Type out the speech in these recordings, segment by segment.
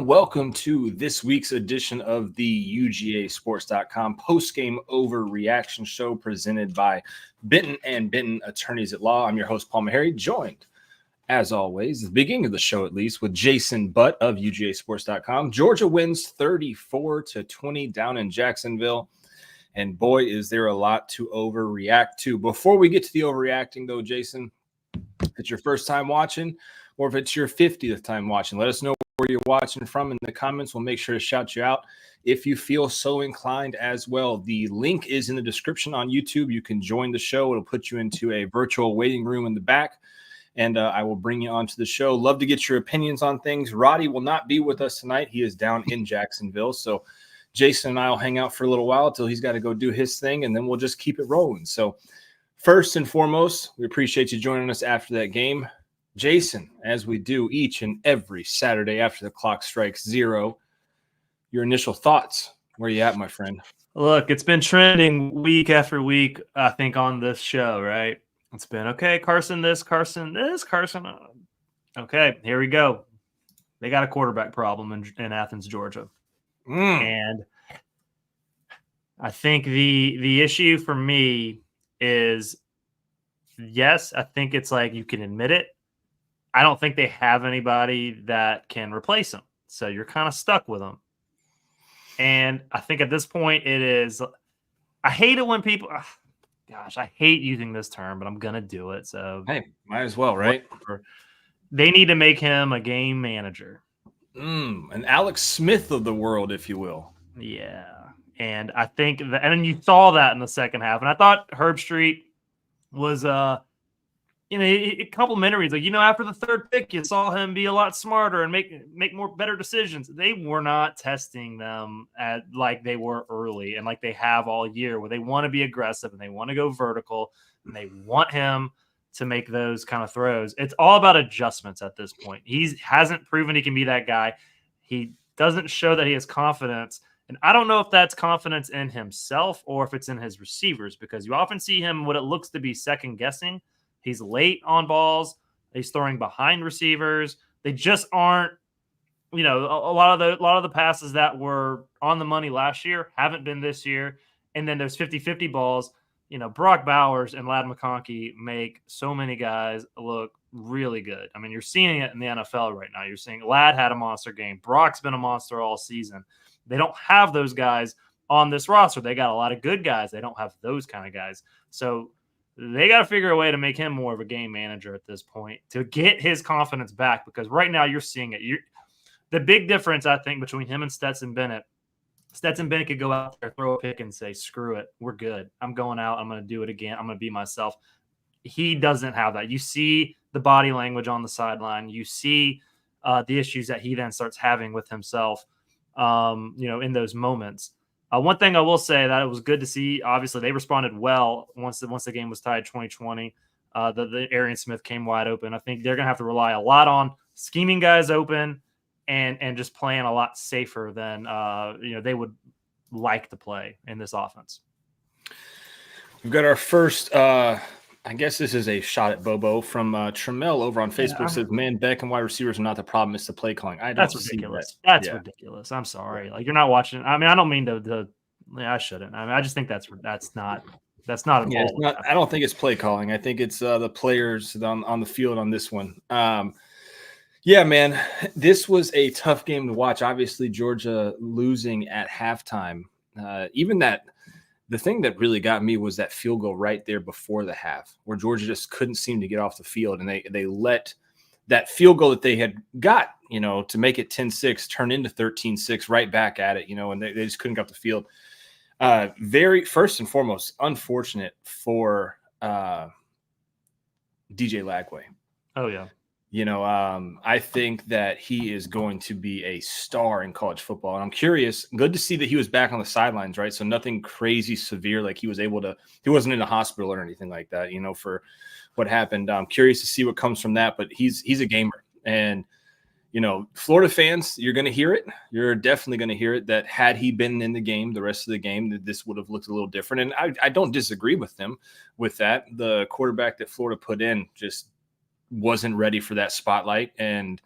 and welcome to this week's edition of the UGAsports.com postgame overreaction show presented by Benton and Benton Attorneys at Law. I'm your host, Paul Meharry, joined, as always, at the beginning of the show at least, with Jason Butt of UGAsports.com. Georgia wins 34-20 down in Jacksonville, and boy, is there a lot to overreact to. Before we get to the overreacting, though, Jason, if it's your first time watching, or if it's your 50th time watching, let us know where you're watching from in the comments. We'll make sure to shout you out if you feel so inclined as well. The link is in the description on YouTube. You can join the show. It'll put you into a virtual waiting room in the back, and I will bring you onto the show. Love to get your opinions on things. Roddy will not be with us tonight. He is down in Jacksonville, so Jason and I will hang out for a little while until he's got to go do his thing, and then we'll just keep it rolling. So first and foremost, we appreciate you joining us after that game. Jason, as we do each and every Saturday after the clock strikes 0, your initial thoughts. Where you at, my friend? Look, it's been trending week after week, I think, on this show, right? It's been, okay, Carson this, Carson this, Carson. Okay, here we go. They got a quarterback problem in Athens, Georgia. And I think the issue for me is, yes, I think it's like you can admit it. I don't think they have anybody that can replace him. So you're kind of stuck with him. And I think at this point it is, I hate it when people, gosh, I hate using this term, but I'm going to do it. So hey, might as well, right? They need to make him a game manager. An Alex Smith of the world, if you will. Yeah. And I think that, and you saw that in the second half. And I thought Herb Street was, complimentary. It's like, after the third pick, you saw him be a lot smarter and make more better decisions. They were not testing them like they were early and like they have all year, where they want to be aggressive and they want to go vertical and they want him to make those kind of throws. It's all about adjustments at this point. He hasn't proven he can be that guy. He doesn't show that he has confidence. And I don't know if that's confidence in himself or if it's in his receivers, because you often see him what it looks to be second guessing. He's late on balls. He's throwing behind receivers. They just aren't, a lot of the passes that were on the money last year haven't been this year. And then those 50-50 balls, Brock Bowers and Ladd McConkey make so many guys look really good. I mean, you're seeing it in the NFL right now. You're seeing Ladd had a monster game. Brock's been a monster all season. They don't have those guys on this roster. They got a lot of good guys. They don't have those kind of guys. So they got to figure a way to make him more of a game manager at this point to get his confidence back, because right now you're seeing it. The big difference, I think, between him and Stetson Bennett could go out there, throw a pick, and say, screw it, we're good. I'm going out. I'm going to do it again. I'm going to be myself. He doesn't have that. You see the body language on the sideline. You see the issues that he then starts having with himself, in those moments. One thing I will say that it was good to see, obviously, they responded well once the game was tied 2020. The Arian Smith came wide open. I think they're going to have to rely a lot on scheming guys open and just playing a lot safer than they would like to play in this offense. We've got our first I guess this is a shot at Bobo from Trammell over on Facebook. Says, man, Beck and wide receivers are not the problem. It's the play calling. That's ridiculous. That's ridiculous. I'm sorry. Like, you're not watching. I mean, I don't mean to I shouldn't. I mean, I just think that's not at all. I don't think it's play calling. I think it's the players on the field on this one. Yeah, man, this was a tough game to watch. Obviously, Georgia losing at halftime. The thing that really got me was that field goal right there before the half, where Georgia just couldn't seem to get off the field. And they let that field goal that they had got, to make it 10-6 turn into 13-6 right back at it, and they just couldn't get off the field. Very, first and foremost, unfortunate for DJ Lagway. Oh, yeah. I think that he is going to be a star in college football. And I'm curious, good to see that he was back on the sidelines, right? So nothing crazy severe, like he wasn't in the hospital or anything like that, for what happened. I'm curious to see what comes from that, but he's a gamer. And, Florida fans, you're going to hear it. You're definitely going to hear it that had he been in the game, the rest of the game, that this would have looked a little different. And I don't disagree with them with that. The quarterback that Florida put in just wasn't ready for that spotlight. And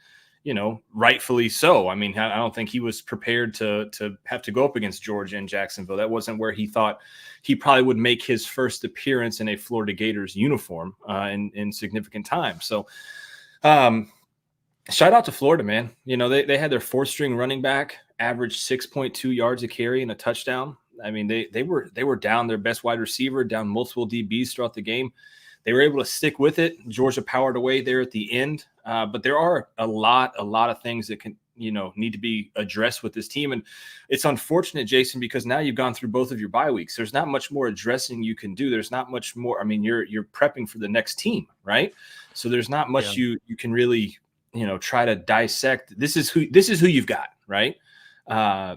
rightfully so. I mean, I don't think he was prepared to have to go up against Georgia and Jacksonville. That wasn't where he thought he probably would make his first appearance in a Florida Gators uniform in significant time. So, shout out to Florida, man. They had their 4th-string running back average 6.2 yards a carry and a touchdown. I mean, they were down their best wide receiver, down multiple DBs throughout the game. They were able to stick with it. Georgia powered away there at the end. But there are a lot of things that can, need to be addressed with this team. And it's unfortunate, Jason, because now you've gone through both of your bye weeks. There's not much more addressing you can do. There's not much more. I mean, you're prepping for the next team, right? So there's not much you can really, try to dissect. This is who you've got, right?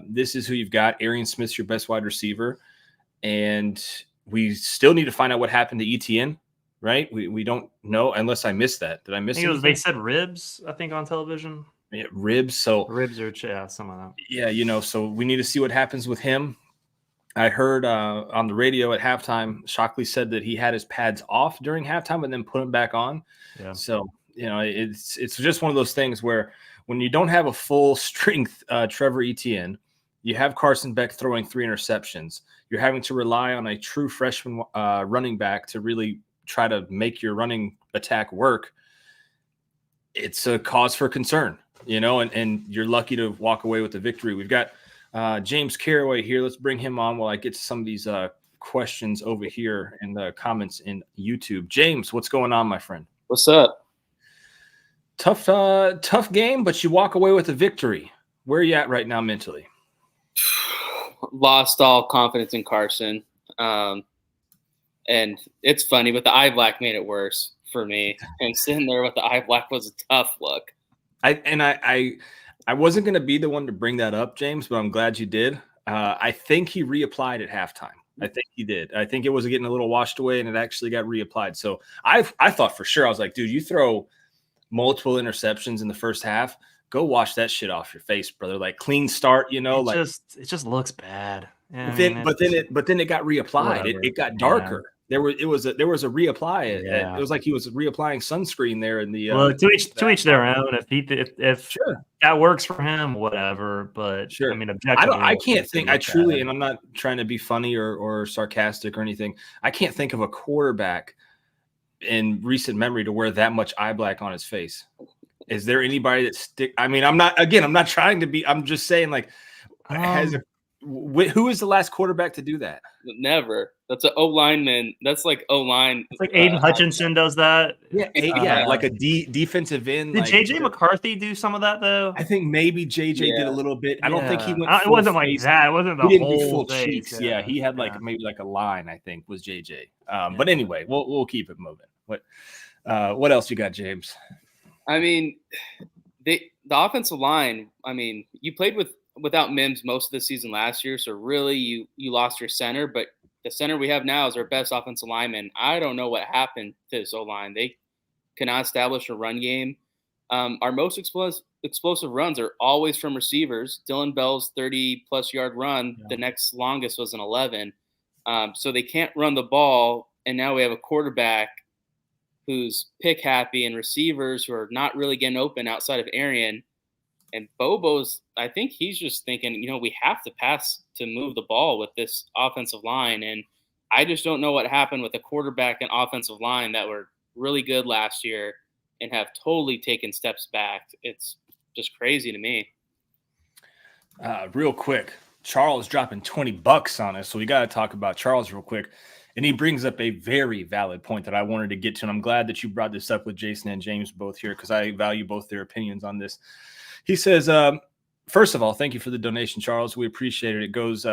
This is who you've got. Arian Smith's your best wide receiver. And we still need to find out what happened to ETN. Right? We don't know unless I missed that. Did I miss it? They said ribs, I think, on television. Yeah, ribs. So ribs or some of that. Yeah, so we need to see what happens with him. I heard on the radio at halftime, Shockley said that he had his pads off during halftime and then put them back on. Yeah. So, it's just one of those things where when you don't have a full strength Trevor Etienne, you have Carson Beck throwing 3 interceptions. You're having to rely on a true freshman running back to really try to make your running attack work. It's a cause for concern, and you're lucky to walk away with the victory. We've got James Caraway here. Let's bring him on while I get to some of these questions over here in the comments in YouTube. James, what's going on, my friend? What's up? Tough game, but you walk away with a victory. Where are you at right now mentally? Lost all confidence in Carson. And it's funny, but the eye black made it worse for me. And sitting there with the eye black was a tough look. I wasn't going to be the one to bring that up, James, but I'm glad you did. I think he reapplied at halftime. I think he did. I think it was getting a little washed away, and it actually got reapplied. So I thought for sure, I was like, dude, you throw multiple interceptions in the first half, go wash that shit off your face, brother. Like clean start, it just looks bad. Yeah, but then it got reapplied. It got darker. Yeah. There was a reapply. Yeah. It was like he was reapplying sunscreen there in the. Well, to each their own. If sure that works for him, whatever. But sure, I mean, objectively, I can't think. I truly, and I'm not trying to be funny or sarcastic or anything. I can't think of a quarterback in recent memory to wear that much eye black on his face. Is there anybody that stick? I mean, I'm not trying to be. I'm just saying, like, who is the last quarterback to do that? Never. That's an O lineman. That's like O line. It's like Aiden Hutchinson does that. Yeah, like a defensive end. Did JJ McCarthy do some of that though? I think maybe JJ did a little bit. I don't think he went. It wasn't like that. It wasn't the whole full cheeks. Yeah, he had maybe like a line. I think was JJ. But anyway, we'll keep it moving. What else you got, James? I mean, the offensive line. I mean, you played without Mims most of the season last year, so really you lost your center. But the center we have now is our best offensive lineman. I don't know what happened to this O-line. They cannot establish a run game. Our most explosive runs are always from receivers. Dylan Bell's 30-plus yard run, the next longest was an 11. So they can't run the ball, and now we have a quarterback who's pick happy and receivers who are not really getting open outside of Arian. And Bobo's, I think he's just thinking, we have to pass to move the ball with this offensive line. And I just don't know what happened with the quarterback and offensive line that were really good last year and have totally taken steps back. It's just crazy to me. Real quick, Charles dropping $20 on us. So we got to talk about Charles real quick. And he brings up a very valid point that I wanted to get to. And I'm glad that you brought this up with Jason and James both here, because I value both their opinions on this. He says, first of all, thank you for the donation, Charles. We appreciate it. It goes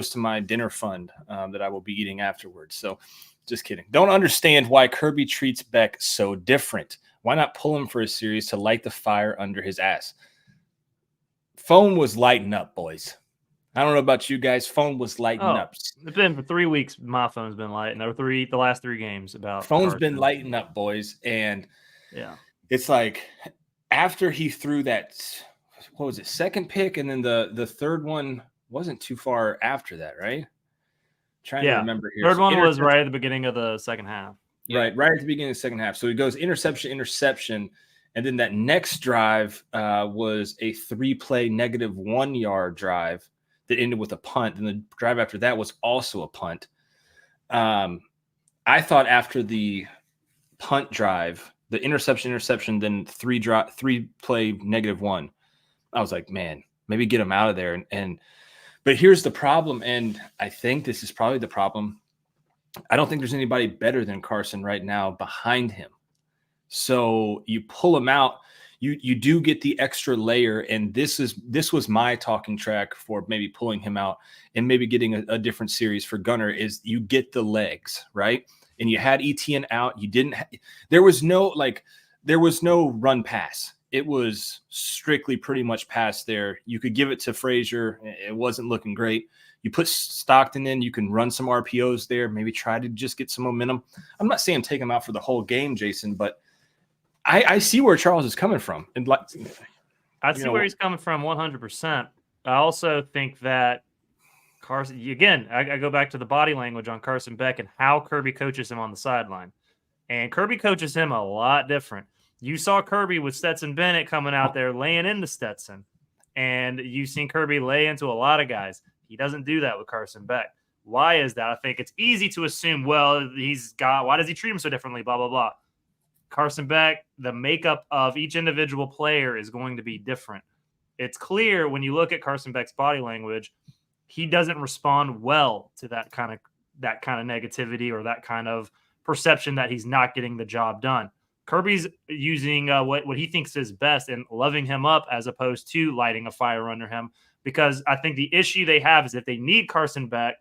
to my dinner fund that I will be eating afterwards. So just kidding. Don't understand why Kirby treats Beck so different. Why not pull him for a series to light the fire under his ass? Phone was lighting up, boys. I don't know about you guys. Phone was lighting up. It's been for 3 weeks. My phone's been lighting up. The last 3 games about phone's been lighting up, boys. And it's like after he threw that, what was it, second pick, and then the third one wasn't too far after that, right? Trying to remember here. Third one was right at the beginning of the second half. Right at the beginning of the second half. So he goes interception, And then that next drive was a 3-play -1 yard drive that ended with a punt. And the drive after that was also a punt. I thought after the punt drive, the interception, then 3-play -1, I was like, man, maybe get him out of there. But here's the problem, and I think this is probably the problem. I don't think there's anybody better than Carson right now behind him. So you pull him out, you do get the extra layer, and this was my talking track for maybe pulling him out and maybe getting a different series for Gunner, is you get the legs, right? And you had Etienne out. You didn't. There was no run pass. It was strictly pretty much pass there. You could give it to Frazier. It wasn't looking great. You put Stockton in. You can run some RPOs there. Maybe try to just get some momentum. I'm not saying take him out for the whole game, Jason, but I see where Charles is coming from. And I see where he's coming from 100%. I also think that Carson, again, I go back to the body language on Carson Beck and how Kirby coaches him on the sideline. And Kirby coaches him a lot different. You saw Kirby with Stetson Bennett coming out there laying into Stetson. And you've seen Kirby lay into a lot of guys. He doesn't do that with Carson Beck. Why is that? I think it's easy to assume, well, why does he treat him so differently, blah, blah, blah. Carson Beck, the makeup of each individual player is going to be different. It's clear when you look at Carson Beck's body language, he doesn't respond well to that kind of negativity or that kind of perception that he's not getting the job done. Kirby's using what he thinks is best and loving him up as opposed to lighting a fire under him, because I think the issue they have is if they need Carson Beck,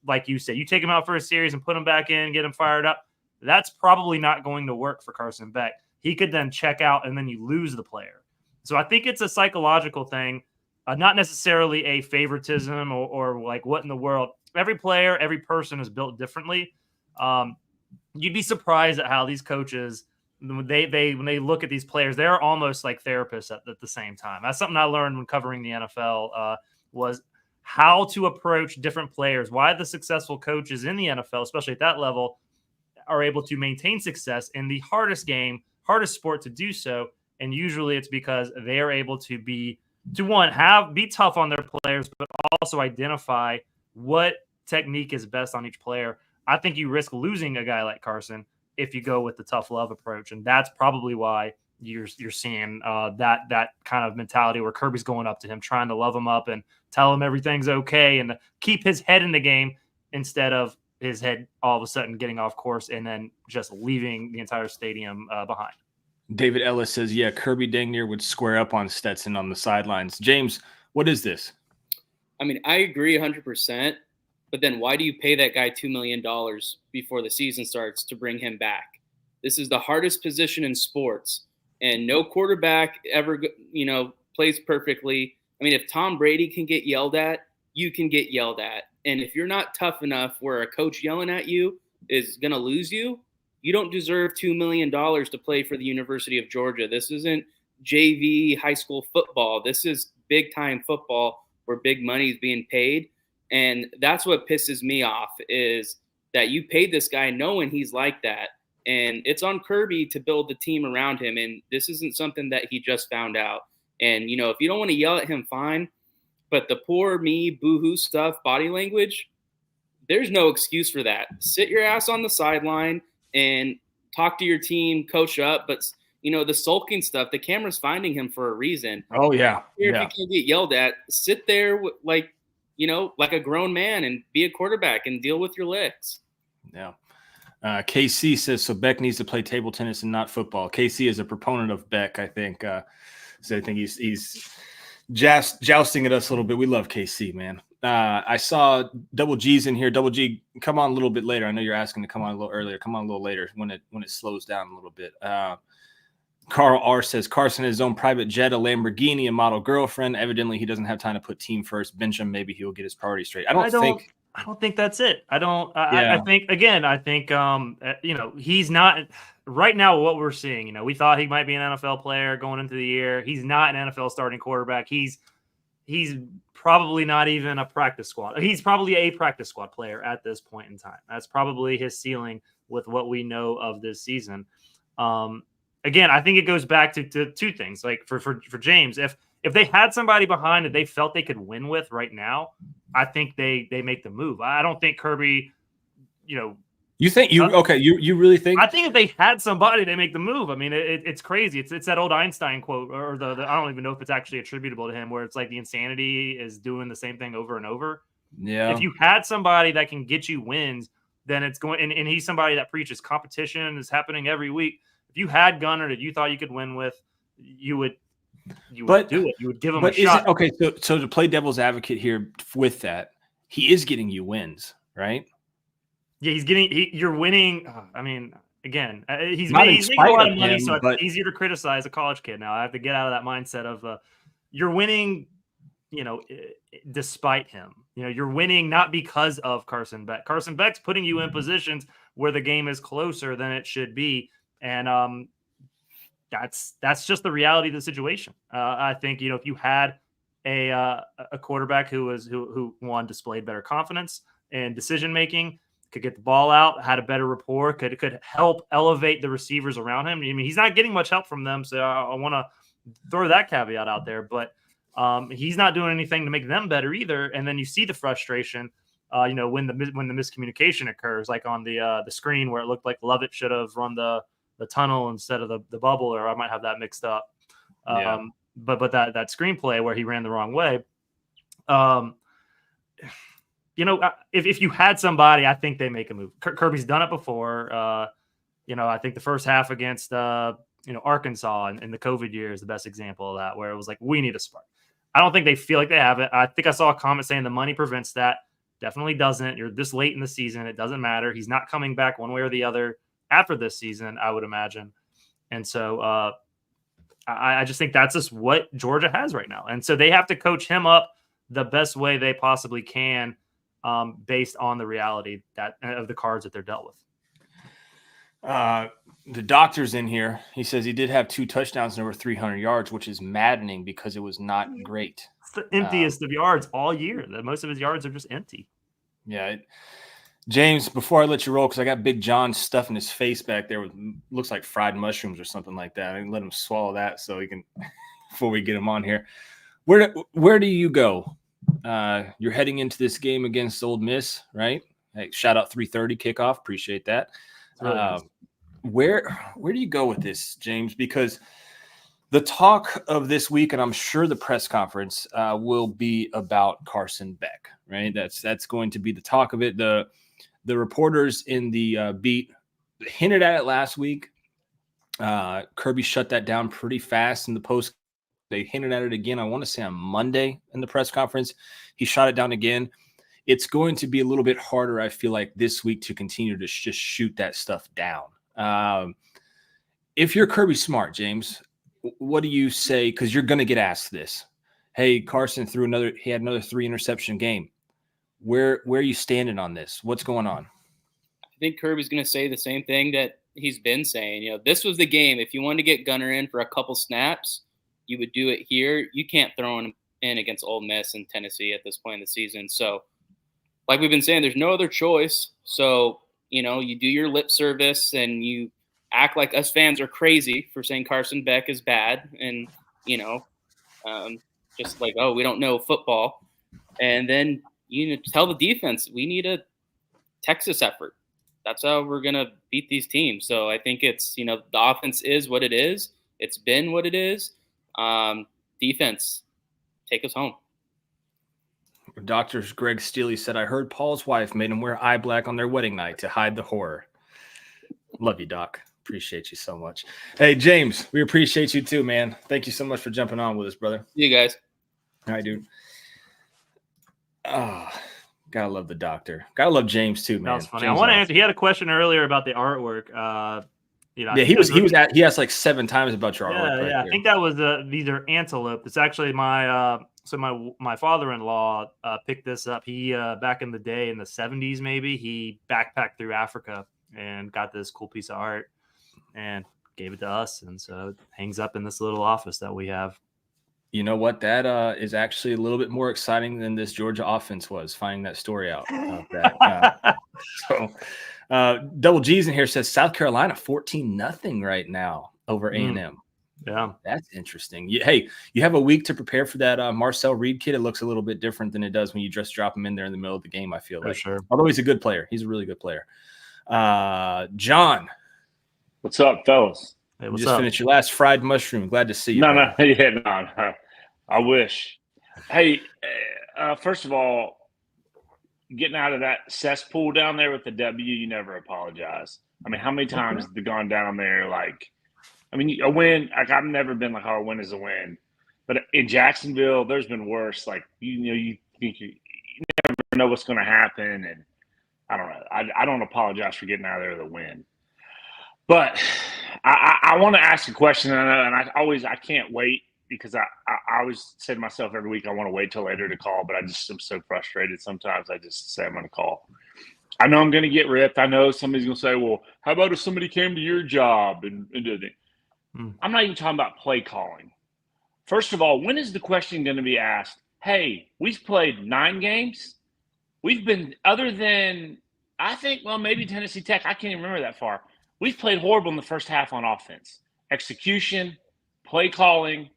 like you said, you take him out for a series and put him back in, get him fired up, that's probably not going to work for Carson Beck. He could then check out and then you lose the player. So I think it's a psychological thing, not necessarily a favoritism or like what in the world. Every player, every person is built differently. You'd be surprised at how these coaches, when they look at these players, they're almost like therapists at the same time. That's something I learned when covering the NFL was how to approach different players. Why the successful coaches in the NFL, especially at that level, are able to maintain success in the hardest sport to do so. And usually it's because they are able to be tough on their players, but also identify what technique is best on each player. I think you risk losing a guy like Carson if you go with the tough love approach. And that's probably why you're seeing that kind of mentality where Kirby's going up to him, trying to love him up and tell him everything's okay and keep his head in the game instead of his head all of a sudden getting off course and then just leaving the entire stadium behind. David Ellis says, yeah, Kirby dang near would square up on Stetson on the sidelines. James, what is this? I mean, I agree 100%, but then why do you pay that guy $2 million before the season starts to bring him back? This is the hardest position in sports, and no quarterback ever, plays perfectly. I mean, if Tom Brady can get yelled at, you can get yelled at. And if you're not tough enough where a coach yelling at you is going to lose you, you don't deserve $2 million to play for the University of Georgia. This isn't JV high school football. This is big-time football where big money is being paid. And that's what pisses me off is that you paid this guy knowing he's like that. And it's on Kirby to build the team around him. And this isn't something that he just found out. And, if you don't want to yell at him, fine. But the poor me, boo-hoo stuff, body language, there's no excuse for that. Sit your ass on the sideline and talk to your team, coach up. But, the sulking stuff, the camera's finding him for a reason. Oh, yeah. If you can't get yelled at, sit there like a grown man and be a quarterback and deal with your legs. Yeah. KC says, so Beck needs to play table tennis and not football. KC is a proponent of Beck, I think. So I think he's jousting at us a little bit. We love KC, man. I saw Double G's in here. Double G, come on a little bit later. I know you're asking to come on a little earlier. Come on a little later when it slows down a little bit. Carl R says Carson has his own private jet, a Lamborghini, a model girlfriend. Evidently, he doesn't have time to put team first. Bench him. Maybe he'll get his priorities straight. I don't think that's it. I think he's not right now. What we're seeing, we thought he might be an NFL player going into the year. He's not an NFL starting quarterback. He's probably not even a practice squad. He's probably a practice squad player at this point in time. That's probably his ceiling with what we know of this season. again, I think it goes back to two things. Like for James, if they had somebody behind that they felt they could win with right now, I think they make the move. I don't think Kirby, You think you really think? I think if they had somebody, they make the move. I mean, it's crazy. It's that old Einstein quote, or the I don't even know if it's actually attributable to him, where it's like the insanity is doing the same thing over and over. Yeah. If you had somebody that can get you wins, then it's going, and he's somebody that preaches competition is happening every week. If you had Gunner that you thought you could win with, you would do it. You would give him a shot. So to play devil's advocate here with that, he is getting you wins, right? Yeah, you're winning. I mean, again, he's making a lot of money, so it's easier to criticize a college kid now. I have to get out of that mindset of you're winning, despite him. You're winning not because of Carson Beck. Carson Beck's putting you in positions where the game is closer than it should be, and that's just the reality of the situation. I think if you had a quarterback who displayed better confidence and decision making, could get the ball out, had a better rapport, could help elevate the receivers around him. I mean, he's not getting much help from them, so I want to throw that caveat out there. But he's not doing anything to make them better either. And then you see the frustration, when the miscommunication occurs, like on the screen where it looked like Lovett should have run the tunnel instead of the bubble, or I might have that mixed up. But that screenplay where he ran the wrong way. If you had somebody, I think they make a move. Kirby's done it before. I think the first half against Arkansas in the COVID year is the best example of that, where it was like, we need a spark. I don't think they feel like they have it. I think I saw a comment saying the money prevents that. Definitely doesn't. You're this late in the season. It doesn't matter. He's not coming back one way or the other after this season, I would imagine. And so I just think that's just what Georgia has right now. And so they have to coach him up the best way they possibly can, based on the reality of the cards that they're dealt with. The doctor's in here. He says he did have 2 touchdowns and over 300 yards, which is maddening because it was not great. It's the emptiest of yards all year. Most of his yards are just empty. Yeah. James, before I let you roll, because I got Big John stuffing his face back there with looks like fried mushrooms or something like that. I can let him swallow that so he can before we get him on here. Where do you go? You're heading into this game against Ole Miss, right? Hey, shout out 3:30 kickoff. Appreciate that. Really nice. Where do you go with this, James? Because the talk of this week, and I'm sure the press conference will be about Carson Beck, right? That's going to be the talk of it. The reporters in the beat hinted at it last week. Kirby shut that down pretty fast in the post. They hinted at it again, I want to say on Monday in the press conference. He shot it down again. It's going to be a little bit harder, I feel like, this week to continue to just shoot that stuff down. If you're Kirby Smart, James, what do you say? Because you're going to get asked this. Hey, Carson he had another 3-interception game. Where are you standing on this? What's going on? I think Kirby's going to say the same thing that he's been saying. This was the game. If you wanted to get Gunner in for a couple snaps, you would do it here. You can't throw him in against Ole Miss and Tennessee at this point in the season. So, like we've been saying, there's no other choice. So, you do your lip service and you act like us fans are crazy for saying Carson Beck is bad. And, just like, oh, we don't know football. And then you tell the defense, we need a Texas effort. That's how we're going to beat these teams. So I think it's, the offense is what it is. It's been what it is. Defense, take us home. Dr. Greg Steele said, I heard Paul's wife made him wear eye black on their wedding night to hide the horror. Love you, Doc. Appreciate you so much. Hey, James, we appreciate you too, man. Thank you so much for jumping on with us, brother. See you guys. All right, dude. Gotta love the doctor. Gotta love James too, man. That was funny. James I want to answer. He had a question earlier about the artwork. He asked like 7 times about your artwork. Yeah. I think that was these are antelope. It's actually my father-in-law picked this up. He back in the day in the 70s, maybe he backpacked through Africa and got this cool piece of art and gave it to us. And so it hangs up in this little office that we have. You know what? That is actually a little bit more exciting than this Georgia offense was, finding that story out of that. Double G's in here says South Carolina 14-0 right now. over A&M. Yeah, that's interesting. Hey, you have a week to prepare for that Marcel Reed kid. It looks a little bit different than it does when you just drop him in there in the middle of the game, I feel like. sure. Although he's a good player. He's a really good player. John. What's up, fellas? Hey, You just finished your last fried mushroom. Glad to see you. No. I wish. Hey, first of all, getting out of that cesspool down there with the W, you never apologize. I mean, how many times have they gone down there like – I mean, a win, like I've never been like, oh, a win is a win. But in Jacksonville, there's been worse. Like, you think you never know what's going to happen. And I don't know. I don't apologize for getting out of there with a win. But I want to ask a question, and I can't wait because I always say to myself every week I want to wait till later to call, but I just am so frustrated sometimes I just say I'm going to call. I know I'm going to get ripped. I know somebody's going to say, well, how about if somebody came to your job and did it? I'm not even talking about play calling. First of all, when is the question going to be asked, hey, we've played 9 games? We've been, other than, I think, well, maybe Tennessee Tech. I can't even remember that far. We've played horrible in the first half on offense. Execution, play calling,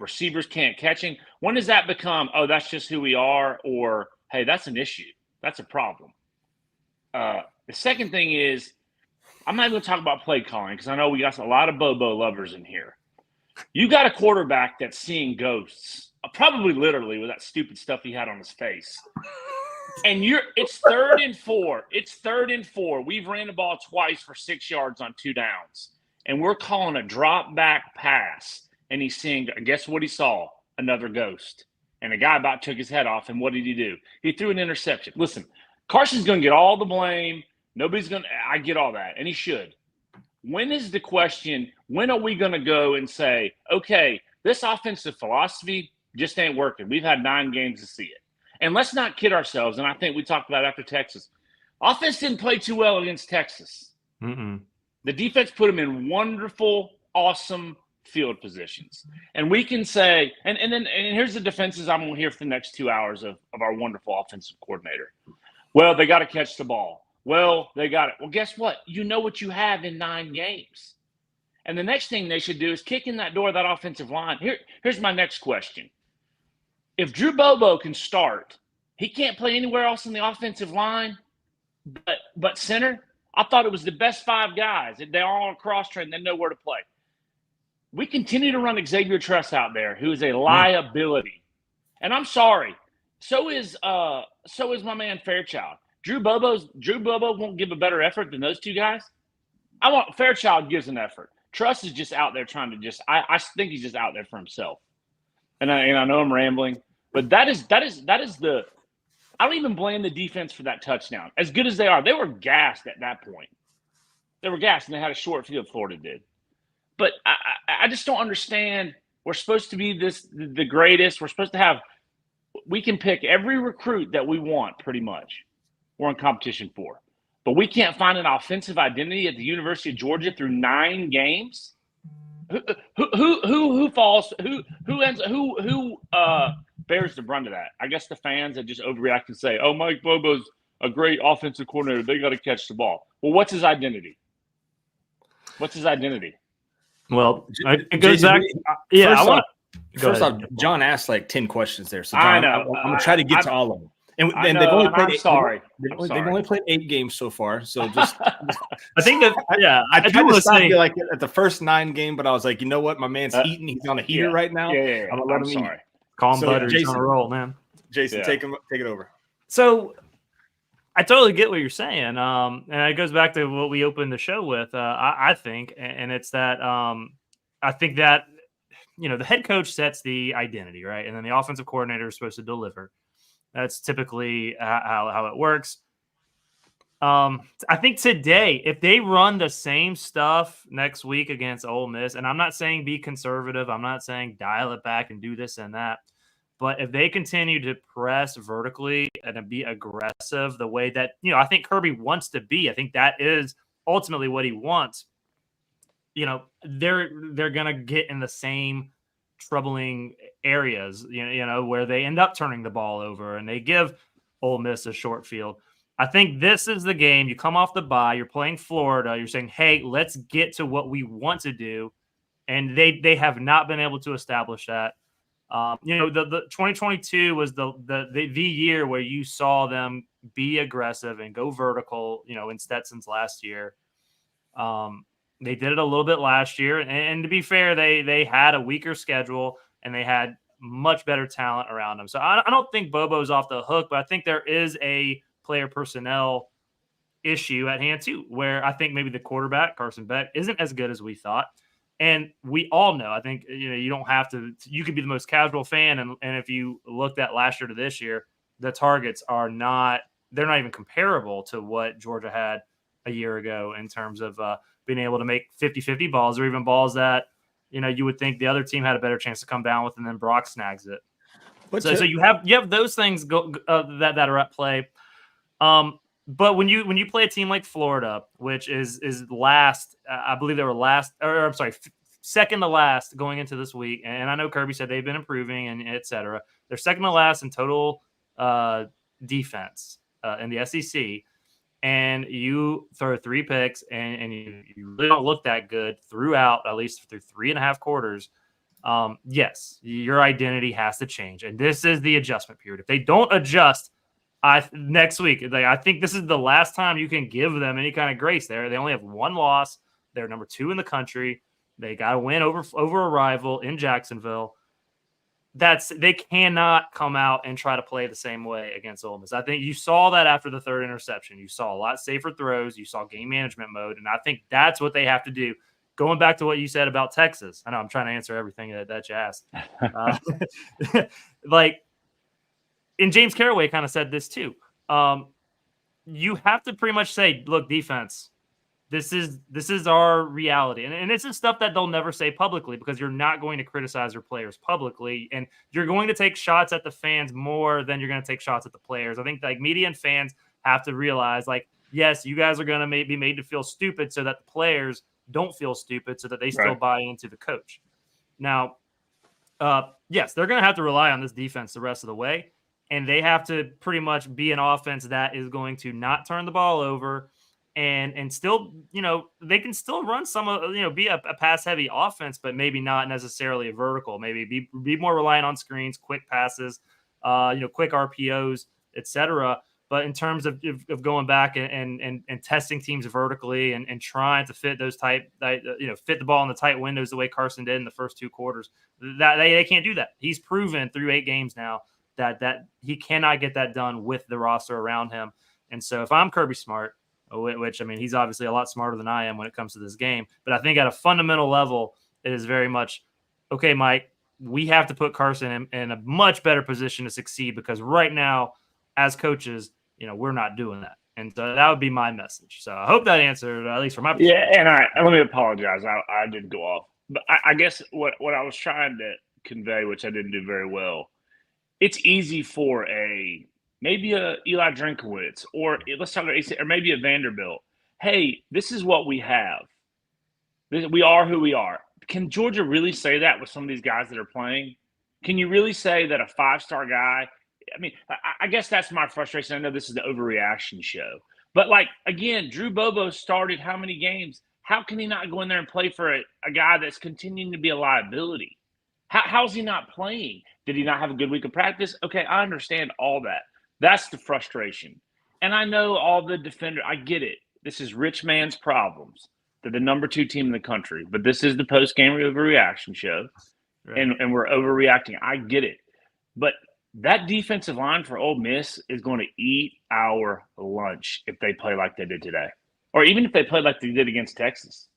receivers can't catching. When does that become, oh, that's just who we are, or, hey, that's an issue. That's a problem. The second thing is, I'm not even going to talk about play calling because I know we got a lot of Bobo lovers in here. You got a quarterback that's seeing ghosts, probably literally with that stupid stuff he had on his face. And it's 3rd and 4. It's 3rd and 4. We've ran the ball twice for 6 yards on 2 downs. And we're calling a drop back pass. And he's seeing, guess what he saw? Another ghost. And a guy about took his head off. And what did he do? He threw an interception. Listen, Carson's going to get all the blame. Nobody's going to – I get all that, and he should. When is the question, when are we going to go and say, okay, this offensive philosophy just ain't working. We've had 9 games to see it. And let's not kid ourselves, and I think we talked about after Texas. Offense didn't play too well against Texas. The defense put them in wonderful, awesome field positions. And we can say – and here's the defenses I'm going to hear for the next 2 hours of our wonderful offensive coordinator. Well, they got to catch the ball. Well, they got it. Well, guess what? You know what you have in 9 games. And the next thing they should do is kick in that door of that offensive line. Here's my next question. If Drew Bobo can start, he can't play anywhere else in the offensive line but center. I thought it was the best 5 guys. They're all cross-trained. They know where to play. We continue to run Xavier Truss out there, who is a liability. And I'm sorry. So is my man Fairchild. Drew Bobo won't give a better effort than those 2 guys. Fairchild gives an effort. Truss is just out there trying to I think he's just out there for himself. And I know I'm rambling, but that is the – I don't even blame the defense for that touchdown. As good as they are, they were gassed at that point. They were gassed, and they had a short field, Florida did. But I just don't understand. We're supposed to be the greatest. We're supposed to have – we can pick every recruit that we want pretty much. We're in competition for. But we can't find an offensive identity at the University of Georgia through 9 games. Who falls? Who bears the brunt of that? I guess the fans that just overreact and say, "Oh, Mike Bobo's a great offensive coordinator. They got to catch the ball." Well, what's his identity? Well, it goes back. Yeah, First off, John asked like 10 questions there, so John, I know. I'm gonna try to get to all of them. And they've only played. They've only played 8 games so far. So just, I think that I tried to stop you like at the first 9 game, but I was like, you know what, my man's eating. He's on a heater right now. Yeah. I'm gonna let him eat. Calm butter. He's on a roll, man. Jason, take it over. So I totally get what you're saying, and it goes back to what we opened the show with. I think, and it's that I think that the head coach sets the identity, right, and then the offensive coordinator is supposed to deliver. That's typically how it works. I think today, if they run the same stuff next week against Ole Miss, and I'm not saying be conservative, I'm not saying dial it back and do this and that, but if they continue to press vertically and be aggressive the way that, I think Kirby wants to be, I think that is ultimately what he wants. They're going to get in the same troubling areas, where they end up turning the ball over and they give Ole Miss a short field. I think this is the game. You come off the bye, you're playing Florida, you're saying, hey, let's get to what we want to do. And they have not been able to establish that. The 2022 was the year where you saw them be aggressive and go vertical, in Stetson's last year. They did it a little bit last year. And to be fair, they had a weaker schedule and they had much better talent around them. So I don't think Bobo's off the hook, but I think there is a player personnel issue at hand too, where I think maybe the quarterback, Carson Beck, isn't as good as we thought. And we all know, I think, you don't have to, you could be the most casual fan. And if you looked at last year to this year, the targets they're not even comparable to what Georgia had a year ago in terms of being able to make 50-50 balls, or even balls that, you would think the other team had a better chance to come down with, and then Brock snags it. So you have those things that are at play. But when you play a team like Florida, which is last, I believe they were last, or I'm sorry, second to last going into this week, and I know Kirby said they've been improving and et cetera. They're second to last in total defense in the SEC, and you throw 3 picks and you really don't look that good throughout, at least through 3.5 quarters. Yes, your identity has to change, and this is the adjustment period. If they don't adjust next week, I think this is the last time you can give them any kind of grace there. They only have 1 loss. They're number 2 in the country. They got to win over a rival in Jacksonville. They cannot come out and try to play the same way against Ole Miss. I think you saw that after the 3rd interception. You saw a lot safer throws. You saw game management mode, and I think that's what they have to do. Going back to what you said about Texas, I know I'm trying to answer everything that you asked. And James Carraway kind of said this too. You have to pretty much say, look, defense, this is our reality. And this is stuff that they'll never say publicly, because you're not going to criticize your players publicly. And you're going to take shots at the fans more than you're going to take shots at the players. I think media and fans have to realize, yes, you guys are going to be made to feel stupid so that the players don't feel stupid, so that they still buy into the coach. Now, yes, they're going to have to rely on this defense the rest of the way. And they have to pretty much be an offense that is going to not turn the ball over, and still, they can still run some of, be a pass heavy offense, but maybe not necessarily a vertical. Maybe be more reliant on screens, quick passes, quick RPOs, etc. But in terms of going back and testing teams vertically and trying to fit those fit the ball in the tight windows the way Carson did in the first 2 quarters, that they can't do that. He's proven through 8 games now that he cannot get that done with the roster around him. And so if I'm Kirby Smart, which, he's obviously a lot smarter than I am when it comes to this game, but I think at a fundamental level, it is very much, okay, Mike, we have to put Carson in a much better position to succeed, because right now, as coaches, we're not doing that. And so that would be my message. So I hope that answered, at least from my perspective. Yeah, and let me apologize. I did go off. But I guess what I was trying to convey, which I didn't do very well, it's easy for maybe a Eli Drinkowitz, or let's talk about AC, or maybe a Vanderbilt. Hey, this is what we have. We are who we are. Can Georgia really say that with some of these guys that are playing? Can you really say that a 5-star guy? I guess that's my frustration. I know this is the overreaction show, but again, Drew Bobo started how many games? How can he not go in there and play for a guy that's continuing to be a liability? How's he not playing? Did he not have a good week of practice? Okay, I understand all that. That's the frustration. And I know all the defender. I get it. This is rich man's problems. They're the number 2 team in the country. But this is the post-game overreaction show, right? And we're overreacting. I get it. But that defensive line for Ole Miss is going to eat our lunch if they play like they did today. Or even if they play like they did against Texas.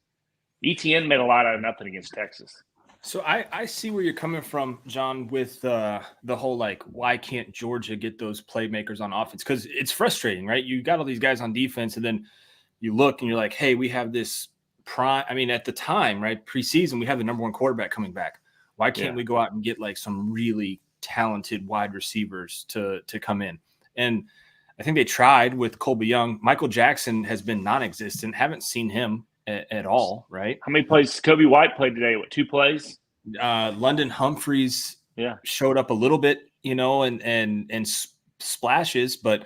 ETN made a lot out of nothing against Texas. So I see where you're coming from, John, with the whole why can't Georgia get those playmakers on offense? Because it's frustrating, right? You got all these guys on defense, and then you look and you're like, hey, we have this prime. At the time, right, preseason, we have the number 1 quarterback coming back. Why can't we go out and get some really talented wide receivers to come in? And I think they tried with Colby Young. Michael Jackson has been non-existent. Haven't seen him at all, right? How many plays? Kobe White played today. 2 plays? London Humphreys showed up a little bit, and splashes, but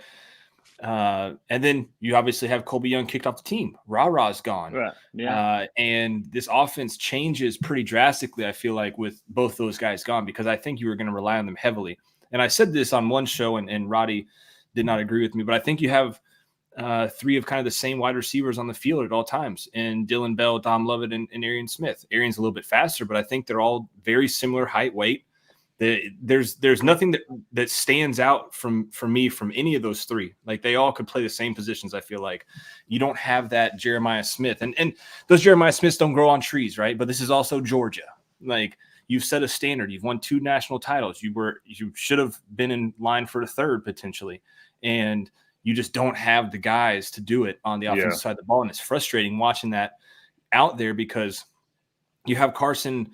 And then you obviously have Colby Young kicked off the team. Ra-Ra's gone. Right. Yeah. And this offense changes pretty drastically, I feel like, with both those guys gone, because I think you were going to rely on them heavily. And I said this on one show, and Roddy did not agree with me, but I think you have three of kind of the same wide receivers on the field at all times, and Dylan Bell, Dom Lovett, and Arian Smith. Arian's a little bit faster, but I think they're all very similar height, weight. There's nothing that stands out for me from any of those three. Like, they all could play the same positions. I feel like you don't have that Jeremiah Smith, and those Jeremiah Smiths don't grow on trees, right? But this is also Georgia. Like, you've set a standard. You've won 2 national titles. You should have been in line for a third potentially, and you just don't have the guys to do it on the offensive side of the ball. And it's frustrating watching that out there, because you have Carson.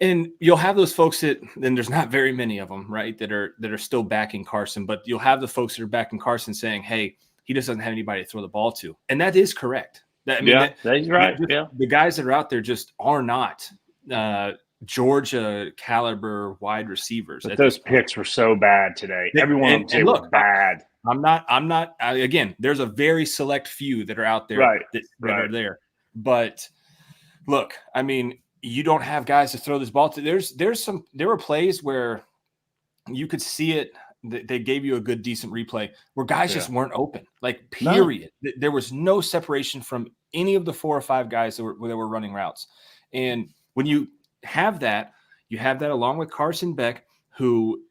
And you'll have those folks that, then there's not very many of them, right, that are still backing Carson, but you'll have the folks that are backing Carson saying, hey, he just doesn't have anybody to throw the ball to. And that is correct. That's right. The guys that are out there just are not Georgia caliber wide receivers. But those picks were so bad today. Everyone was bad. Again, there's a very select few that are out there that are there. But look, I mean, you don't have guys to throw this ball to. There were plays where you could see it. They gave you a good, decent replay where guys just weren't open. Like, period. No. There was no separation from any of the 4 or 5 guys that were running routes. And when you have that along with Carson Beck, who,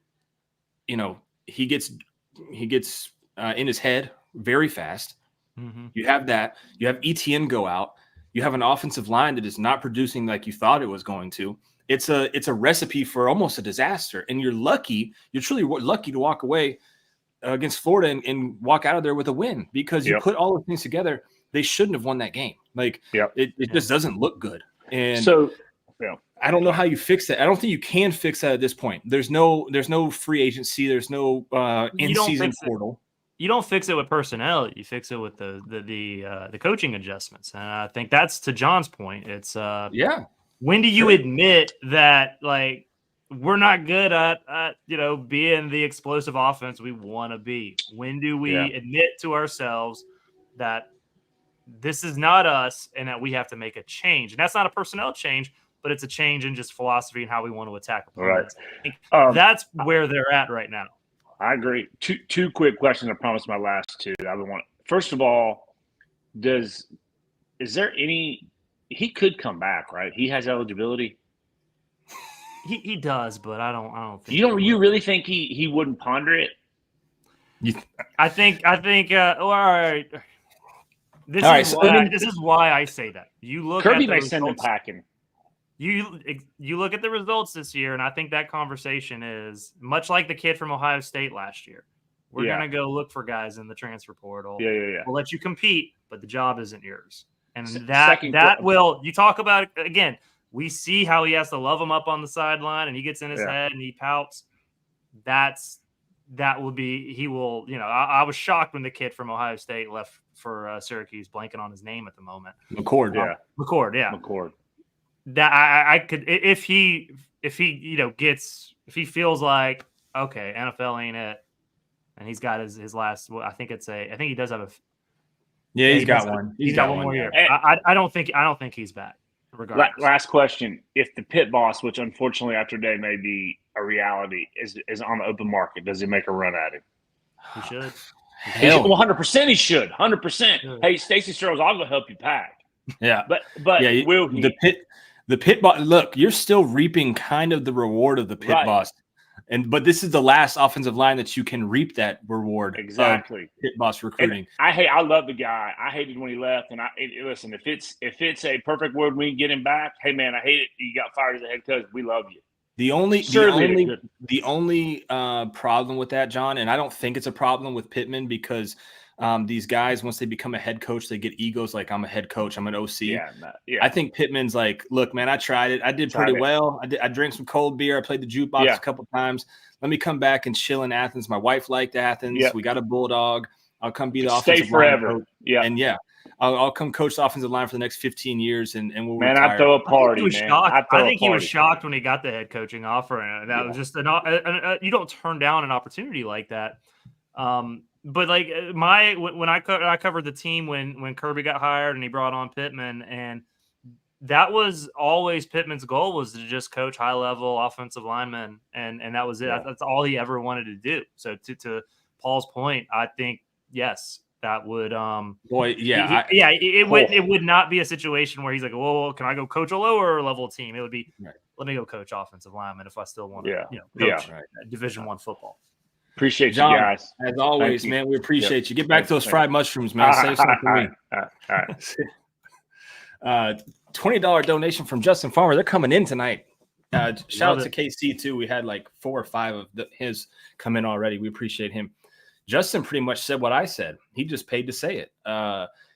he gets in his head very fast. Mm-hmm. You have that. You have ETN go out. You have an offensive line that is not producing like you thought it was going to. It's a recipe for almost a disaster. And you're truly lucky to walk away against Florida and walk out of there with a win, because you put all those things together. They shouldn't have won that game. Like, it just doesn't look good. And so I don't know how you fix that. I don't think you can fix that at this point. There's no free agency. There's no in-season portal. You don't fix it with personnel. You fix it with the coaching adjustments. And I think that's, to John's point. It's when do you admit that, like, we're not good at being the explosive offense we want to be? When do we admit to ourselves that this is not us and that we have to make a change? And that's not a personnel change, but it's a change in just philosophy and how we want to attack opponents. Right. That's where they're at right now. I agree. Two quick questions. I promised my last two. First of all, is there any? He could come back, right? He has eligibility. He does, but I don't think. You really think he wouldn't ponder it? I think. All right. This is why I say that. You look. Kirby may send him packing. You look at the results this year, and I think that conversation is much like the kid from Ohio State last year. We're going to go look for guys in the transfer portal. Yeah. We'll let you compete, but the job isn't yours. And you talk about it again. We see how he has to love him up on the sideline, and he gets in his head and he pouts. That will be, he will, I was shocked when the kid from Ohio State left for Syracuse, blanking on his name at the moment. McCord. McCord. That I could, if he feels like, okay, NFL ain't it, and he's got his last, I think he does have he's got one. He's got one more year. I don't think he's back. Regardless. Last question: if the pit boss, which unfortunately after today may be a reality, is on the open market, does he make a run at him? He should. 100% he should. 100%. Hey, Stacey Stroh's, I'll go help you pack. Yeah, but will he? The pit boss, look, you're still reaping kind of the reward of the pit boss. But this is the last offensive line that you can reap that reward. Exactly. Pit boss recruiting. And I love the guy. I hated when he left. And listen, if it's a perfect world, we can get him back. Hey man, I hate it. You got fired as a head coach. We love you. The only problem with that, John, and I don't think it's a problem with Pittman, because these guys, once they become a head coach, they get egos like, I'm a head coach, I'm an OC. I think Pittman's like, look, man, I tried it. I did pretty well. I drank some cold beer. I played the jukebox a couple times. Let me come back and chill in Athens. My wife liked Athens. We got a bulldog. I'll come be the offensive forever. Line coach. And I'll come coach the offensive line for the next 15 years, and we'll retire. I throw a party, I think he was shocked when he got the head coaching offer, and that was just you don't turn down an opportunity like that. But like when I covered the team when Kirby got hired and he brought on Pittman, and that was always Pittman's goal, was to just coach high level offensive linemen, and that was it. Yeah. That's all he ever wanted to do. So to Paul's point, I think yes, that would Boy, yeah, it would not be a situation where he's like, well, can I go coach a lower level team? It would be right. Let me go coach offensive linemen if I still want to coach Division I football. Appreciate John, you guys. As always, you. man, we appreciate you. Get back to those fried mushrooms, man. Save some for me. All right. $20 donation from Justin Farmer. They're coming in tonight. Shout out to KC too. We had like 4 or 5 of his come in already. We appreciate him. Justin pretty much said what I said. He just paid to say it.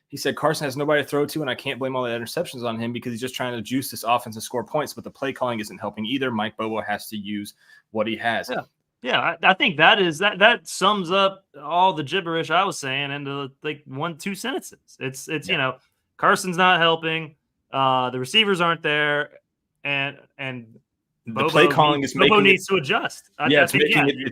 He said Carson has nobody to throw to, and I can't blame all the interceptions on him because he's just trying to juice this offense and score points, but the play calling isn't helping either. Mike Bobo has to use what he has. Yeah, I think that sums up all the gibberish I was saying into like 1-2 sentences. It's Carson's not helping, the receivers aren't there, and the play calling is Bobo needs to adjust. It's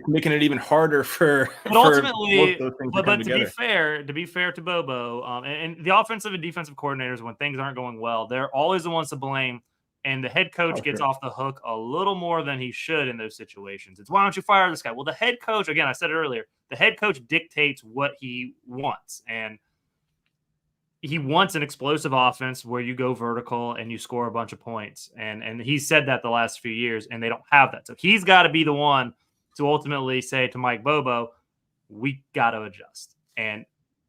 making it even harder for. But ultimately, but to be fair to Bobo, and the offensive and defensive coordinators, when things aren't going well, they're always the ones to blame. And the head coach gets off the hook a little more than he should in those situations. It's why don't you fire this guy? Well, the head coach, again, I said it earlier, the head coach dictates what he wants. And he wants an explosive offense where you go vertical and you score a bunch of points. And he said that the last few years, and they don't have that. So he's got to be the one to ultimately say to Mike Bobo, we got to adjust. And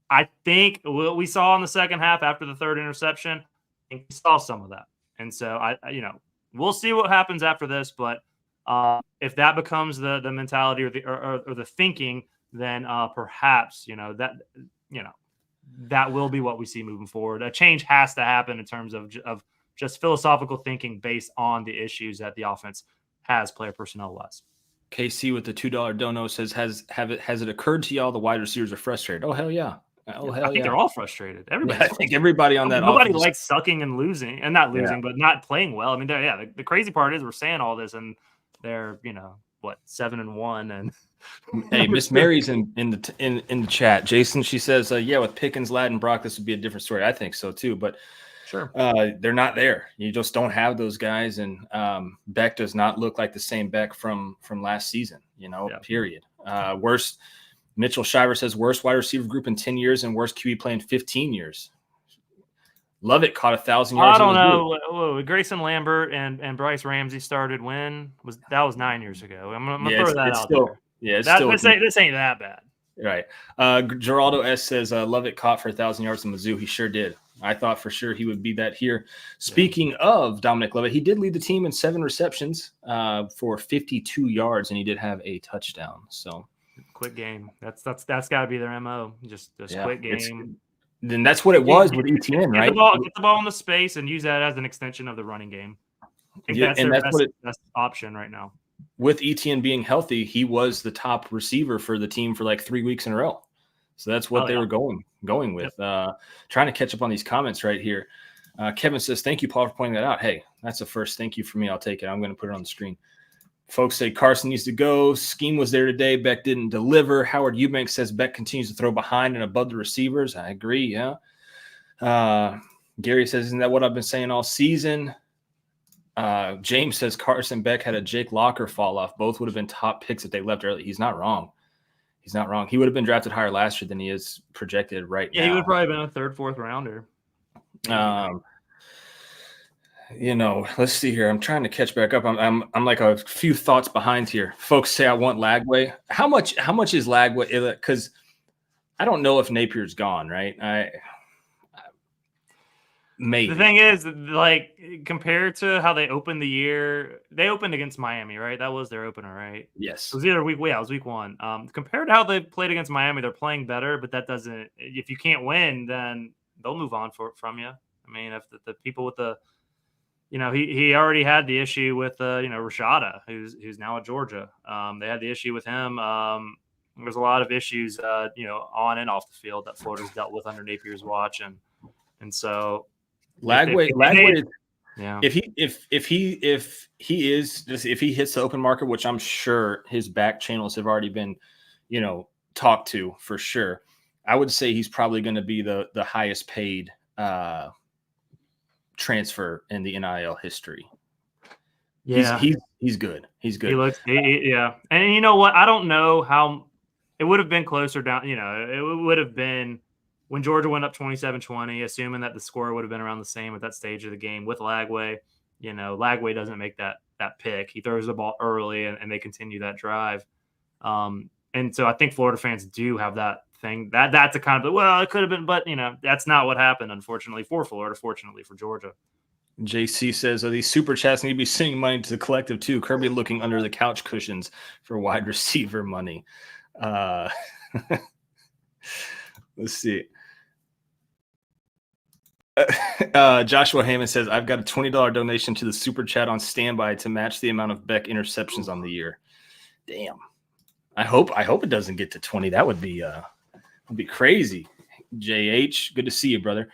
I think what we saw in the second half after the third interception, I think we saw some of that. And so we'll see what happens after this, but if that becomes the mentality or the thinking, then perhaps that will be what we see moving forward. A change has to happen in terms of just philosophical thinking based on the issues that the offense has player personnel wise. KC with the $2 dono says, has it occurred to y'all the wide receivers are frustrated? Oh hell yeah. I think they're all frustrated. I think everybody on that. Nobody likes sucking and losing, and not losing, but not playing well. I mean, the crazy part is we're saying all this, and they're 7-1, and hey, Miss Mary's in the chat. Jason, she says, with Pickens, Ladd, and Brock, this would be a different story. I think so too, but sure, they're not there. You just don't have those guys, and Beck does not look like the same Beck from last season. Period. Worst. Mitchell Shiver says worst wide receiver group in 10 years and worst QB play in 15 years. Lovett caught 1,000 yards. I don't know. Grayson Lambert and Bryce Ramsey started when? That was 9 years ago. I'm going to throw that out there. Yeah, this ain't that bad. Right. Geraldo S says Lovett caught for 1,000 yards in Mizzou. He sure did. I thought for sure he would be that here. Speaking of Dominic Lovett, he did lead the team in 7 receptions for 52 yards, and he did have a touchdown. So. Quick game. That's got to be their MO. Just quick game. Then that's what it was with ETN, right? Get the ball in the space and use that as an extension of the running game. I think that's their best option right now. With ETN being healthy, he was the top receiver for the team for like 3 weeks in a row. So that's what they were going with. Trying to catch up on these comments right here. Kevin says, "Thank you, Paul, for pointing that out." Hey, that's a first. Thank you for me. I'll take it. I'm going to put it on the screen. Folks say Carson needs to go. Scheme was there today. Beck didn't deliver. Howard Eubanks says Beck continues to throw behind and above the receivers. I agree, yeah. Gary says, isn't that what I've been saying all season? James says Carson Beck had a Jake Locker fall off. Both would have been top picks if they left early. He's not wrong. He would have been drafted higher last year than he is projected right now. Yeah, he would have probably been a 3rd, 4th rounder. Let's see here. I'm trying to catch back up. I'm like a few thoughts behind here. Folks say I want Lagway. How much is Lagway? Because I don't know if Napier's gone, right? Maybe. The thing is, like, compared to how they opened the year, they opened against Miami, right? That was their opener, right? Yes. It was either it was week 1. Compared to how they played against Miami, they're playing better, but that doesn't. If you can't win, then they'll move on from you. I mean, if the people with the he already had the issue with Rashada, who's now at Georgia. They had the issue with him. There's a lot of issues, on and off the field that Florida's dealt with under Napier's watch, and so Lagway, yeah. If he hits the open market, which I'm sure his back channels have already been, talk to for sure. I would say he's probably going to be the highest paid transfer in the NIL history. Yeah, he's good. He's good. He looks, yeah. And you know what? I don't know how it would have been closer down. You know, it would have been when Georgia went up 27-20, assuming that the score would have been around the same at that stage of the game with Lagway. You know, Lagway doesn't make that pick. He throws the ball early, and they continue that drive. And so I think Florida fans do have that thing. That's a kind of, well, it could have been, but, you know, that's not what happened, unfortunately, for Florida, fortunately for Georgia. JC says, these super chats need to be sending money to the collective too. Kirby looking under the couch cushions for wide receiver money. Let's see. Joshua Hammond says, I've got a $20 donation to the super chat on standby to match the amount of Beck interceptions on the year. Damn. I hope it doesn't get to 20. That would be crazy. JH, good to see you, brother.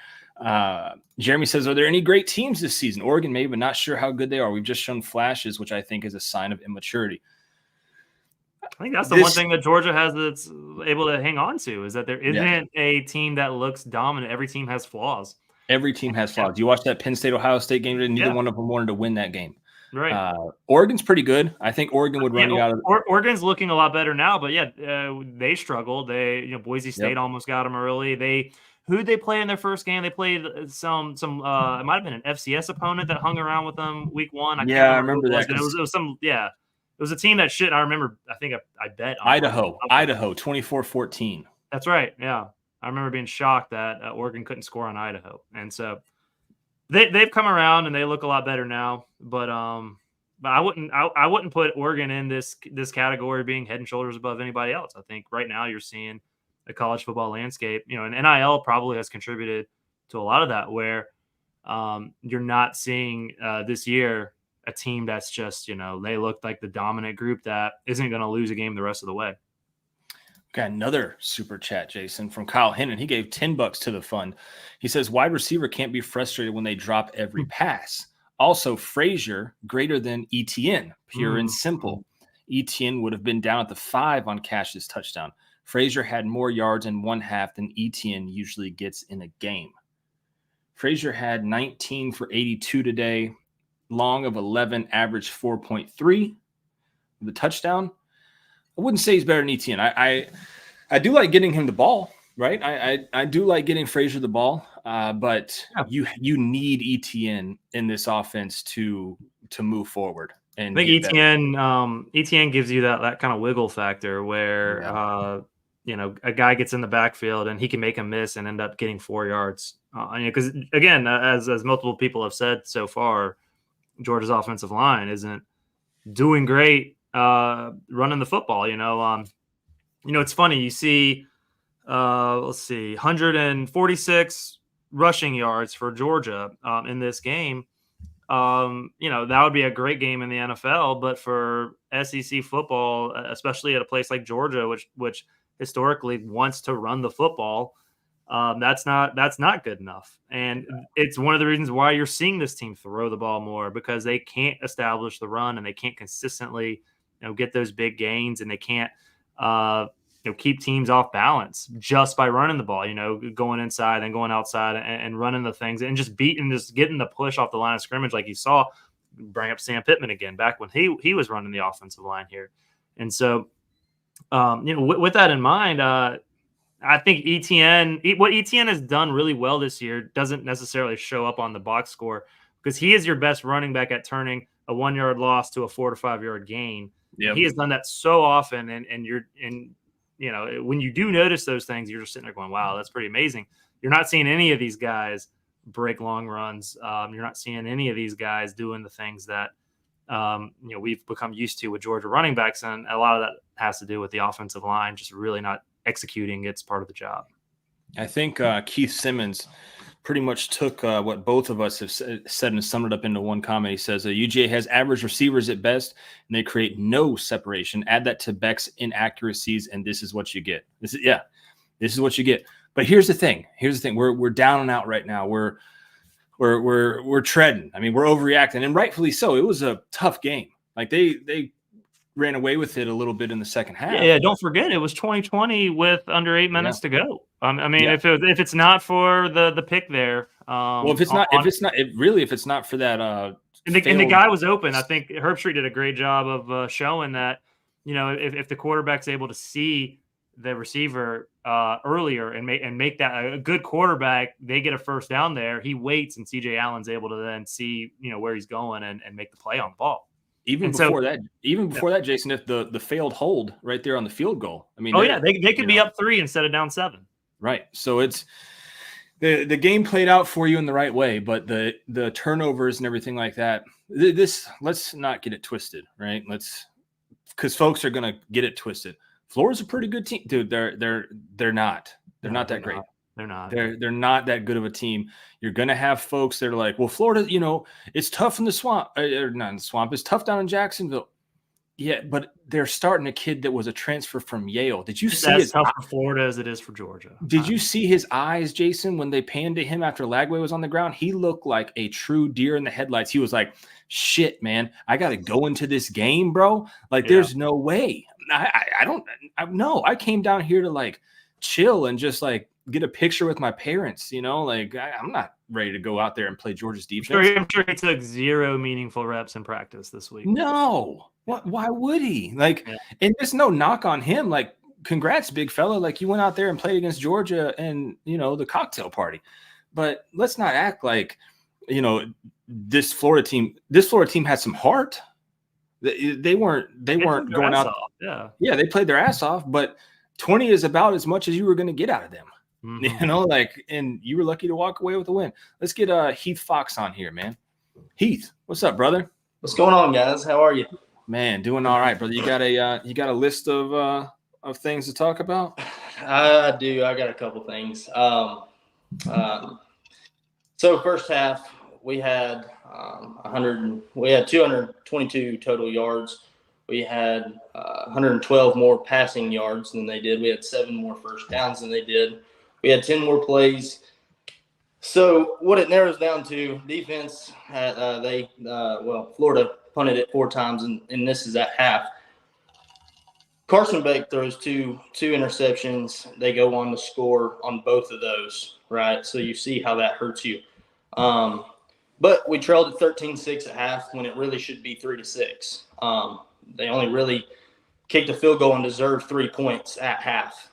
Jeremy says, are there any great teams this season? Oregon maybe, but not sure how good they are. We've just shown flashes, which I think is a sign of immaturity. I think that's the one thing that Georgia has that's able to hang on to is that there isn't a team that looks dominant. Every team has flaws. Every team has flaws. You watch that Penn State-Ohio State game, neither one of them wanted to win that game. Right. Oregon's pretty good. I think Oregon would run you out of Oregon's looking a lot better now, but they struggled. Boise State almost got them early. Who'd they play in their first game? They played some it might have been an FCS opponent that hung around with them week one. I remember that. It was a team that shit. I remember. I think I bet on Idaho 24-14. That's right. Yeah, I remember being shocked that Oregon couldn't score on Idaho, and so they've come around and they look a lot better now. But I wouldn't put Oregon in this category being head and shoulders above anybody else. I think right now you're seeing the college football landscape, and NIL probably has contributed to a lot of that, where you're not seeing this year a team that's just, they look like the dominant group that isn't going to lose a game the rest of the way. Got another super chat, Jason, from Kyle Hennon. He gave $10 to the fund. He says, wide receiver can't be frustrated when they drop every pass. Also, Frazier greater than ETN, pure and simple. ETN would have been down at the 5 on Cash's touchdown. Frazier had more yards in one half than ETN usually gets in a game. Frazier had 19 for 82 today, long of 11, average 4.3 with a touchdown. I wouldn't say he's better than ETN. I do like getting him the ball, right? I do like getting Frazier the ball, but you need ETN in this offense to move forward. And I think ETN gives you that kind of wiggle factor where a guy gets in the backfield and he can make a miss and end up getting 4 yards. Because again, as multiple people have said so far, Georgia's offensive line isn't doing great running the football. It's funny. You see, 146 rushing yards for Georgia in this game. That would be a great game in the NFL, but for SEC football, especially at a place like Georgia, which historically wants to run the football, that's not good enough. And it's one of the reasons why you're seeing this team throw the ball more, because they can't establish the run and they can't consistently, get those big gains, and they can't, keep teams off balance just by running the ball, going inside and going outside and running the things and just getting the push off the line of scrimmage. Like you saw, bring up Sam Pittman again, back when he was running the offensive line here. And so, with that in mind, I think what ETN has done really well this year doesn't necessarily show up on the box score, because he is your best running back at turning a 1 yard loss to a 4 to 5 yard gain. Yep. He has done that so often. And when you do notice those things, you're just sitting there going, wow, that's pretty amazing. You're not seeing any of these guys break long runs. You're not seeing any of these guys doing the things that, we've become used to with Georgia running backs. And a lot of that has to do with the offensive line just really not executing its part of the job. I think Keith Simmons pretty much took what both of us have said and summed it up into one comment. He says UGA has average receivers at best, and they create no separation. Add that to Beck's inaccuracies, and this is what you get. This is what you get. But here's the thing. We're down and out right now. We're treading. I mean, we're overreacting, and rightfully so. It was a tough game. Like they ran away with it a little bit in the second half. Yeah, don't forget it was 2020 with under 8 minutes to go. I mean, if it's not for the pick there, well, if it's not for that, and the guy was open. I think Herbstreit did a great job of showing that, if the quarterback's able to see the receiver earlier and make that a good quarterback, they get a first down there. He waits, and CJ Allen's able to then see where he's going and make the play on the ball. Even before that, Jason, if the failed hold right there on the field goal, I mean, they could be up 3 instead of down 7. Right. So it's the game played out for you in the right way, but the turnovers and everything like that. Let's not get it twisted, right? Because folks are gonna get it twisted. Florida's a pretty good team, dude. They're not that great. They're not. They're not that good of a team. You're gonna have folks that are like, well, Florida, it's tough in the swamp, or not in the swamp. It's tough down in Jacksonville. Yeah, but they're starting a kid that was a transfer from Yale. Did you see as tough for Florida as it is for Georgia? Did you see his eyes, Jason, when they panned to him after Lagway was on the ground? He looked like a true deer in the headlights. He was like, shit, man, I got to go into this game, bro. There's no way. I came down here to chill and just get a picture with my parents, I'm not ready to go out there and play Georgia's defense. I'm sure he took 0 meaningful reps in practice this week. No. Why would he? And there's no knock on him. Congrats, big fella. You went out there and played against Georgia and, the cocktail party. But let's not act like, this Florida team had some heart. They weren't going out. Yeah, they played their ass off, but 20 is about as much as you were going to get out of them. Mm-hmm. And you were lucky to walk away with a win. Let's get Heath Fox on here, man. Heath, what's up, brother? What's going on, guys? How are you? Man, doing all right, brother. You got a list of things to talk about? I do. I got a couple things. So first half, we had 222 total yards. We had 112 more passing yards than they did. We had 7 more first downs than they did. We had 10 more plays. So what it narrows down to, defense had Florida punted it 4 times, and this is at half. Carson Beck throws two interceptions. They go on to score on both of those, right? So you see how that hurts you. But we trailed at 13-6 at half when it really should be 3-6. They only really kicked a field goal and deserved 3 points at half.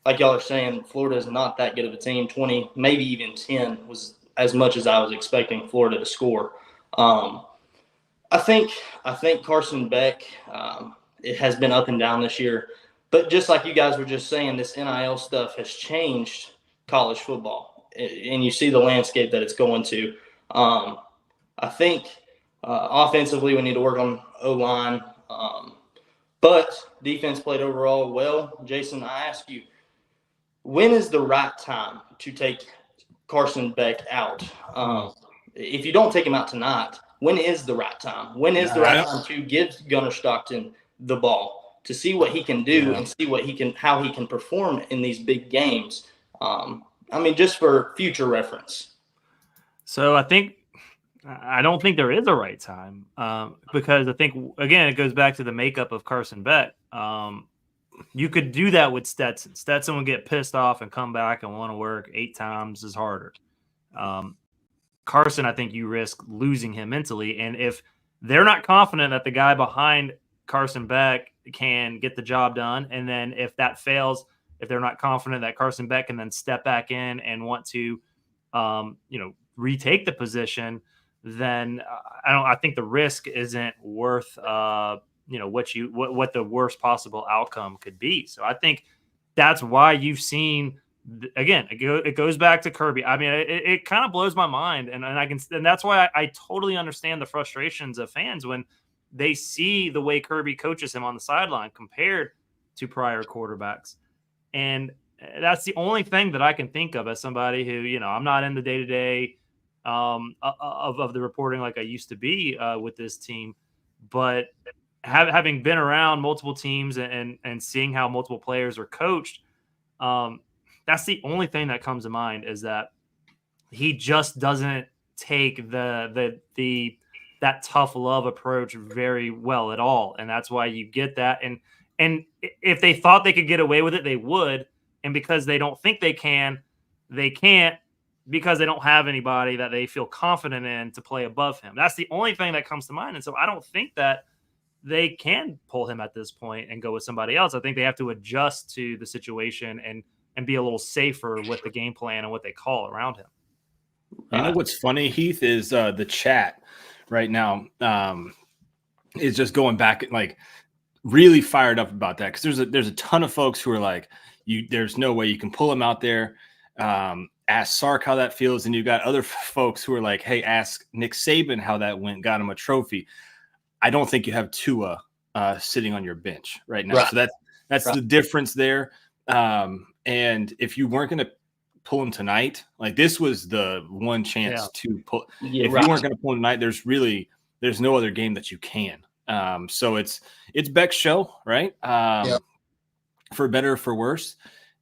Like y'all are saying, Florida is not that good of a team. 20, maybe even 10 was as much as I was expecting Florida to score. I think Carson Beck, it has been up and down this year. But just like you guys were just saying, this NIL stuff has changed college football. And you see the landscape that it's going to. I think offensively we need to work on O-line. But defense played overall well. Jason, I ask you, when is the right time to take Carson Beck out? If you don't take him out tonight, when is the right time? When is the right time to give Gunnar Stockton the ball to see what he can do and see how he can perform in these big games? Just for future reference. So I don't think there is a right time because I think, again, it goes back to the makeup of Carson Beck. You could do that with Stetson. Stetson would get pissed off and come back and want to work 8 times as harder. Carson, I think you risk losing him mentally. And if they're not confident that the guy behind Carson Beck can get the job done, and then if that fails, if they're not confident that Carson Beck can then step back in and want to, retake the position, then I think the risk isn't worth, what the worst possible outcome could be. So I think that's why you've seen, again, it goes back to Kirby. I mean, it kind of blows my mind, and that's why I totally understand the frustrations of fans when they see the way Kirby coaches him on the sideline compared to prior quarterbacks. And that's the only thing that I can think of as somebody who, I'm not in the day-to-day of the reporting like I used to be with this team. But having been around multiple teams and seeing how multiple players are coached, that's the only thing that comes to mind, is that he just doesn't take the that tough love approach very well at all. And that's why you get that. And if they thought they could get away with it, they would. And because they don't think they can, they can't, because they don't have anybody that they feel confident in to play above him. That's the only thing that comes to mind. And so I don't think that they can pull him at this point and go with somebody else. I think they have to adjust to the situation and be a little safer with the game plan and what they call around him. You know what's funny, Heath, is the chat right now is just going back and like really fired up about that, because there's a ton of folks who are like, there's no way you can pull him out there. Ask Sark how that feels, and you got other folks who are like, hey, ask Nick Saban how that went, got him a trophy. I don't think you have Tua sitting on your bench right now. Right. So that's right. The difference there. And if you weren't going to pull him tonight, like this was the one chance to pull. Yeah, if you weren't going to pull him tonight, there's no other game that you can. So it's Beck's show, right? For better or for worse.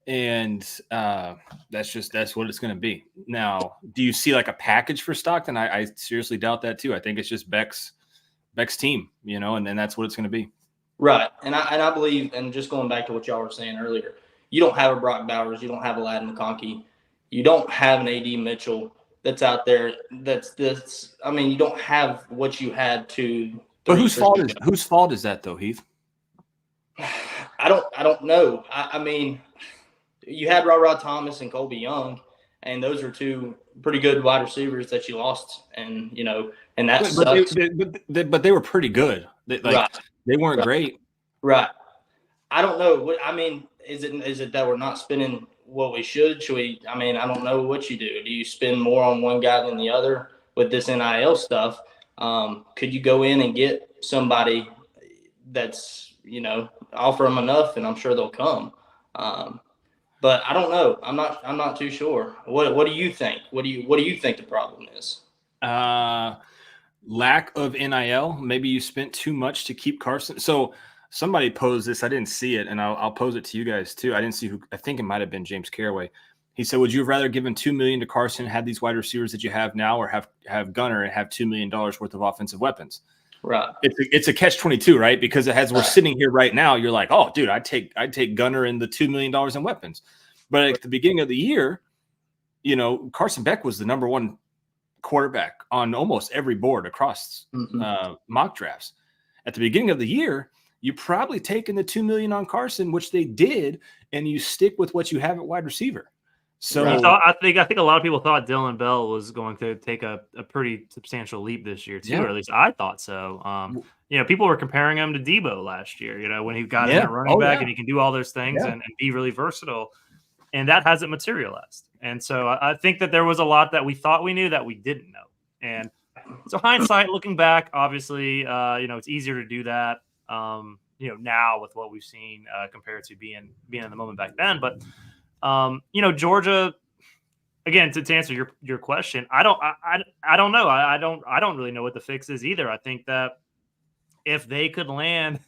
And that's what it's going to be. Now, do you see like a package for Stockton? I seriously doubt that too. I think it's just Beck's team, and then that's what it's going to be. Right. And I believe, and just going back to what y'all were saying earlier, you don't have a Brock Bowers, you don't have a Ladin McConkey, you don't have an AD Mitchell that's out there. You don't have what you had to. But whose fault is that though, Heath? I don't know. I mean, you had Rod Thomas and Colby Young, and those are two pretty good wide receivers that you lost, and that sucks. But they were pretty good. They weren't great. Right. I don't know. I mean, is it that we're not spending what we should? Should we? I mean, I don't know what you do. Do you spend more on one guy than the other with this NIL stuff? Could you go in and get somebody that's offer them enough, and I'm sure they'll come. But I don't know. I'm not too sure. What do you think? What do you think the problem is? Lack of NIL. Maybe you spent too much to keep Carson. So somebody posed this. I didn't see it, and I'll pose it to you guys too. I didn't see who. I think it might have been James Caraway. He said, "Would you have rather given $2 million to Carson, have these wide receivers that you have now, or have Gunner and have $2 million worth of offensive weapons?" Right. It's a catch-22, right? Because as we're sitting here right now, you're like, "Oh, dude, I'd take Gunner and the $2 million in weapons." But at the beginning of the year, Carson Beck was the number one quarterback on almost every board across mock drafts. At the beginning of the year, you probably taken the $2 million on Carson, which they did, and you stick with what you have at wide receiver. So I think a lot of people thought Dylan Bell was going to take a pretty substantial leap this year too, or at least I thought so. People were comparing him to Debo last year, when he got in at running back and he can do all those things and be really versatile, and that hasn't materialized. And so I think that there was a lot that we thought we knew that we didn't know. And so hindsight, looking back, obviously, it's easier to do that, now with what we've seen compared to being in the moment back then. But Georgia, again, to answer your question, I don't know. I don't really know what the fix is either. I think that if they could land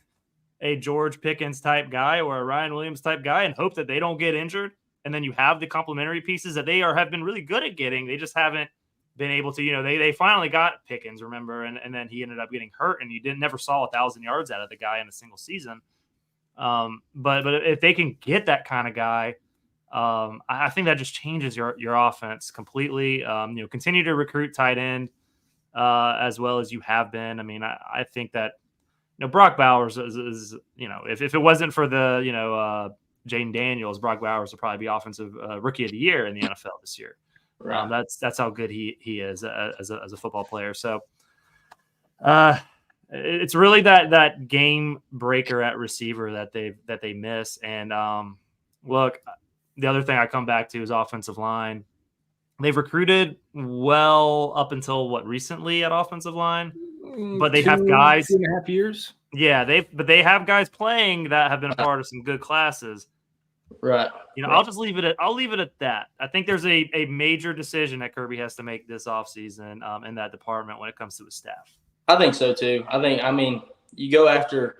a George Pickens type guy or a Ryan Williams type guy and hope that they don't get injured, and then you have the complementary pieces that they have been really good at getting, they just haven't been able to, they finally got Pickens, remember, and then he ended up getting hurt, and you never saw 1,000 yards out of the guy in a single season. But if they can get that kind of guy, I think that just changes your offense completely. Continue to recruit tight end as well as you have been. I mean, I think that Brock Bowers is if it wasn't for the Jaden Daniels, Brock Bowers would probably be offensive rookie of the year in the NFL this year. Right. That's how good he is as a football player. So it's really that game breaker at receiver that they miss. And look. The other thing I come back to is offensive line. They've recruited well up until recently at offensive line, but they have guys 2.5 years. Yeah, they have guys playing that have been a part of some good classes. Right. I'll leave it at that. I think there's a major decision that Kirby has to make this offseason in that department when it comes to his staff. I think so too. You go after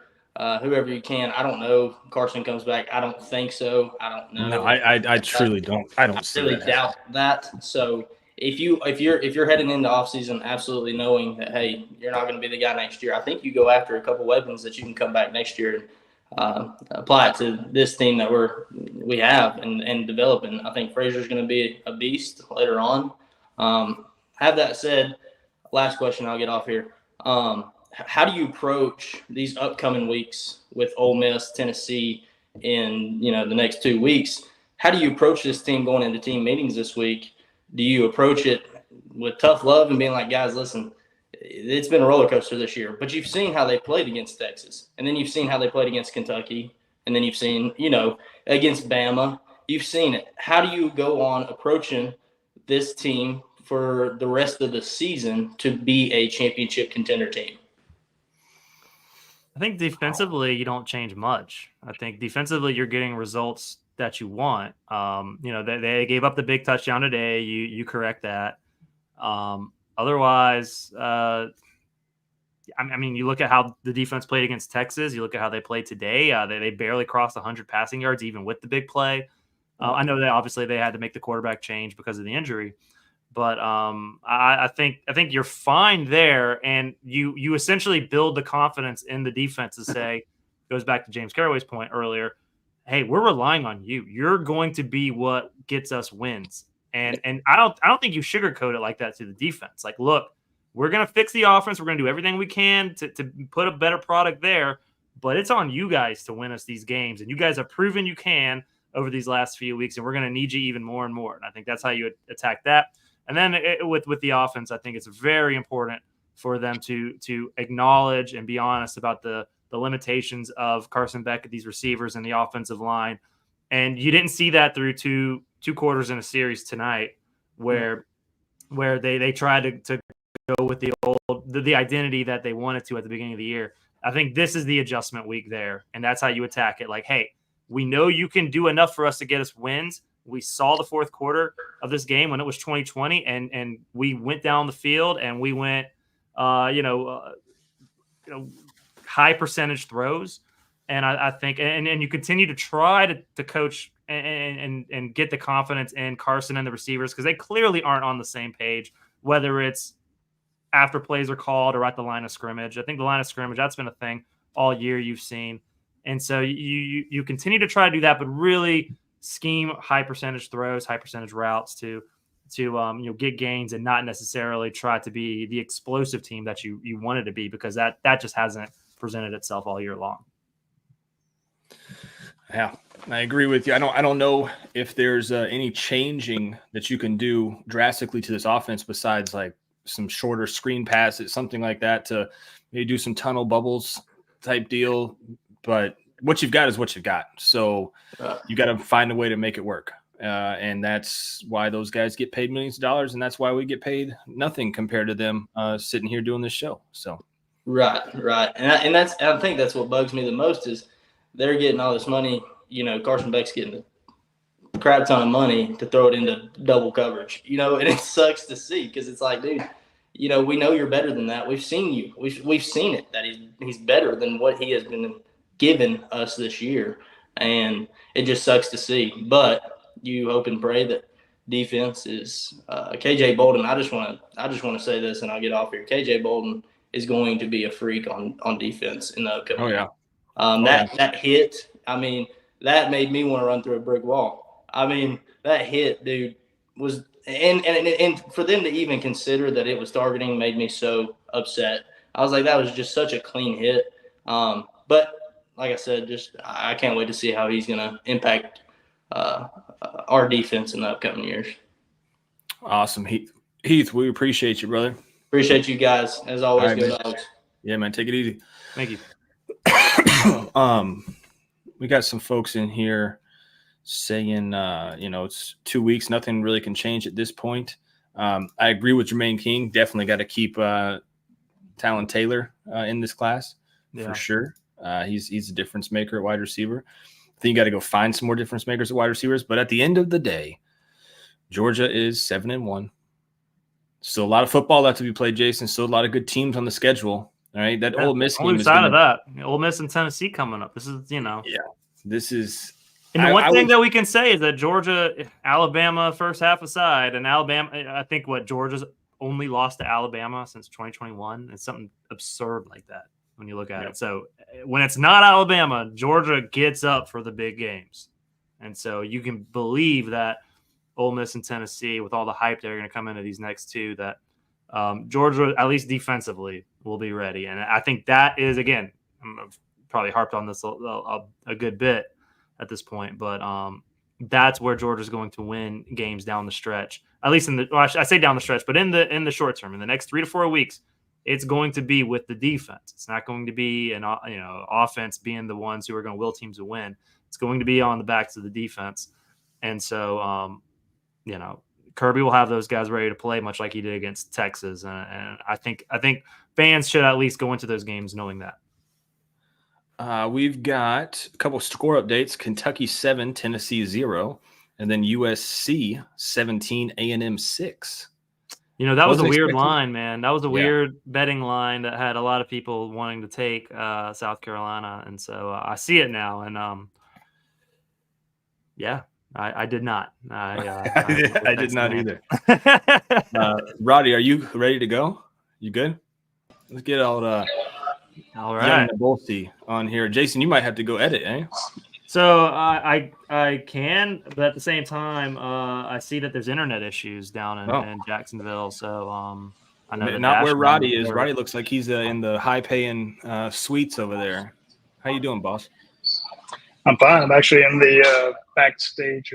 whoever you can. I don't know. Carson comes back. I don't think so. I don't know. No, I truly don't. I don't really doubt that. So if you're heading into offseason absolutely knowing that, hey, you're not going to be the guy next year, I think you go after a couple weapons that you can come back next year and apply it to this team that we have and developing. I think Frazier's going to be a beast later on. Have that said, last question, I'll get off here. How do you approach these upcoming weeks with Ole Miss, Tennessee in the next 2 weeks? How do you approach this team going into team meetings this week? Do you approach it with tough love and being like, guys, listen, it's been a roller coaster this year, but you've seen how they played against Texas, and then you've seen how they played against Kentucky, and then you've seen, against Bama. You've seen it. How do you go on approaching this team for the rest of the season to be a championship contender team? I think defensively, you don't change much. I think defensively, you're getting results that you want. They gave up the big touchdown today. You correct that. Otherwise, you look at how the defense played against Texas. You look at how they played today. They barely crossed 100 passing yards, even with the big play. I know that obviously they had to make the quarterback change because of the injury. But I think you're fine there, and you essentially build the confidence in the defense to say, goes back to James Carraway's point earlier, hey, we're relying on you. You're going to be what gets us wins. And I don't think you sugarcoat it like that to the defense. Like, look, we're going to fix the offense. We're going to do everything we can to put a better product there, but it's on you guys to win us these games. And you guys have proven you can over these last few weeks, and we're going to need you even more and more. And I think that's how you attack that. And then with the offense, I think it's very important for them to acknowledge and be honest about the limitations of Carson Beck, these receivers, and the offensive line. And you didn't see that through two quarters in a series tonight, where they tried to go with the identity that they wanted to at the beginning of the year. I think this is the adjustment week there, and that's how you attack it. Like, hey, we know you can do enough for us to get us wins. We saw the fourth quarter of this game when it was 2020, and we went down the field and we went, high percentage throws. And I think, and you continue to try to coach and get the confidence in Carson and the receivers, because they clearly aren't on the same page, whether it's after plays are called or at the line of scrimmage. I think the line of scrimmage, that's been a thing all year you've seen. And so you continue to try to do that, but really scheme high percentage throws, high percentage routes to get gains, and not necessarily try to be the explosive team that you wanted to be, because that just hasn't presented itself all year long. Yeah, I agree with you. I don't know if there's any changing that you can do drastically to this offense besides like some shorter screen passes, something like that, to maybe do some tunnel bubbles type deal. But what you've got is what you've got. So you got to find a way to make it work. And that's why those guys get paid millions of dollars. And that's why we get paid nothing compared to them sitting here doing this show. So. Right. And I think that's what bugs me the most is they're getting all this money. Carson Beck's getting a crap ton of money to throw it into double coverage, and it sucks to see, because it's like, dude, we know you're better than that. We've seen you. We've seen it, that he's better than what he has been given us this year. And it just sucks to see. But you hope and pray that defense is KJ Bolden. I just want to say this, and I'll get off here. KJ Bolden is going to be a freak on defense in the upcoming. Oh yeah. That hit, that made me want to run through a brick wall. That hit, dude, was and for them to even consider that it was targeting made me so upset. I was like, that was just such a clean hit. But like I said, I can't wait to see how he's going to impact our defense in the upcoming years. Awesome, Heath. We appreciate you, brother. Appreciate you guys as always. Right, go Dogs. Yeah, man. Take it easy. Thank you. We got some folks in here saying, it's 2 weeks. Nothing really can change at this point. I agree with Jermaine King. Definitely got to keep Talon Taylor in this class for sure. He's a difference maker at wide receiver. I think you got to go find some more difference makers at wide receivers. But at the end of the day, Georgia is 7-1. Still a lot of football left to be played, Jason. Still a lot of good teams on the schedule. All right, that Ole Miss game is side of that. Ole Miss and Tennessee coming up. This is, this is And the one thing that we can say is that Georgia, Alabama, first half aside, and Alabama, I think Georgia's only lost to Alabama since 2021. It's something absurd like that when you look at it. So when it's not Alabama, Georgia gets up for the big games. And so you can believe that Ole Miss and Tennessee, with all the hype they're going to come into these next two, that Georgia, at least defensively, will be ready. And I think that is, again, I've probably harped on this a good bit at this point, but that's where Georgia's going to win games down the stretch. At least I say down the stretch, but in the short term, in the next 3 to 4 weeks, it's going to be with the defense. It's not going to be an offense being the ones who are going to will teams to win. It's going to be on the backs of the defense, and so Kirby will have those guys ready to play, much like he did against Texas. And I think fans should at least go into those games knowing that. We've got a couple score updates. Kentucky 7, Tennessee 0, and then USC 17, A&M 6. That was a weird line, man. That was a weird betting line that had a lot of people wanting to take South Carolina. And so I see it now. And I did not. I did not either. Roddy, are you ready to go? You good? Let's get all right. Bolsey on here. Jason, you might have to go edit, eh? So I can, but at the same time, I see that there's internet issues down in Jacksonville. So I know not where Roddy is. Roddy looks like he's in the high-paying suites over there. How you doing, boss? I'm fine. I'm actually in the backstage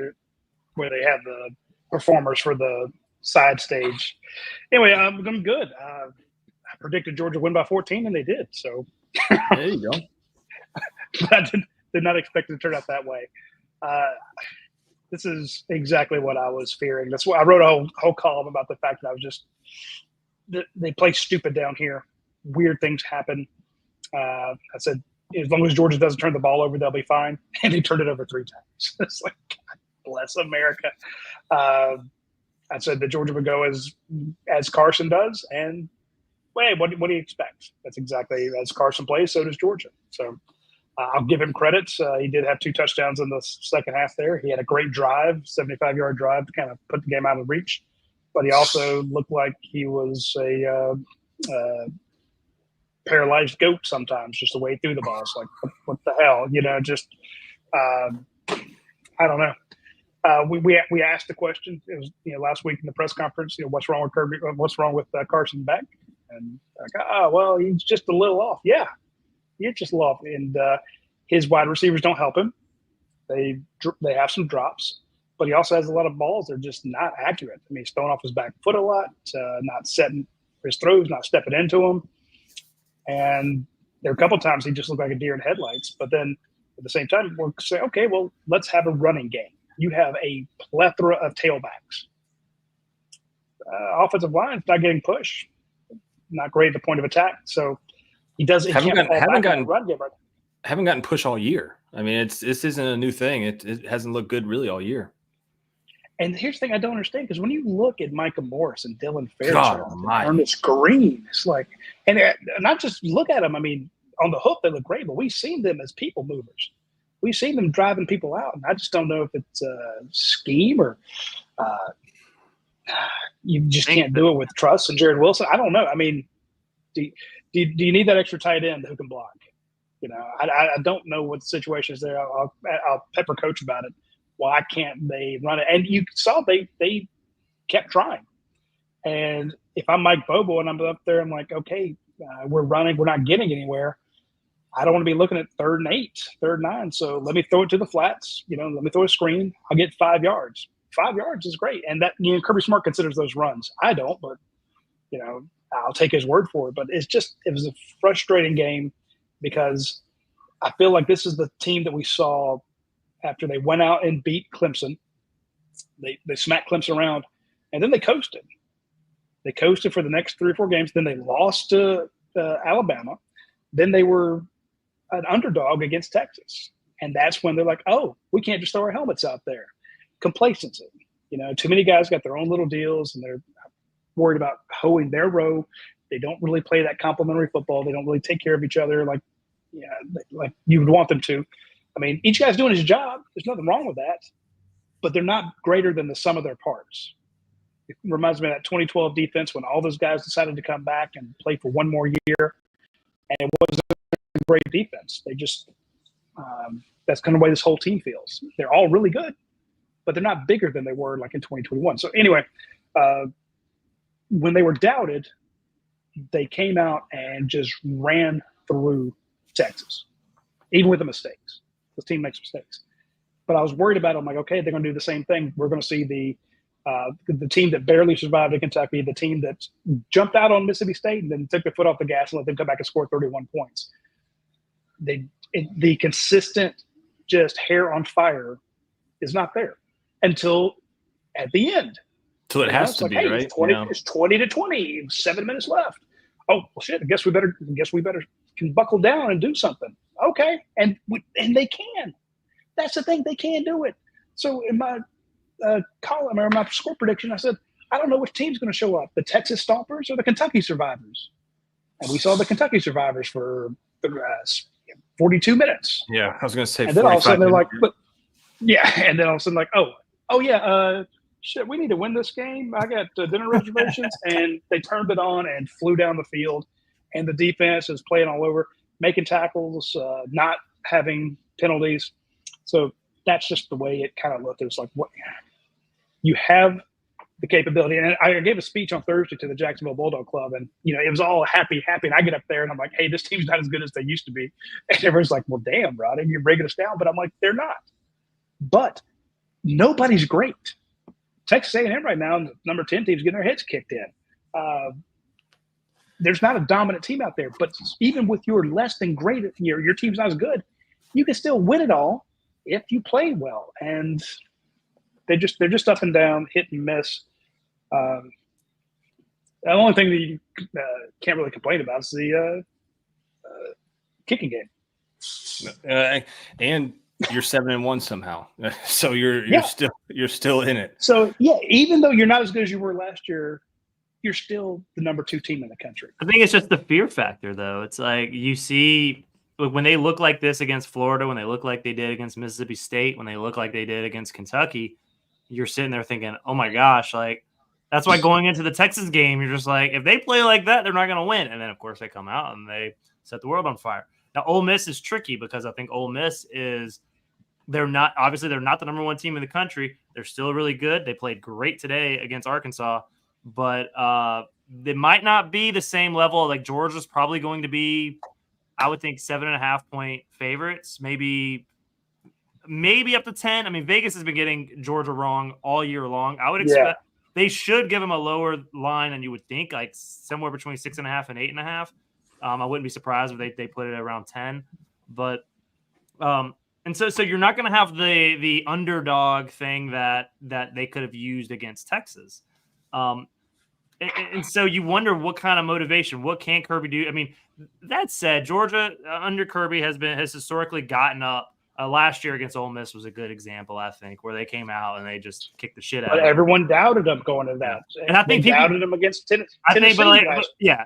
where they have the performers for the side stage. Anyway, I'm good. I predicted Georgia win by 14, and they did. So there you go. But I did not expect it to turn out that way. This is exactly what I was fearing. That's why I wrote a whole column about the fact that they play stupid down here. Weird things happen. I said, as long as Georgia doesn't turn the ball over, they'll be fine. And they turned it over 3 times. It's like, God bless America. I said that Georgia would go as Carson does, and wait, what do you expect? That's exactly as Carson plays, so does Georgia. So I'll give him credit. He did have 2 touchdowns in the second half there. He had a great drive, 75-yard drive to kind of put the game out of reach. But he also looked like he was a paralyzed goat sometimes, just the way through the ball. It's like, what the hell? I don't know. We asked the question. It was last week in the press conference. What's wrong with Kirby? What's wrong with Carson Beck? And well, he's just a little off. Yeah, he's just a little off. And his wide receivers don't help him. They have some drops, but he also has a lot of balls that are just not accurate. I mean, he's throwing off his back foot a lot, not setting his throws, not stepping into them. And there are a couple of times he just looked like a deer in headlights. But then at the same time, we'll say, okay, well, let's have a running game. You have a plethora of tailbacks. Offensive line's not getting pushed. Not great at the point of attack. So he doesn't. Haven't gotten push all year. I mean, this isn't a new thing. It hasn't looked good really all year. And here's the thing I don't understand, because when you look at Micah Morris and Dylan Fairchild and Ernest Green, it's like, and not just look at them. I mean, on the hook, they look great, but we've seen them as people movers. We've seen them driving people out. And I just don't know if it's a scheme or you just can't do it with Truss and Jared Wilson. I don't know. I mean, do you need that extra tight end who can block? I don't know what the situation is there. I'll pepper coach about it. Why can't they run it? And you saw they kept trying. And if I'm Mike Bobo and I'm up there, I'm like, okay, we're running. We're not getting anywhere. I don't want to be looking at 3rd and 8, 3rd and 9. So let me throw it to the flats. Let me throw a screen. I'll get 5 yards. 5 yards is great. And that Kirby Smart considers those runs. I don't, but I'll take his word for it. But it was a frustrating game, because I feel like this is the team that we saw after they went out and beat Clemson. They smacked Clemson around, and then they coasted. They coasted for the next 3 or 4 games. Then they lost to Alabama. Then they were an underdog against Texas. And that's when they're like, oh, we can't just throw our helmets out there. Complacency. Too many guys got their own little deals, and they're worried about hoeing their row. They don't really play that complementary football. They don't really take care of each other like you would want them to. I mean, each guy's doing his job. There's nothing wrong with that, but they're not greater than the sum of their parts. It reminds me of that 2012 defense when all those guys decided to come back and play for one more year, and it wasn't a great defense. They just that's kind of the way this whole team feels. They're all really good, but they're not bigger than they were like in 2021. So anyway, when they were doubted, they came out and just ran through Texas, even with the mistakes. This team makes mistakes. But I was worried about it. I'm like, okay, they're going to do the same thing. We're going to see the team that barely survived in Kentucky, the team that jumped out on Mississippi State and then took their foot off the gas and let them come back and score 31 points. The consistent just hair on fire is not there until at the end. So it has to be, right? It's 20-20, 7 minutes left. Oh, well, shit, I guess we better can buckle down and do something. Okay, and they can. That's the thing, they can do it. So in my column or my score prediction, I said, I don't know which team's going to show up, the Texas Stompers or the Kentucky Survivors. And we saw the Kentucky Survivors for 42 minutes. Yeah, I was going to say. And then all of a sudden they're like, and then all of a sudden like, oh yeah, shit, we need to win this game. I got dinner reservations, and they turned it on and flew down the field. And the defense is playing all over, making tackles, not having penalties. So that's just the way it kind of looked. It was like, what you have the capability. And I gave a speech on Thursday to the Jacksonville Bulldog Club, and it was all happy. And I get up there and I'm like, hey, this team's not as good as they used to be. And everyone's like, well, damn, Roddy, you're breaking us down. But I'm like, they're not. But nobody's great. Texas A&M right now, the number 10 team's getting their heads kicked in. There's not a dominant team out there, but even with your less than great, your team's not as good, you can still win it all if you play well. And they're just up and down, hit and miss. The only thing that you can't really complain about is the kicking game. And you're 7-1 somehow, so you're still in it. So yeah, even though you're not as good as you were last year, you're still the number 2 team in the country. I think it's just the fear factor, though. It's like you see when they look like this against Florida, when they look like they did against Mississippi State, when they look like they did against Kentucky, you're sitting there thinking, oh my gosh, like that's why going into the Texas game, you're just like, if they play like that, they're not going to win. And then of course they come out and they set the world on fire. Now, Ole Miss is tricky because I think Ole Miss they're not the number 1 team in the country. They're still really good. They played great today against Arkansas, but they might not be the same level. Like Georgia's probably going to be, I would think, 7.5 point favorites, maybe up to 10. I mean, Vegas has been getting Georgia wrong all year long. I would expect they should give them a lower line than you would think, like somewhere between 6.5 and 8.5. I wouldn't be surprised if they put it around 10. But and so you're not going to have the underdog thing that they could have used against Texas. And so you wonder what kind of motivation, what can Kirby do? I mean, that said, Georgia under Kirby has historically gotten up. Last year against Ole Miss was a good example, I think, where they came out and they just kicked the shit out of them. Everyone doubted them going to that. And I think people doubted them against Tennessee.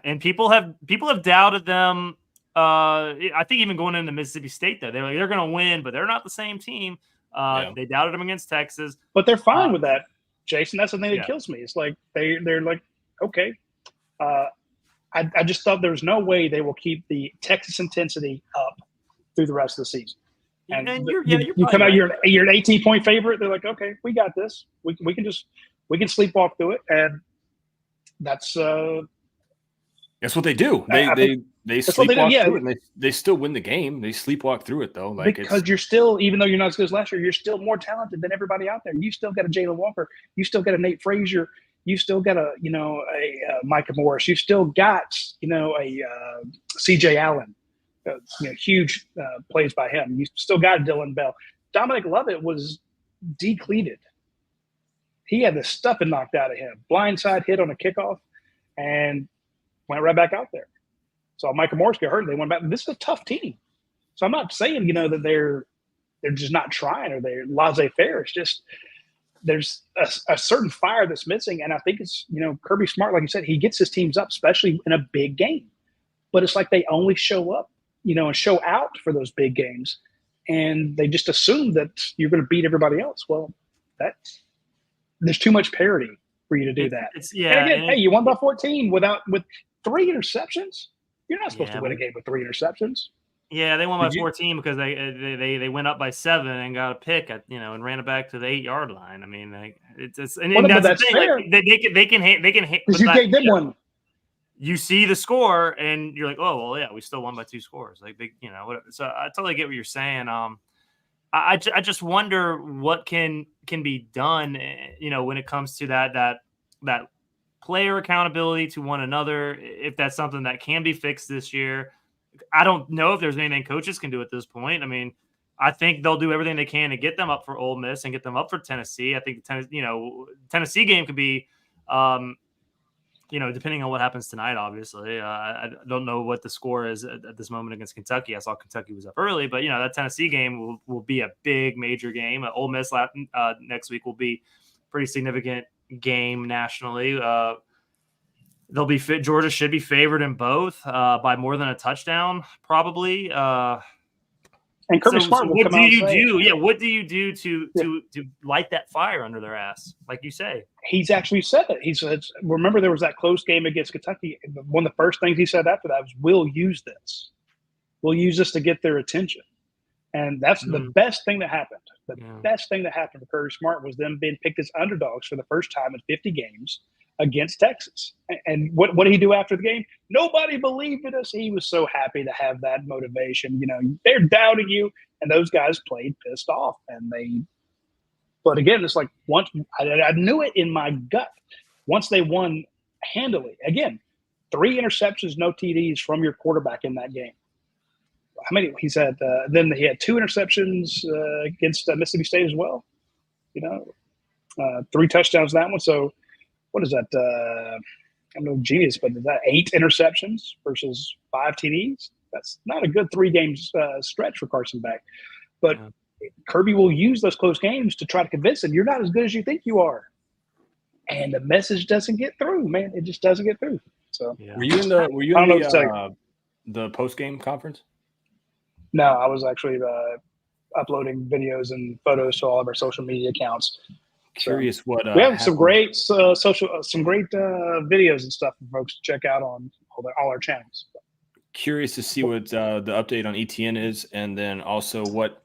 And people have doubted them. I think even going into Mississippi State, though, they're going to win, but they're not the same team. They doubted them against Texas. But they're fine with that, Jason. That's the thing that kills me. It's like they're like, okay. I just thought there was no way they will keep the Texas intensity up through the rest of the season. And you come out, you're an 18-point favorite. They're like, okay, we got this. We can sleepwalk through it, and that's what they do. They sleepwalk through it, and they still win the game. They sleepwalk through it though, because you're still, even though you're not as good as last year, you're still more talented than everybody out there. You still got a Jalen Walker. You still got a Nate Frazier. You still got a Micah Morris. You still got a C.J. Allen. Huge plays by him. You still got Dylan Bell. Dominic Lovett was depleted. He had the stuffing knocked out of him. Blindside hit on a kickoff and went right back out there. So Micah Morris got hurt and they went back. This is a tough team. So I'm not saying, that they're just not trying or they're laissez-faire. It's just there's a certain fire that's missing. And I think it's, Kirby Smart, like you said, he gets his teams up, especially in a big game. But it's like they only show up, and show out for those big games. and they just assume that you're going to beat everybody else. Well, there's too much parity for you to do that. And again, hey, you won by 14 with 3 interceptions. You're not supposed to win a game with 3 interceptions. Yeah, they won by 14 because they went up by 7 and got a pick and ran it back to the 8-yard line. I mean, that's the thing. Fair. Like, they can because you gave them one. You see the score and you're like, oh well, yeah, we still won by 2 scores. Like whatever. So I totally get what you're saying. I just wonder what can be done, when it comes to that player accountability to one another. If that's something that can be fixed this year. I don't know if there's anything coaches can do at this point. I mean, I think they'll do everything they can to get them up for Ole Miss and get them up for Tennessee. I think the Tennessee game could be, depending on what happens tonight, obviously. I don't know what the score is at this moment against Kentucky. I saw Kentucky was up early, but, that Tennessee game will be a big, major game. Ole Miss next week will be a pretty significant game nationally. They'll be fit. Georgia should be favored in both by more than a touchdown, probably. And Kirby Smart will come out and say, what do you do to light that fire under their ass, like you say? He's actually said it. He said, remember there was that close game against Kentucky. One of the first things he said after that was, we'll use this. We'll use this to get their attention. And that's the best thing that happened. The best thing that happened for Kirby Smart was them being picked as underdogs for the first time in 50 games against Texas. And what did he do after the game? Nobody believed in us. He was so happy to have that motivation. They're doubting you, and those guys played pissed off. But again, it's like once I knew it in my gut. Once they won handily, again, 3 interceptions, no TDs from your quarterback in that game. How many? He said. Then he had 2 interceptions against Mississippi State as well. 3 touchdowns in that one. So what is that? I'm no genius, but is that 8 interceptions versus 5 TDs? That's not a good 3-game stretch for Carson Beck. But Kirby will use those close games to try to convince him you're not as good as you think you are. And the message doesn't get through, man. It just doesn't get through. So were you in the post-game conference? No, I was actually uploading videos and photos to all of our social media accounts. Curious what we have some great videos and stuff for folks to check out on all our channels. Curious to see what the update on ETN is, and then also what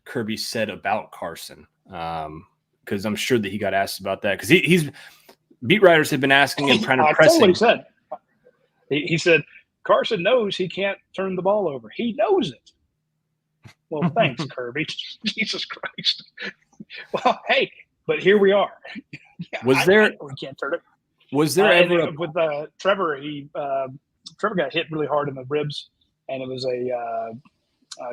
Kirby said about Carson, because I'm sure that he got asked about that, because he's beat writers have been asking him, trying to press him. What he said. He said Carson knows he can't turn the ball over. He knows it. Well, thanks, Kirby. Jesus Christ. Well, hey. But here we are. We can't turn it. Was there ever with Trevor? Trevor got hit really hard in the ribs, and it was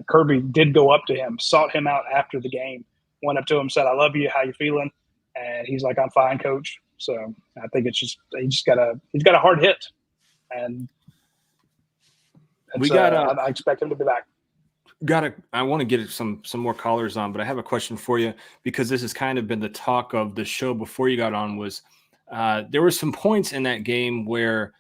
Kirby did go up to him, sought him out after the game, went up to him, said, "I love you. How you feeling?" And he's like, "I'm fine, coach." So I think he's got a hard hit, and I expect him to be back. I want to get some more callers on, but I have a question for you, because this has kind of been the talk of the show before you got on. Was there were some points in that game where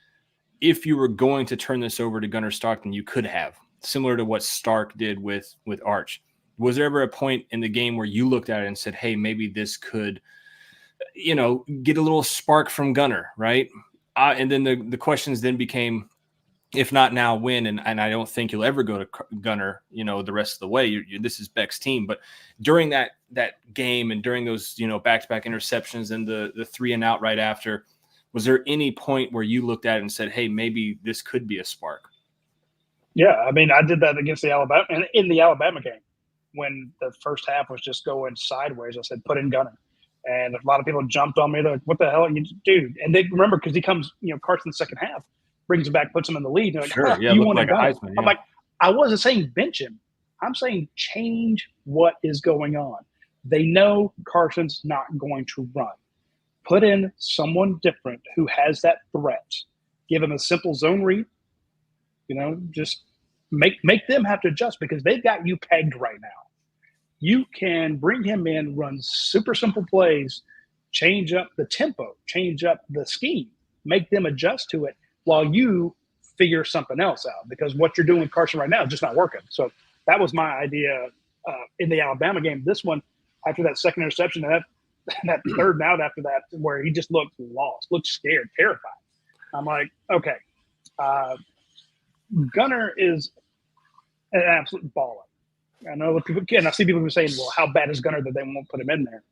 if you were going to turn this over to Gunnar Stockton, you could have, similar to what Stark did with Arch. Was there ever a point in the game where you looked at it and said, hey, maybe this could, get a little spark from Gunnar, right? And then the questions then became, if not now, when? And I don't think you'll ever go to Gunnar, the rest of the way. This is Beck's team. But during that game and during those, back-to-back interceptions and the 3-and-out right after, was there any point where you looked at it and said, hey, maybe this could be a spark? Yeah, I mean, I did that against the Alabama – and in the Alabama game when the first half was just going sideways. I said, put in Gunnar. And a lot of people jumped on me. They're like, what the hell are you do? And they remember, because he comes, Carson's second half, brings him back, puts him in the lead. They're like, sure, you want like to Heisman, go? I'm like, I wasn't saying bench him. I'm saying change what is going on. They know Carson's not going to run. Put in someone different who has that threat. Give him a simple zone read. Just make them have to adjust, because they've got you pegged right now. You can bring him in, run super simple plays, change up the tempo, change up the scheme, make them adjust to it while you figure something else out, because what you're doing with Carson right now is just not working. So that was my idea in the Alabama game. This one, after that second interception, and that third and out after that, where he just looked lost, looked scared, terrified. I'm like, okay, Gunner is an absolute baller. I know what people can. I see people saying, "Well, how bad is Gunner that they won't put him in there?"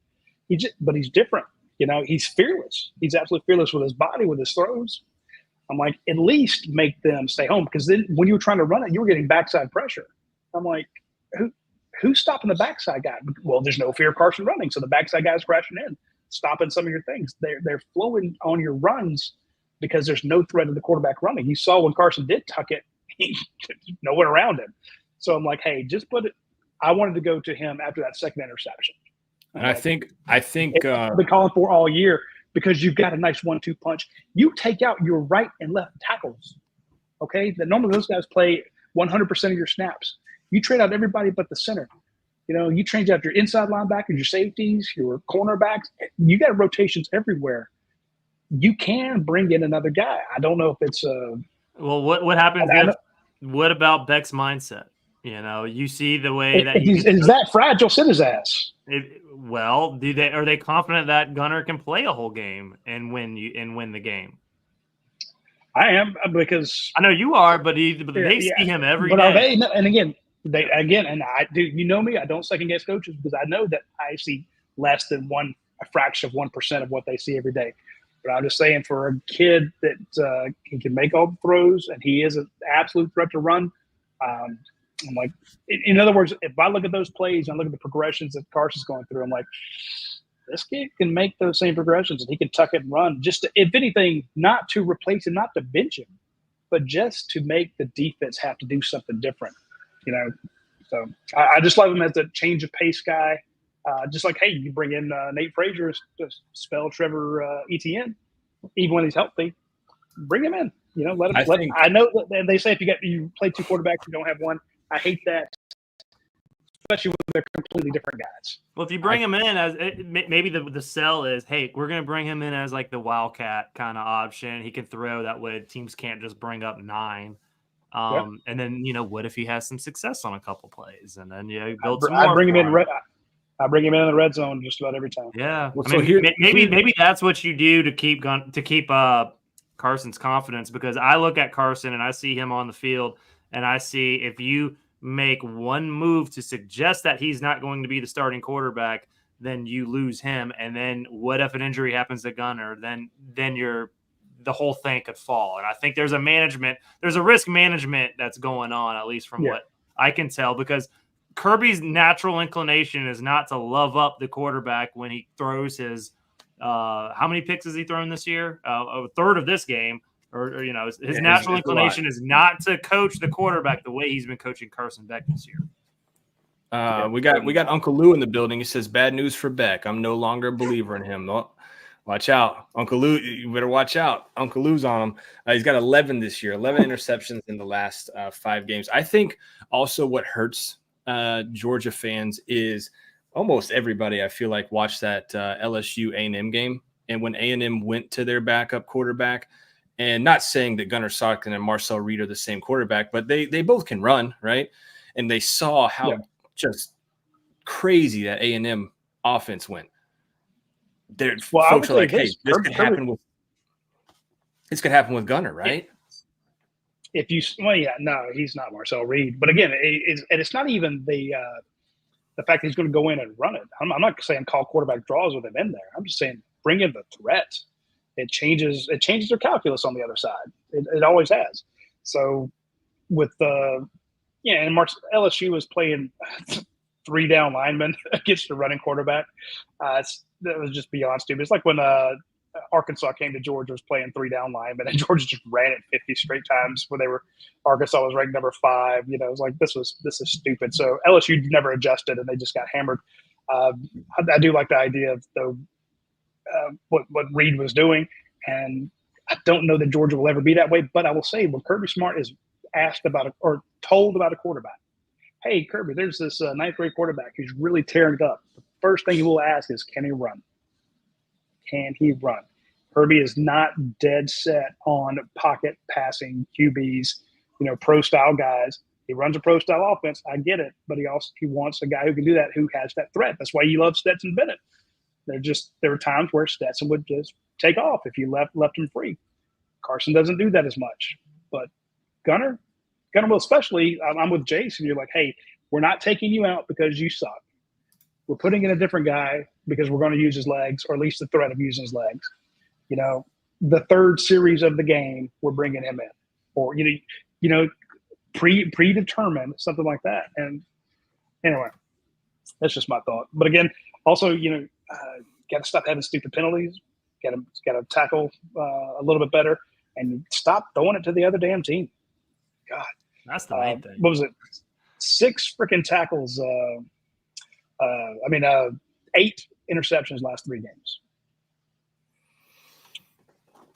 But he's different. He's fearless. He's absolutely fearless with his body, with his throws. I'm like, at least make them stay home, because then when you were trying to run it, you were getting backside pressure. I'm like, who's stopping the backside guy? Well, there's no fear of Carson running, so the backside guy's crashing in, stopping some of your things. They're flowing on your runs because there's no threat of the quarterback running. You saw when Carson did tuck it, no one around him. So I'm like, hey, just put it. I wanted to go to him after that second interception. And I think I've been calling for all year, because you've got a nice 1-2 punch. You take out your right and left tackles, okay? That normally those guys play 100% of your snaps. You trade out everybody but the center. You change out your inside linebackers, your safeties, your cornerbacks. You got rotations everywhere. You can bring in another guy. I don't know if it's well, what happens what about Beck's mindset? You see the way that is that fragile, sit his ass. Well, are they confident that Gunner can play a whole game and win the game? I am, because I know you are, but they see him every day. But are they? And again, and I do. You know me. I don't second guess coaches, because I know that I see less than a fraction of 1% of what they see every day. But I'm just saying, for a kid that he can make all the throws and he is an absolute threat to run. I'm like, in other words, if I look at those plays and I look at the progressions that Carson's going through, I'm like, this kid can make those same progressions and he can tuck it and run. Just to, if anything, not to replace him, not to bench him, but just to make the defense have to do something different. So I just love him as a change of pace guy. Just like, hey, you bring in Nate Frazier to spell Trevor Etienne, even when he's healthy. Bring him in. Let him. I know that they say if you play two quarterbacks, you don't have one. I hate that, especially when they're completely different guys. Well, if you bring him in as maybe the sell is, hey, we're going to bring him in as like the wildcat kind of option. He can throw that way. Teams can't just bring up 9. And then what if he has some success on a couple plays, and then build some more. I bring him in in the red zone just about every time. Yeah, well, maybe that's what you do to keep Carson's confidence, because I look at Carson and I see him on the field, and I see if you make one move to suggest that he's not going to be the starting quarterback, then you lose him. And then what if an injury happens to Gunner? Then the whole thing could fall. And I think there's a risk management that's going on, at least from what I can tell, because Kirby's natural inclination is not to love up the quarterback when he throws his how many picks has he thrown this year? A third of this game. His natural inclination is not to coach the quarterback the way he's been coaching Carson Beck this year. We got Uncle Lou in the building. He says, bad news for Beck. I'm no longer a believer in him. Oh, watch out. Uncle Lou, you better watch out. Uncle Lou's on him. He's got 11 this year, 11 interceptions in the last 5 games. I think also what hurts Georgia fans is almost everybody, I feel like, watched that LSU A&M game. And when A&M went to their backup quarterback, and not saying that Gunnar Stockton and Marcel Reed are the same quarterback, but they both can run, right? And they saw how just crazy that A&M offense went. Folks are like, hey, this could happen with Gunnar, right? He's not Marcel Reed. But again, it's not even the fact that he's going to go in and run it. I'm not saying call quarterback draws with him in there. I'm just saying bring in the threat. It changes their calculus on the other side. It always has. So with and LSU was playing 3 down linemen against the running quarterback. That was just beyond stupid. It's like when Arkansas came to Georgia, was playing 3 down linemen, and Georgia just ran it 50 straight times when Arkansas was ranked number 5. It was like, this is stupid. So LSU never adjusted, and they just got hammered. I do like the idea of what Reed was doing, and I don't know that Georgia will ever be that way. But I will say, when Kirby Smart is asked about or told about a quarterback, hey, Kirby, there's this 9th grade quarterback who's really tearing it up. The first thing he will ask is, can he run? Can he run? Kirby is not dead set on pocket passing QBs, pro style guys. He runs a pro-style offense. I get it. But he wants a guy who can do that, who has that threat. That's why you love Stetson Bennett. There were times where Stetson would just take off if you left him free. Carson doesn't do that as much. But Gunner will, especially, I'm with Jason. You're like, hey, we're not taking you out because you suck. We're putting in a different guy because we're going to use his legs, or at least the threat of using his legs. The third series of the game, we're bringing him in, or predetermined, something like that. And anyway, that's just my thought. But again, also, got to stop having stupid penalties. Got to tackle a little bit better, and stop throwing it to the other damn team. God, that's the main thing. What was it? 6 freaking tackles. 8 interceptions last 3 games.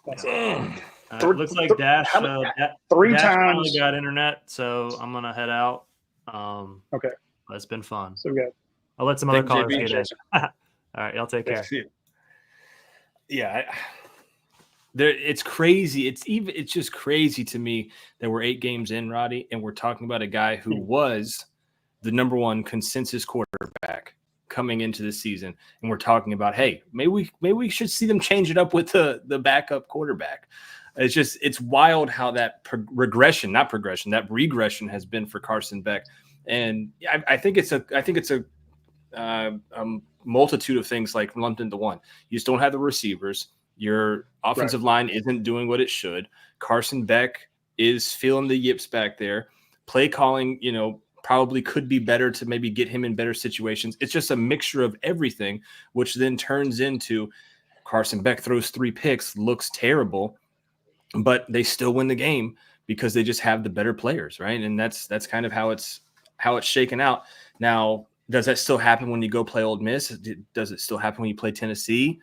That's it. Looks like Dash 3 Dash times finally got internet, so I'm gonna head out. Okay, but it's been fun. So we got. I'll let some other Thank callers you, get in. All right, y'all take care. Yeah, it's crazy. It's just crazy to me that we're 8 games in, Roddy, and we're talking about a guy who was the number 1 consensus quarterback coming into the season, and we're talking about, hey, maybe we should see them change it up with the backup quarterback. It's wild how that regression has been for Carson Beck, and I think it's a multitude of things like lumped into one. You just don't have the receivers. Your offensive line isn't doing what it should. Carson Beck is feeling the yips back there. Play calling, probably could be better to maybe get him in better situations. It's just a mixture of everything, which then turns into Carson Beck throws 3 picks, looks terrible, but they still win the game because they just have the better players, right? And that's kind of how it's shaken out. Now, does that still happen when you go play Ole Miss? Does it still happen when you play Tennessee?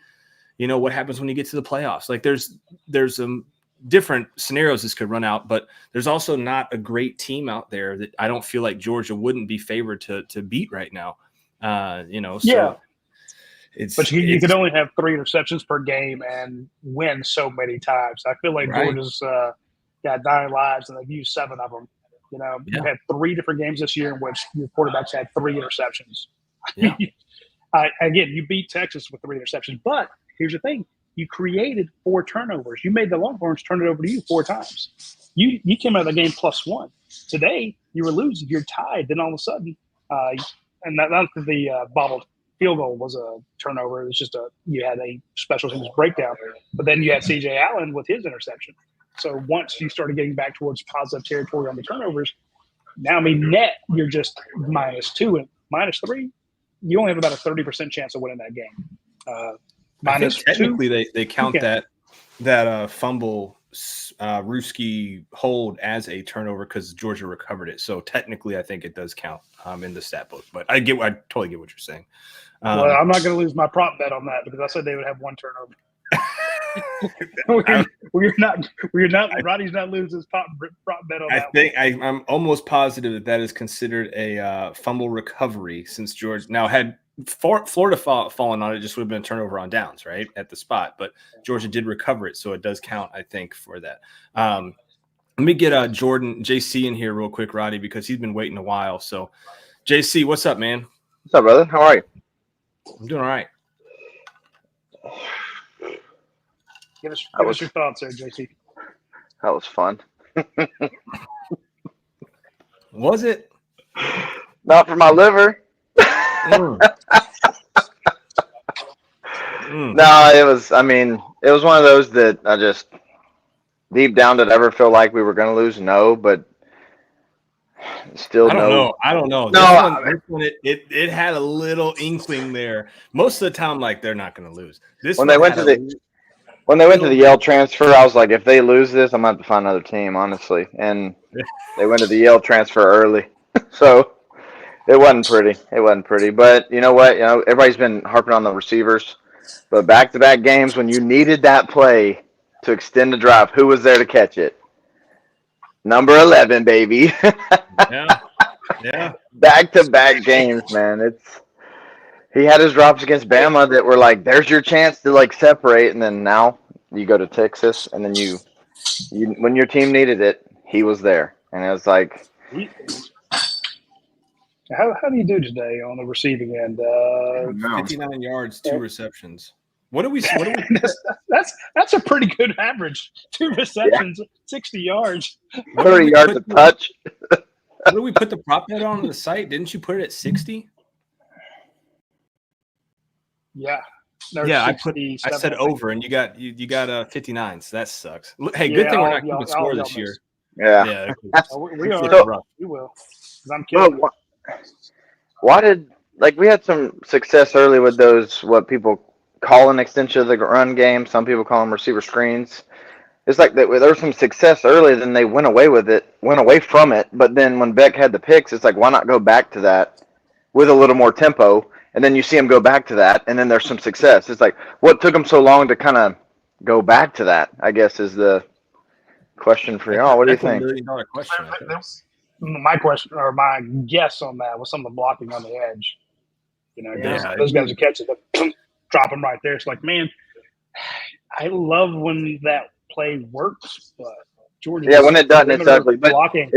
What happens when you get to the playoffs? Like there's some different scenarios this could run out, but there's also not a great team out there that I don't feel like Georgia wouldn't be favored to beat right now. So but you can only have 3 interceptions per game and win so many times. I feel like Georgia's got 9 lives and they've used 7 of them. You've had 3 different games this year in which your quarterbacks had 3 interceptions. Yeah. Again, you beat Texas with 3 interceptions, but here's the thing. You created 4 turnovers. You made the Longhorns turn it over to you 4 times. You came out of the game +1. Today, you were losing. You're tied. Then all of a sudden, and not the bobbled field goal was a turnover. It was just you had a special teams breakdown. But then you had C.J. Allen with his interception. So once you started getting back towards positive territory on the turnovers, now, net, you're just -2 and -3. You only have about a 30% chance of winning that game. I think technically they count that fumble Ruski hold as a turnover because Georgia recovered it. So technically, I think it does count in the stat book. But I totally get what you're saying. Well, I'm not going to lose my prop bet on that because I said they would have 1 turnover. we're not. Roddy's not losing his prop bet on that. I'm almost positive that is considered a fumble recovery since Georgia now had Florida fallen on it. Just would have been a turnover on downs, right at the spot. But Georgia did recover it, so it does count, I think, for that. Let me get Jordan JC in here real quick, Roddy, because he's been waiting a while. So, JC, what's up, man? What's up, brother? How are you? I'm doing all right. Give us your thoughts there, JC. That was fun. Was it? Not for my liver. No, it was. I mean, it was one of those that I just deep down did ever feel like we were going to lose. No, but still, I don't know. No, this one, it had a little inkling there. Most of the time, like they're not going to lose. When they went to the Yale transfer, I was like, if they lose this, I'm going to have to find another team, honestly. And they went to the Yale transfer early, so it wasn't pretty. But you know what? Everybody's been harping on the receivers. But back-to-back games, when you needed that play to extend the drive, who was there to catch it? Number 11, baby. Yeah. Back-to-back games, man. He had his drops against Bama that were like, there's your chance to separate, and then now you go to Texas, and then you when your team needed it, he was there. And it was like, How do you do today on the receiving end? 59 yards, 2 receptions. What do we? That's a pretty good average. 2 receptions, 60 yards. 30 yards of touch. What did we put the prop bet on the site? Didn't you put it at 60? Yeah. Yeah, I said over, and you got 59. So that sucks. Hey, good thing we're not keeping score this year. Yeah. We are. We will. 'Cause I'm kidding. Well, why did we had some success early with those what people call an extension of the run game? Some people call them receiver screens. It's like there was some success early, then they went away from it. But then when Beck had the picks, it's like, why not go back to that with a little more tempo? And then you see him go back to that, and then there's some success. It's like, what took him so long to kind of go back to that, I guess, is the question for y'all. What do you think? $1 million question. My question or my guess on that was some of the blocking on the edge. Those guys are catching it, drop them right there. It's like, man, I love when that play works, but Georgia. Yeah, when it doesn't, it's ugly. But blocking.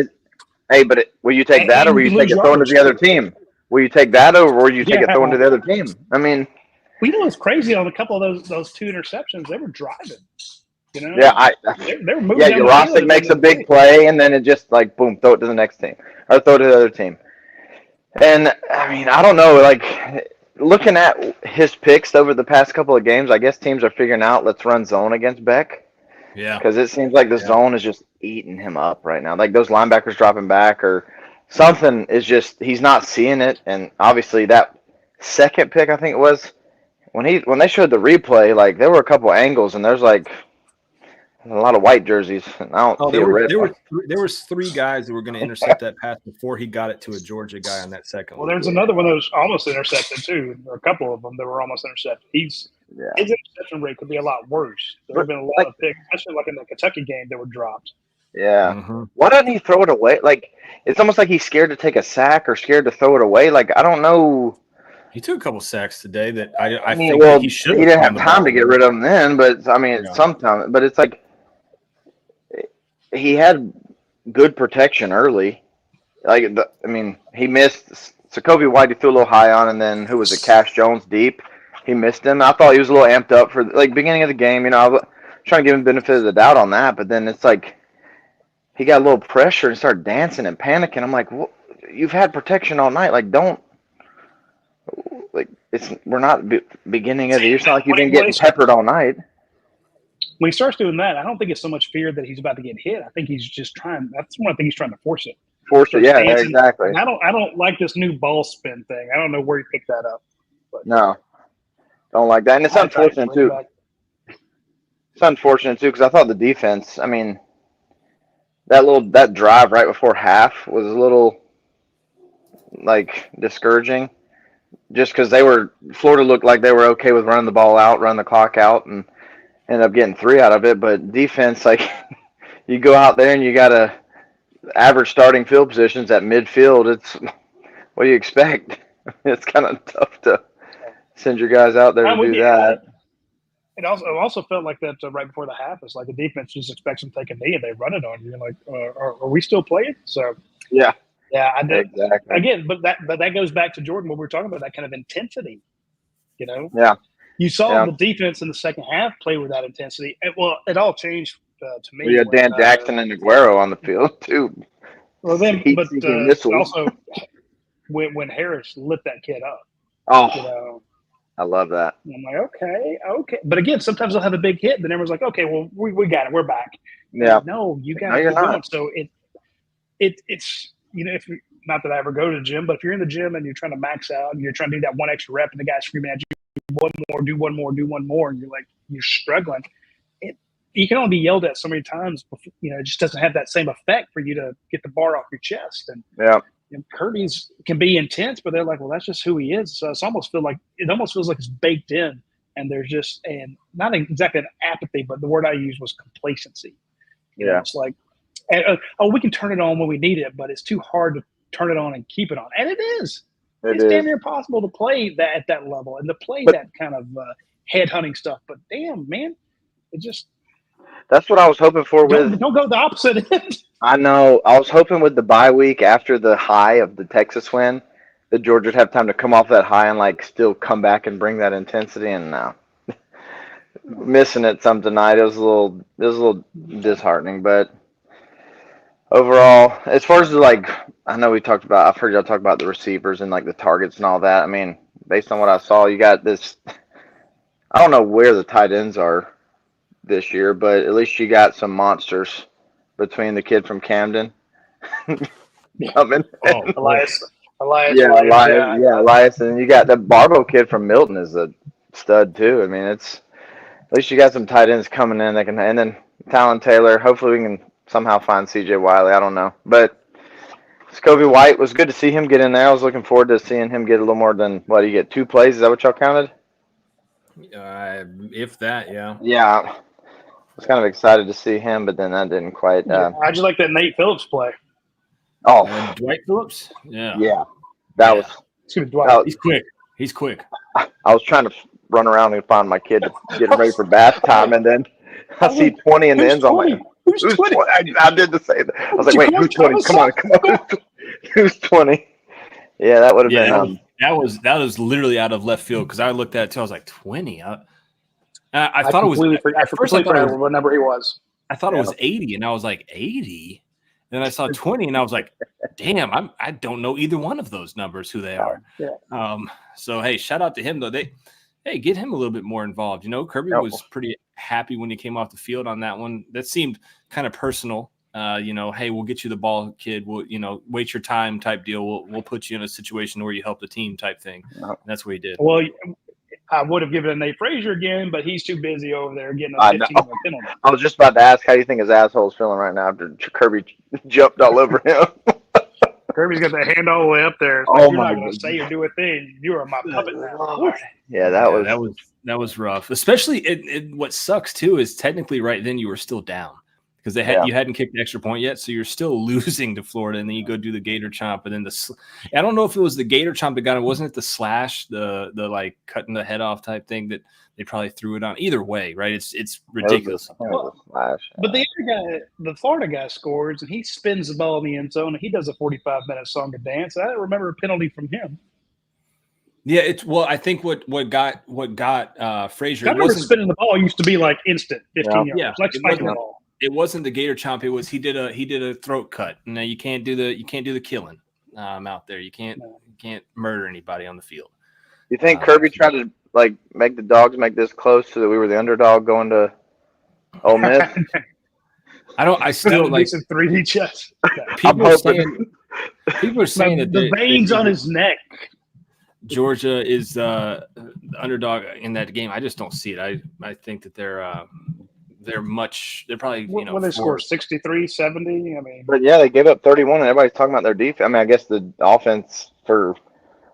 Will you take that, or will you take it throwing to the other team? Will you take that over, or will you take it throwing to the other team? I mean, what's crazy on a couple of those 2 interceptions, they were driving. Yeah, they're moving. Yeah, Jurasik makes a big play, and then it just boom, throw it to the next team, or throw it to the other team. And I mean, I don't know, looking at his picks over the past couple of games, I guess teams are figuring out let's run zone against Beck. Yeah, because it seems like the zone is just eating him up right now. Like those linebackers dropping back or something is just he's not seeing it. And obviously that second pick, I think it was when they showed the replay, there were a couple angles and there's a lot of white jerseys. And I don't see a red. There was 3 guys that were going to intercept that pass before he got it to a Georgia guy on that second. Well, there's another one that was almost intercepted too, or a couple of them that were almost intercepted. His interception rate could be a lot worse. There have been a lot of picks, especially in the Kentucky game, that were dropped. Yeah. Mm-hmm. Why doesn't he throw it away? It's almost like he's scared to take a sack or scared to throw it away. I don't know. He took a couple sacks today that I think that he should. He didn't have time to get rid of them then, but I mean, sometimes. But it's he had good protection early. He missed Jacoby White. He threw a little high on, and then who was it? Cash Jones deep. He missed him. I thought he was a little amped up for beginning of the game. I was trying to give him the benefit of the doubt on that, but then it's he got a little pressure and started dancing and panicking. I'm like, well, you've had protection all night. We're not beginning of the year. It's not like you've been getting peppered all night. When he starts doing that, I don't think it's so much fear that he's about to get hit. I think he's just trying. That's one thing he's trying to force it. Yeah, exactly. And I don't like this new ball spin thing. I don't know where he picked that up. But no, don't like that. And it's unfortunate too. It's unfortunate too because I thought the defense. I mean, that drive right before half was a little discouraging, just because Florida looked like they were okay with running the ball out, running the clock out, and ended up getting 3 out of it. But defense, you go out there and you got to average starting field positions at midfield. It's what do you expect? It's kind of tough to send your guys out there to do that. It also felt like that right before the half. It's like the defense just expects them to take a knee and they run it on you. Are we still playing? So yeah, I did exactly again. But that goes back to Jordan when we were talking about that kind of intensity. Yeah. You saw the defense in the second half play with that intensity. It all changed to me. We had Dan Jackson and Aguero on the field too. Well, also when Harris lit that kid up. Oh, I love that. I'm like, okay. But again, sometimes they'll have a big hit, and then everyone's like, okay, well, we got it. We're back. Yeah. No, you got to keep going. So it's if not that I ever go to the gym, but if you're in the gym and you're trying to max out and you're trying to do that one extra rep and the guy's screaming at you, do one more, and you're struggling. You can only be yelled at so many times before, it just doesn't have that same effect for you to get the bar off your chest. And Kirby's can be intense, but they're like, well, that's just who he is. So it almost feels like it's baked in, and there's just not exactly an apathy, but the word I used was complacency. It's like, we can turn it on when we need it, but it's too hard to turn it on and keep it on, and it is. It's damn near impossible to play that at that level and to play that kind of head hunting stuff. But damn, man, it just. That's what I was hoping for with. Don't go the opposite end. I know. I was hoping with the bye week after the high of the Texas win, that Georgia would have time to come off that high and like still come back and bring that intensity. And now missing it some tonight. It was a little disheartening, but overall, as far as like, I know I've heard y'all talk about the receivers and like the targets and all that. I mean, based on what I saw, you got this. I don't know where the tight ends are this year, but at least you got some monsters between the kid from Camden coming. Elias. Elias, and you got the Barbo kid from Milton is a stud too. I mean, it's at least you got some tight ends coming in that can, and then Talon Taylor. Hopefully, we can somehow find C.J. Wiley. I don't know, but Scobie White was good to see him get in there. I was looking forward to seeing him get a little more than what you get 2 plays. Is that what y'all counted? If that, yeah. Yeah, I was kind of excited to see him, but then that didn't quite. I just like that Nate Phillips play. Dwight Phillips? Yeah. Yeah. That was. Dwight. He's quick. I was trying to run around and find my kid to get ready for bath time, and then I see 20 in the end zone. I'm like, Who's 20? I did the same. I was like, wait, who's 20? Come on. Who's 20? Yeah, that would have been. That was literally out of left field because I looked at it too. I was like 20. I thought it was. At first, I thought what number he was. I thought it was 80, and I was like 80. Then I saw 20, and I was like, damn, I don't know either one of those numbers who they are. Yeah. So hey, shout out to him though. Get him a little bit more involved. You know, Kirby was pretty happy when he came off the field on that one. That seemed kind of personal. Hey, we'll get you the ball, kid. We'll, wait your time type deal. We'll put you in a situation where you help the team type thing. And that's what he did. Well, I would have given it to Nate Frazier again, but he's too busy over there getting a 15 penalty. I was just about to ask, how do you think his asshole's feeling right now after Kirby jumped all over him? Kirby's got that hand all the way up there. It's like, you're not going to say or do a thing. You are my puppet now. Yeah, that was rough. Especially what sucks too is technically right then you were still down because you hadn't kicked the extra point yet, so you're still losing to Florida, and then you go do the Gator chomp, and then I don't know if it was the Gator chomp that got it. Wasn't it the slash, the like cutting the head off type thing that they probably threw it on? Either way, right? It's ridiculous. But the other guy, the Florida guy, scores, and he spins the ball in the end zone, and he does a 45-minute song and dance. I don't remember a penalty from him. Yeah, I think what got Frazier. I remember spinning the ball used to be like instant 15 yards. Yeah, like spiking the ball. It wasn't the Gator chomp. It was he did a throat cut. No, you can't do the killing out there. You can't murder anybody on the field. You think Kirby tried to like make the dogs make this close so that we were the underdog going to Ole Miss? I still like some 3D chess. People are saying that the veins on his neck. Georgia is the underdog in that game. I just don't see it. I think that they're probably, When they score 63, 70, I mean. But yeah, they gave up 31, and everybody's talking about their defense. I mean, I guess the offense for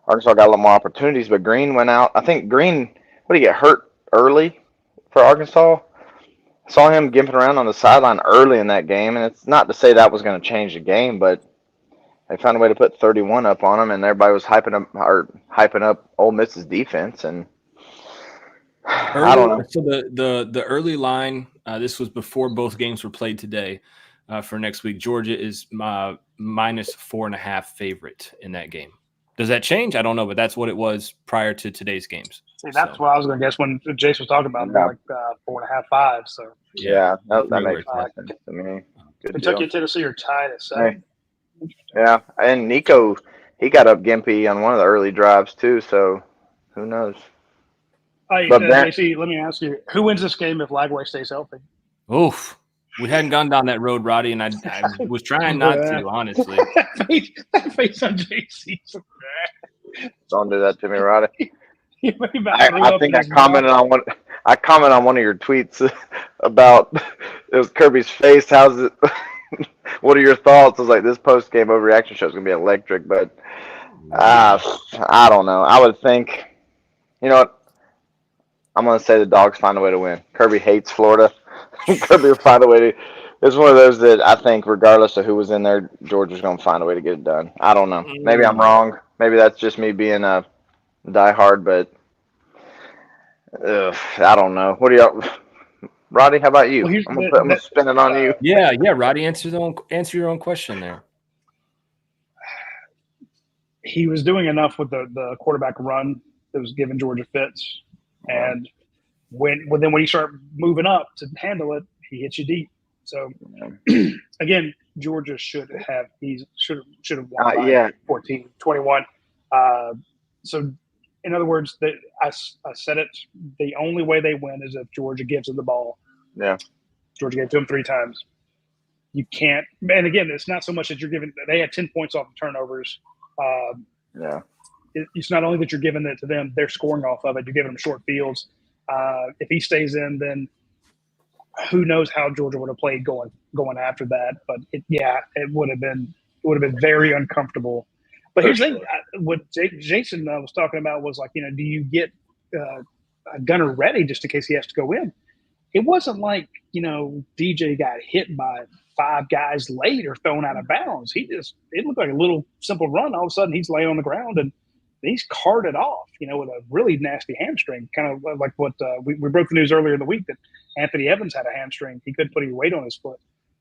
Arkansas got a lot more opportunities, but Green went out. I think Green, what did he get hurt early for Arkansas? Saw him gimping around on the sideline early in that game, and it's not to say that was going to change the game, but they found a way to put 31 up on him, and everybody was hyping up Ole Miss's defense, and I don't know. So the early line, this was before both games were played today. For next week, Georgia is minus 4.5 favorite in that game. Does that change? I don't know, but that's what it was prior to today's games. See, that's what I was going to guess when Jace was talking about like 4.5, 5. So yeah, that makes sense to me. Kentucky and Tennessee are tied at 7. Yeah, and Nico, he got up gimpy on one of the early drives too. So who knows? Hey, JC, let me ask you: who wins this game if Lagway stays healthy? Oof. We hadn't gone down that road, Roddy, and I was trying not to, honestly. that face on JC. Don't do that to me, Roddy. I think I commented on one of your tweets about it was Kirby's face. How's it? What are your thoughts? I was like, this post-game overreaction show is going to be electric, but I don't know. I would think, you know what? I'm going to say the Dogs find a way to win. Kirby hates Florida. Kirby will find a way to. It's one of those that I think, regardless of who was in there, Georgia's going to find a way to get it done. I don't know. Maybe I'm wrong. Maybe that's just me being a diehard, but I don't know. What do y'all? Roddy, how about you? Well, I'm gonna spin it on you. Yeah, Roddy, answer your own question there. He was doing enough with the quarterback run that was giving Georgia fits, and when you start moving up to handle it, he hits you deep. So again, Georgia should have won by 14, 21. So in other words, I said it. The only way they win is if Georgia gives them the ball. Yeah, Georgia gave it to them 3 times. You can't. And again, it's not so much that you're giving. They had 10 points off the turnovers. It's not only that you're giving it to them; they're scoring off of it. You're giving them short fields. If he stays in, then who knows how Georgia would have played going after that? But it would have been very uncomfortable. But here's the thing: what Jason was talking about was like, do you get a gunner ready just in case he has to go in? It wasn't like DJ got hit by 5 guys late or thrown out of bounds. It looked like a little simple run. All of a sudden, he's laying on the ground and he's carted off, with a really nasty hamstring, kind of like what we broke the news earlier in the week that Anthony Evans had a hamstring. He couldn't put any weight on his foot.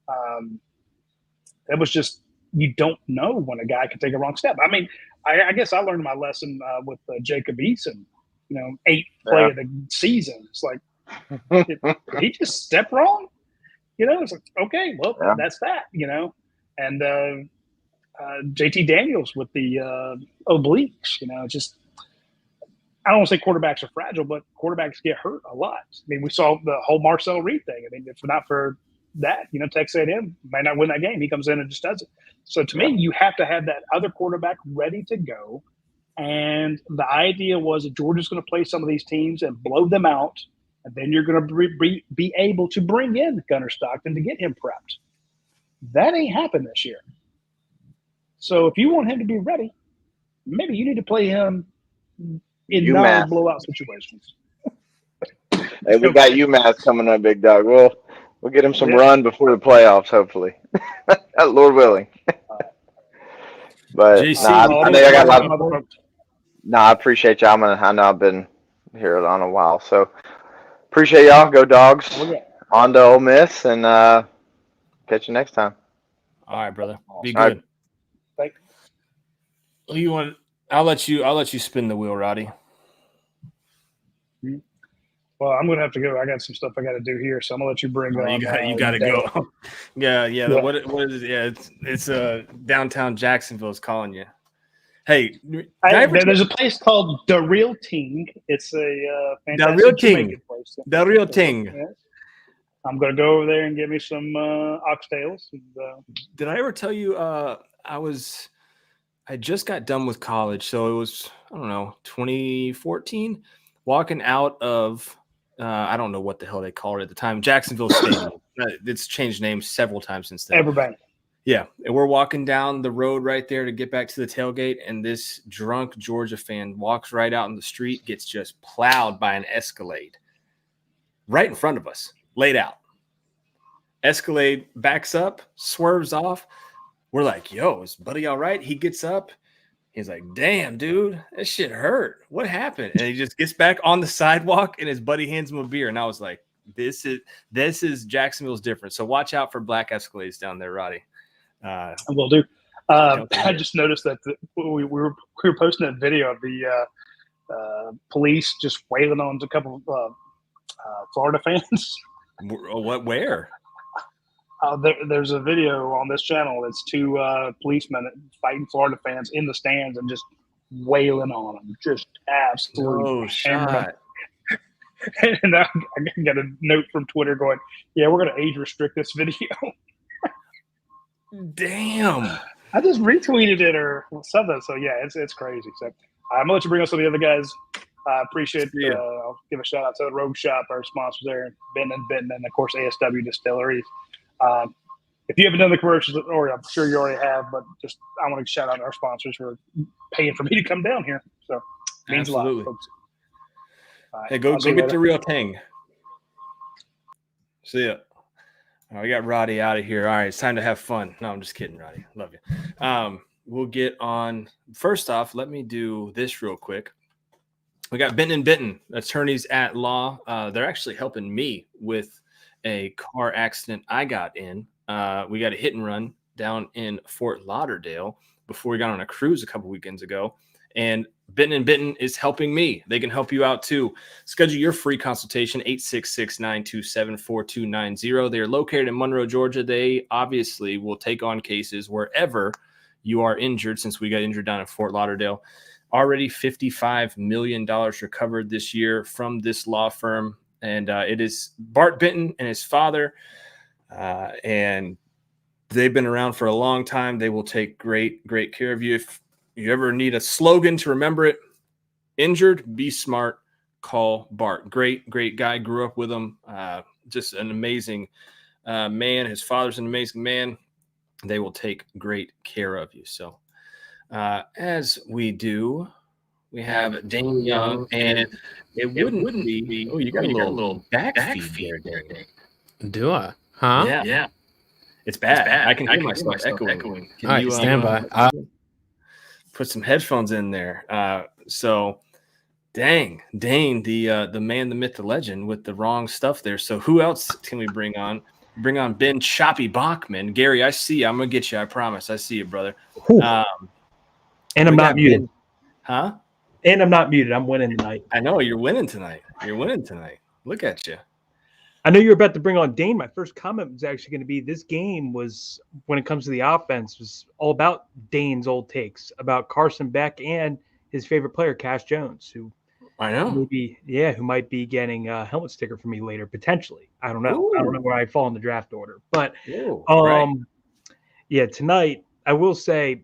That was just, you don't know when a guy can take a wrong step. I mean, I guess I learned my lesson with Jacob Eason, 8th play of the season. It's like, did he just step wrong? It's like, okay, well, that's that, and JT Daniels with the obliques, just, I don't want to say quarterbacks are fragile, but quarterbacks get hurt a lot. I mean, we saw the whole Marcel Reed thing. I mean, if not for that, Texas A&M might not win that game. He comes in and just does it. So to me, you have to have that other quarterback ready to go. And the idea was that Georgia's going to play some of these teams and blow them out. And then you're going to be able to bring in Gunnar Stockton to get him prepped. That ain't happened this year. So if you want him to be ready, maybe you need to play him in non-blowout situations. Hey, we got UMass coming up, big dog. We'll get him some run before the playoffs, hopefully. Lord willing. But JC, I know I got a lot of. I appreciate y'all. I know I've been here on a while, so appreciate y'all. Go Dogs. On to Ole Miss, and catch you next time. All right, brother. Be good. Thank you. You want? I'll let you spin the wheel, Roddy. Well, I'm gonna have to go. I got some stuff I got to do here, so I'm gonna let you bring on. You got to go. yeah. What is it? Yeah, it's downtown Jacksonville is calling you. Hey, there's a place called The Real Ting. It's a fantastic The Real Ting. place. The Real Ting. Yes. I'm gonna go over there and get me some oxtails. Did I ever tell you? I just got done with college, so it was 2014. Walking out of I don't know what the hell they called it at the time, Jacksonville Stadium. It's changed names several times since then. Everbank. Yeah, and we're walking down the road right there to get back to the tailgate, and this drunk Georgia fan walks right out in the street, gets just plowed by an Escalade right in front of us, laid out. Escalade backs up, swerves off. We're like, yo, is buddy all right? He gets up. He's like, damn, dude, that shit hurt. What happened? And he just gets back on the sidewalk, and his buddy hands him a beer. And I was like, this is Jacksonville's different. So watch out for black Escalades down there, Roddy. I will do. I just noticed that we were posting that video of the police just wailing on a couple of Florida fans. What? Where? There's a video on this channel. It's 2 policemen fighting Florida fans in the stands and just wailing on them, just absolutely hammering them. And I got a note from Twitter going, "Yeah, we're going to age restrict this video." Damn! I just retweeted it or something. So yeah, it's crazy. So I'm gonna let you bring up some of the other guys. I appreciate. I'll give a shout out to the Rogue Shop, our sponsors there, Ben, and of course ASW Distilleries. If you haven't done the commercials, or I'm sure you already have, but just I want to shout out our sponsors for paying for me to come down here. So it means a lot, folks. Hey, go get the Real Ting. See ya. All right, we got Roddy out of here. All right, it's time to have fun. No, I'm just kidding, Roddy. Love you. We'll get on. First off, let me do this real quick. We got Benton & Benton, attorneys at law. They're actually helping me with a car accident I got in. We got a hit and run down in Fort Lauderdale before we got on a cruise a couple weekends ago. And Benton is helping me. They can help you out too. Schedule your free consultation, 866-927-4290. They are located in Monroe, Georgia. They obviously will take on cases wherever you are injured, since we got injured down in Fort Lauderdale. Already $55 million recovered this year from this law firm. And it is Bart Benton and his father. And they've been around for a long time. They will take great care of you. If you ever need a slogan to remember it, injured, be smart, call Bart. Great guy. Grew up with him. Just an amazing man. His father's an amazing man. They will take great care of you. So as we do, we have Dane Young, and it wouldn't be. Oh, you got a little back feed there, Dane. Do I? Huh? Yeah. It's bad. I can hear myself echoing. Can All right, you stand by. Put some headphones in there? So, dang, Dane, the man, the myth, the legend, with the wrong stuff there. So, who else can we bring on? Bring on Ben Choppy Bachman. Gary, I see you. I'm gonna get you. I promise. I see you, brother. And I'm not muted. Ben. Huh? And I'm not muted. I'm winning tonight. I know you're winning tonight. Look at you. I know you're about to bring on Dane. My first comment was actually going to be this game was, when it comes to the offense, was all about Dane's old takes about Carson Beck and his favorite player, Cash Jones, who I know who might be getting a helmet sticker from me later, potentially. I don't know. Ooh. I don't know where I fall in the draft order, but right. Yeah, tonight I will say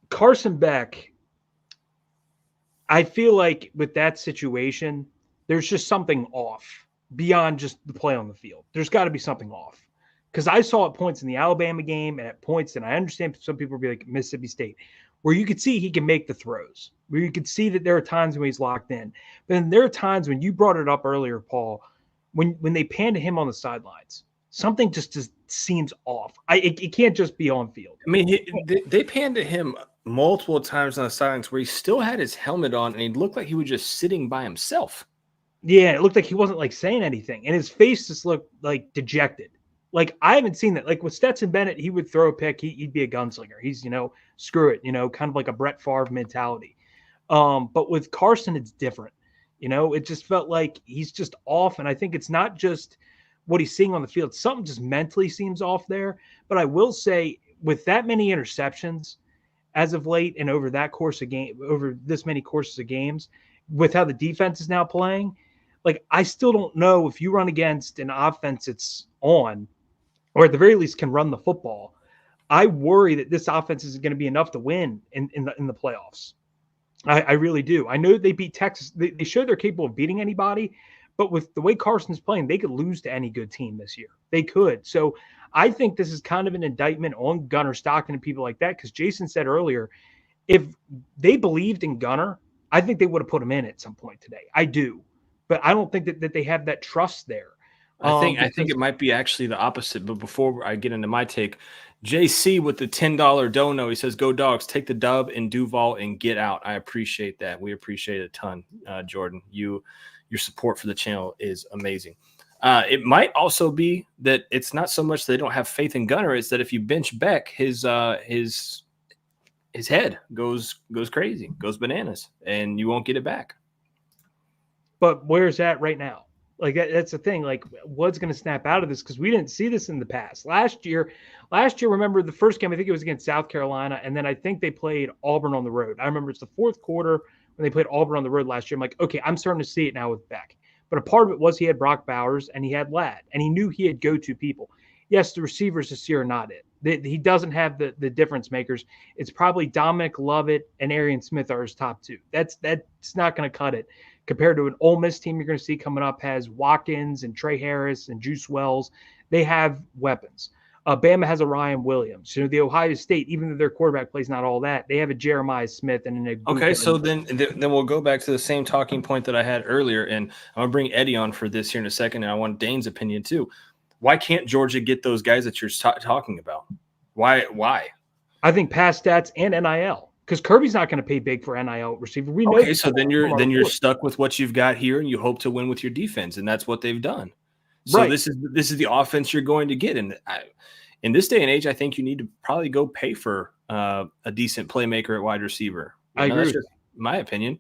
Carson Beck, I feel like with that situation, there's just something off beyond just the play on the field. There's got to be something off, because I saw at points in the Alabama game and at points, and I understand some people will be like Mississippi State, where you could see he can make the throws, where you could see that there are times when he's locked in. But then there are times when you brought it up earlier, Paul, when they pan to him on the sidelines, something just seems off. It can't just be on field. I mean, they panned to him multiple times on the sidelines where he still had his helmet on and he looked like he was just sitting by himself. Yeah, it looked like he wasn't like saying anything, and his face just looked like dejected. Like, I haven't seen that. Like with Stetson Bennett, he would throw a pick. He'd be a gunslinger. He's, screw it, kind of like a Brett Favre mentality. But with Carson, it's different. It just felt like he's just off. And I think it's not just what he's seeing on the field. Something just mentally seems off there. But I will say, with that many interceptions as of late and over this many courses of games, with how the defense is now playing, like, I still don't know if you run against an offense that's on, or at the very least can run the football. I worry that this offense isn't going to be enough to win in the playoffs. I really do. I know they beat Texas. They show they're capable of beating anybody, but with the way Carson's playing, they could lose to any good team this year. They could. So I think this is kind of an indictment on Gunnar Stockton and people like that, because Jason said earlier, if they believed in Gunnar, I think they would have put him in at some point today. I do. But I don't think that they have that trust there. I think it might be actually the opposite. But before I get into my take, JC with the $10 dono, he says, "Go Dogs, take the dub in Duval and get out." I appreciate that. We appreciate it a ton, Jordan. Your support for the channel is amazing. It might also be that it's not so much they don't have faith in Gunnar; it's that if you bench Beck, his head goes crazy, goes bananas, and you won't get it back. But where's that right now? Like, that's the thing. Like, what's going to snap out of this? Because we didn't see this in the past. Last year, remember the first game, I think it was against South Carolina, and then I think they played Auburn on the road. I remember it's the fourth quarter when they played Auburn on the road last year. I'm like, okay, I'm starting to see it now with Beck. But a part of it was he had Brock Bowers and he had Ladd, and he knew he had go-to people. Yes, the receivers this year are not it. He doesn't have the difference makers. It's probably Dominic Lovett and Arian Smith are his top two. That's not going to cut it. Compared to an Ole Miss team you're going to see coming up has Watkins and Trey Harris and Juice Wells. They have weapons. Bama has a Ryan Williams. The Ohio State, even though their quarterback plays not all that, they have a Jeremiah Smith and an Egbuka. Okay, so then we'll go back to the same talking point that I had earlier, and I'm going to bring Eddie on for this here in a second, and I want Dane's opinion too. Why can't Georgia get those guys that you're talking about? Why? I think pass stats and NIL. because Kirby's not going to pay big for NIL receiver. We know. Okay, so then you're stuck with what you've got here, and you hope to win with your defense, and that's what they've done. So Right. this is the offense you're going to get, and in this day and age, I think you need to probably go pay for a decent playmaker at wide receiver. I agree. That's just my opinion.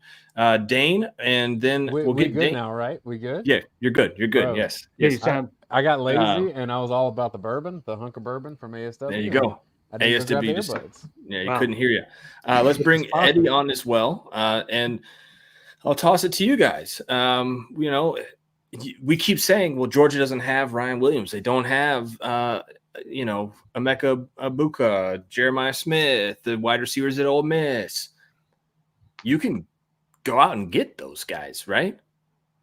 Dane, and then we'll get good Dane now, right? We good? Yeah, you're good. You're good. Bro. Yes. Yeah, Yes. you sound. I got lazy and I was all about the bourbon, the hunk of bourbon from ASW. There you go. I didn't go grab the ASW. earbuds. Yeah, you Wow. couldn't hear you. Let's bring Eddie on as well, and I'll toss it to you guys. You know, we keep saying, well, Georgia doesn't have Ryan Williams. They don't have, you know, Emeka Ibuka, Jeremiah Smith, the wide receivers at Ole Miss. You can go out and get those guys, right?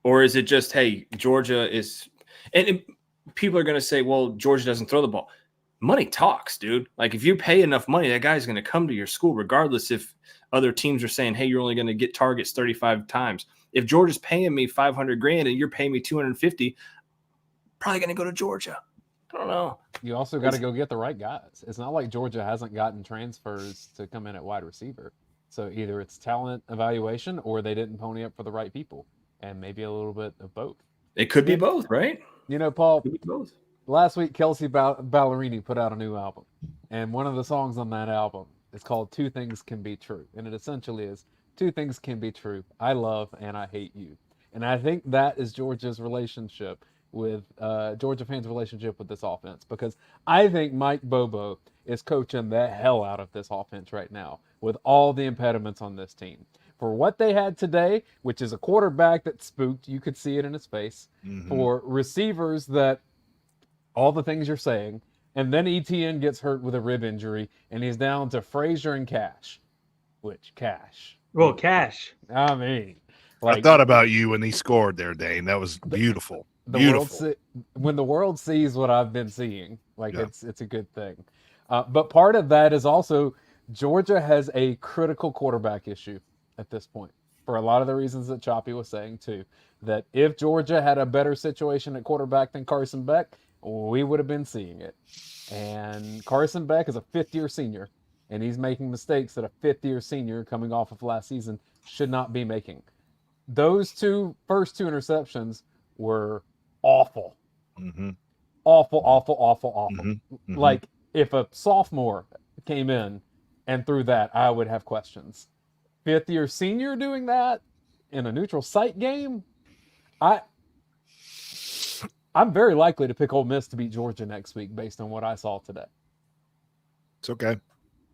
Or is it just, hey, Georgia is – and people are going to say, well, Georgia doesn't throw the ball. Money talks, dude. Like, if you pay enough money, that guy's going to come to your school regardless if other teams are saying, hey, you're only going to get targets 35 times. If Georgia's paying me $500,000 and you're paying me $250, probably going to go to Georgia. I don't know. You also got to go get the right guys. It's not like Georgia hasn't gotten transfers to come in at wide receiver. So either it's talent evaluation or they didn't pony up for the right people, and maybe a little bit of both. It could be both, right? You know, Paul, It could be both. last week Kelsey Ballerini put out a new album, and one of the songs on that album is called Two Things Can Be True, and it essentially is two things can be true: I love and I hate you. And I think that is Georgia's relationship with Georgia fans' relationship with this offense, because I think Mike Bobo is coaching the hell out of this offense right now with all the impediments on this team. For what they had today, which is a quarterback that spooked, you could see it in his face, for receivers that all the things you're saying, and then ETN gets hurt with a rib injury, and he's down to Frazier and Cash. Which Cash? Well, Cash. I mean, I thought about you when he scored there, Dane. That was beautiful. Beautiful. When the world sees what I've been seeing, like it's a good thing. But part of that is also Georgia has a critical quarterback issue at this point, for a lot of the reasons that Choppy was saying too. That if Georgia had a better situation at quarterback than Carson Beck, we would have been seeing it. And Carson Beck is a fifth-year senior, and he's making mistakes that a fifth-year senior coming off of last season should not be making. Those first two interceptions were awful. Awful. Like, if a sophomore came in and threw that, I would have questions. Fifth-year senior doing that in a neutral site game? I'm very likely to pick Ole Miss to beat Georgia next week based on what I saw today. It's okay.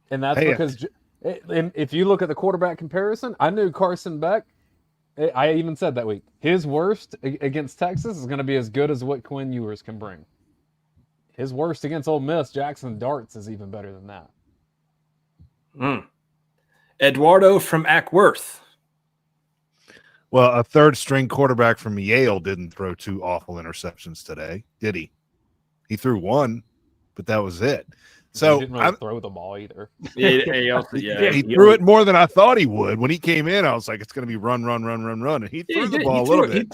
And that's because if you look at the quarterback comparison, I knew Carson Beck. I even said that week, his worst against Texas is going to be as good as what Quinn Ewers can bring. His worst against Ole Miss, Jackson Darts, is even better than that. Eduardo from Ackworth. Well, a third-string quarterback from Yale didn't throw two awful interceptions today, did he? He threw one, but that was it. So he didn't really throw the ball either. He threw it more than I thought he would. When he came in, I was like, it's going to be run. And he threw the ball a little bit.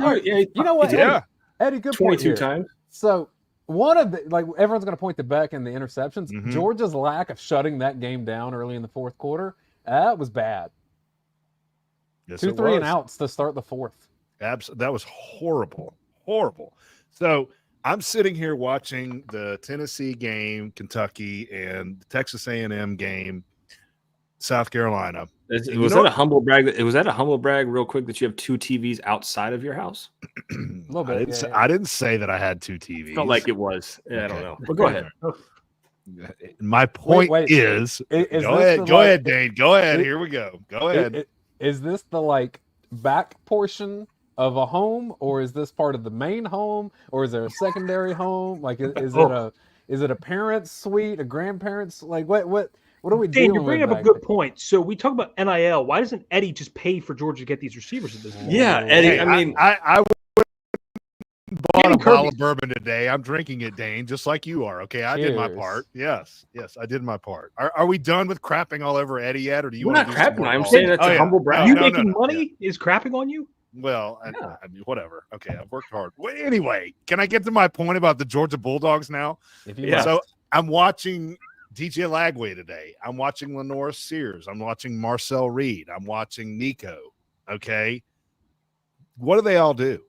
You know what? Yeah. Eddie, good point 22 here. times. So one of the, like, everyone's going to point to Beck and the interceptions. Georgia's lack of shutting that game down early in the fourth quarter, that was bad. Yes, 2 3 and outs to start the fourth. That was horrible. So I'm sitting here watching the Tennessee game, Kentucky, and the Texas A&M game, South Carolina. Was that a humble brag? Was that a humble brag, real quick, that you have two TVs outside of your house? A little bit. I didn't say that I had two TVs. Felt like it was. Yeah, I don't know. But go ahead. My point is go ahead, Dane. Go ahead. Here we go. Go ahead. Is this the, like, back portion of a home, or is this part of the main home, or is there a secondary home? Like, is it a parent's suite, a grandparent's? Like, what are we Dane, dealing you're bringing with? up a good point. So we talk about NIL. Why doesn't Eddie just pay for Georgia to get these receivers at this point? Yeah, Eddie. Hey, I mean, I bought a bottle of bourbon today. I'm drinking it, Dane, just like you are. Okay, I did my part. Yes, I did my part. Are we done with crapping all over Eddie yet, or do you we're want not to do some crapping? more I'm calls? saying that's a humble brag. You making money is crapping on you? Well, I mean, whatever. Okay, I've worked hard. Well, anyway, can I get to my point about the Georgia Bulldogs now? If you So I'm watching DJ Lagway today. I'm watching Lenore Sears. I'm watching Marcel Reed. I'm watching Nico. Okay. What do they all do?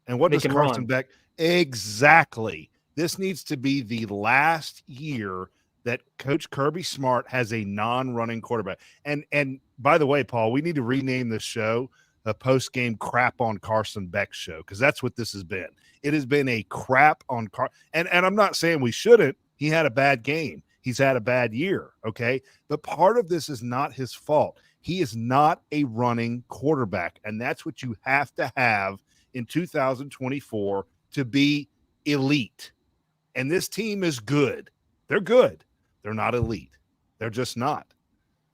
And what does Carson Beck? Exactly. This needs to be the last year that Coach Kirby Smart has a non-running quarterback. And by the way, Paul, we need to rename this show a post-game crap on Carson Beck show, because that's what this has been. It has been a crap on and I'm not saying we shouldn't. He had a bad game. He's had a bad year, okay? But part of this is not his fault. He is not a running quarterback, and that's what you have to have in 2024 to be elite. And this team is good. They're good. They're not elite. They're just not.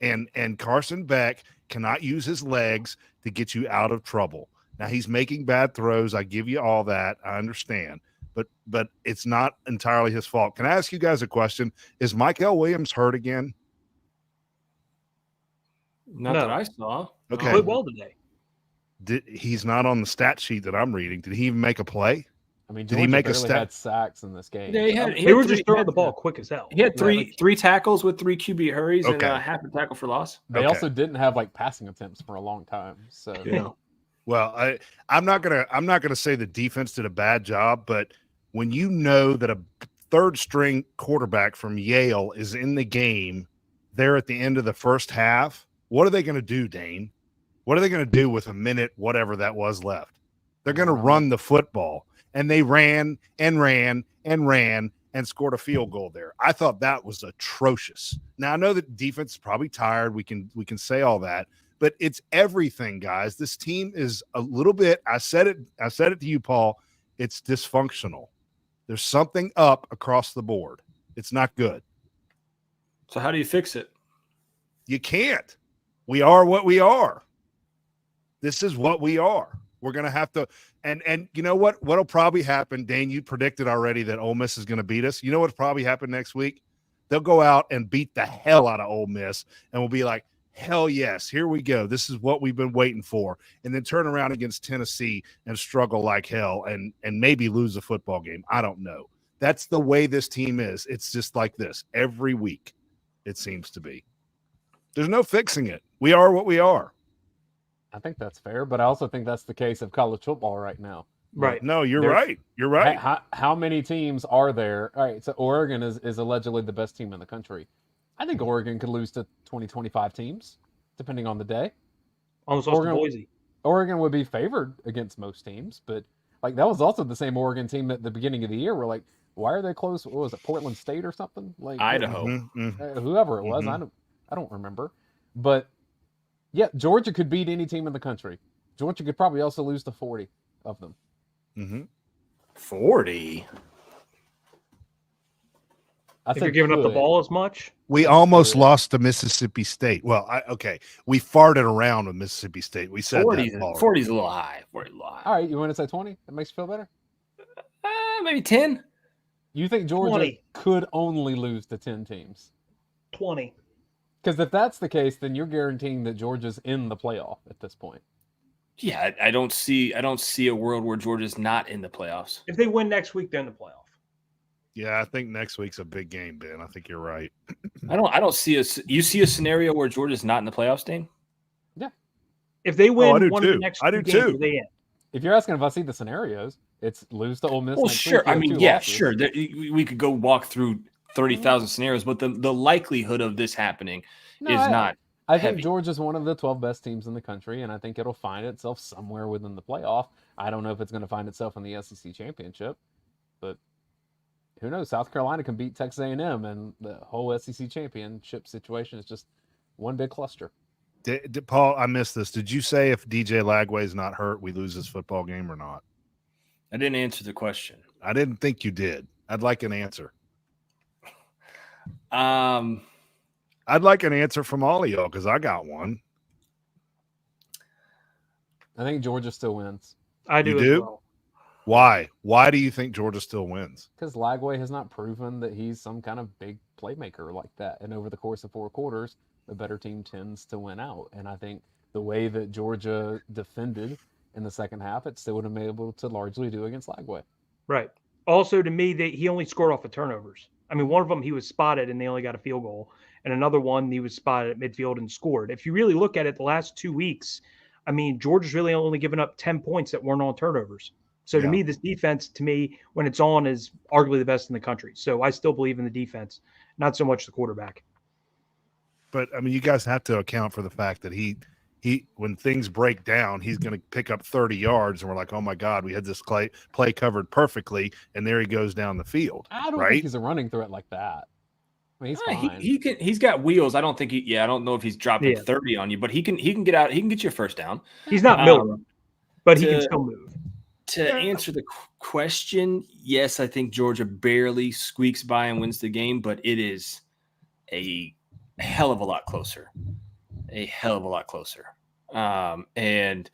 And Carson Beck cannot use his legs to get you out of trouble. Now, he's making bad throws. I give you all that. I understand. But it's not entirely his fault. Can I ask you guys a question? Is Mike Williams hurt again? Not that I saw. Okay. Played well today. He's not on the stat sheet that I'm reading. Did he even make a play? I mean, did he make a stat? Had sacks in this game. Yeah, they were just throwing the ball quick as hell. He had three tackles with 3 QB hurries and half a tackle for loss. They also didn't have like passing attempts for a long time. So yeah. Well, I'm not gonna say the defense did a bad job, but when you know that a third string quarterback from Yale is in the game there at the end of the first half, what are they going to do, Dane? What are they going to do with a minute, whatever that was left? They're going to run the football. And they ran and ran and ran and scored a field goal there. I thought that was atrocious. Now, I know that defense is probably tired. We can say all that, but it's everything, guys. This team is a little bit, I said it to you, Paul, it's dysfunctional. There's something up across the board. It's not good. So how do you fix it? You can't. We are what we are. This is what we are. We're going to have to and you know what'll probably happen, Dane, you predicted already that Ole Miss is going to beat us. You know what'll probably happen next week? They'll go out and beat the hell out of Ole Miss, and we'll be like, hell yes, here we go. This is what we've been waiting for. And then turn around against Tennessee and struggle like hell and maybe lose a football game. I don't know. That's the way this team is. It's just like this every week, it seems to be. There's no fixing it. We are what we are. I think that's fair, but I also think that's the case of college football right now. Right. No, you're right. You're right. How many teams are there? All right, so Oregon is allegedly the best team in the country. I think Oregon could lose to 25 teams, depending on the day. Almost lost to Boise. Oregon would be favored against most teams, but like that was also the same Oregon team at the beginning of the year. We're like, why are they close? What was it, Portland State or something? Like Idaho. Whoever it was, I don't remember. But yeah, Georgia could beat any team in the country. Georgia could probably also lose to 40 of them. 40? I think you're giving up the ball as much. We almost lost to Mississippi State. Well, we farted around with Mississippi State. We said 40's that. 40's a little high. 40's a little high. All right, you want to say 20? That makes you feel better? Maybe 10. You think Georgia 20. could only lose to 10 teams? 20. Because if that's the case, then you're guaranteeing that Georgia's in the playoff at this point. Yeah, I don't see a world where Georgia's not in the playoffs. If they win next week, they're in the playoff. Yeah, I think next week's a big game, Ben. I think you're right. I don't see you see a scenario where Georgia's not in the playoffs, Dane? Yeah. If they win one too. of the next I two do games, too. are they in? If you're asking if I see the scenarios, it's lose to Ole Miss. Well, sure. I mean, yeah, sure. We could go walk through 30,000 scenarios, but the likelihood of this happening is not. I think Georgia's one of the 12 best teams in the country, and I think it'll find itself somewhere within the playoff. I don't know if it's going to find itself in the SEC championship, but who knows? South Carolina can beat Texas A&M, and the whole SEC championship situation is just one big cluster. Paul, I missed this. Did you say if DJ Lagway is not hurt, we lose this football game or not? I didn't answer the question. I didn't think you did. I'd like an answer. I'd like an answer from all of y'all because I got one. I think Georgia still wins. I do. You as do? well. Why? Why do you think Georgia still wins? Because Lagway has not proven that he's some kind of big playmaker like that. And over the course of 4 quarters, the better team tends to win out. And I think the way that Georgia defended in the second half, it still would have been able to largely do against Lagway. Right. Also, to me, he only scored off of turnovers. I mean, one of them he was spotted and they only got a field goal, and another one he was spotted at midfield and scored. If you really look at it, the last 2 weeks, I mean, Georgia's really only given up 10 points that weren't on turnovers. So to me, this defense, when it's on, is arguably the best in the country. So I still believe in the defense, not so much the quarterback. But I mean, you guys have to account for the fact that he when things break down, he's going to pick up 30 yards, and we're like, oh my God, we had this play covered perfectly, and there he goes down the field. I don't think he's a running threat like that. I mean, he's fine. He's got wheels. I don't think I don't know if he's dropping 30 on you, but he can get out. He can get you a first down. He's not Miller, but he can still move. To answer the question, yes, I think Georgia barely squeaks by and wins the game, but it is a hell of a lot closer. A hell of a lot closer. And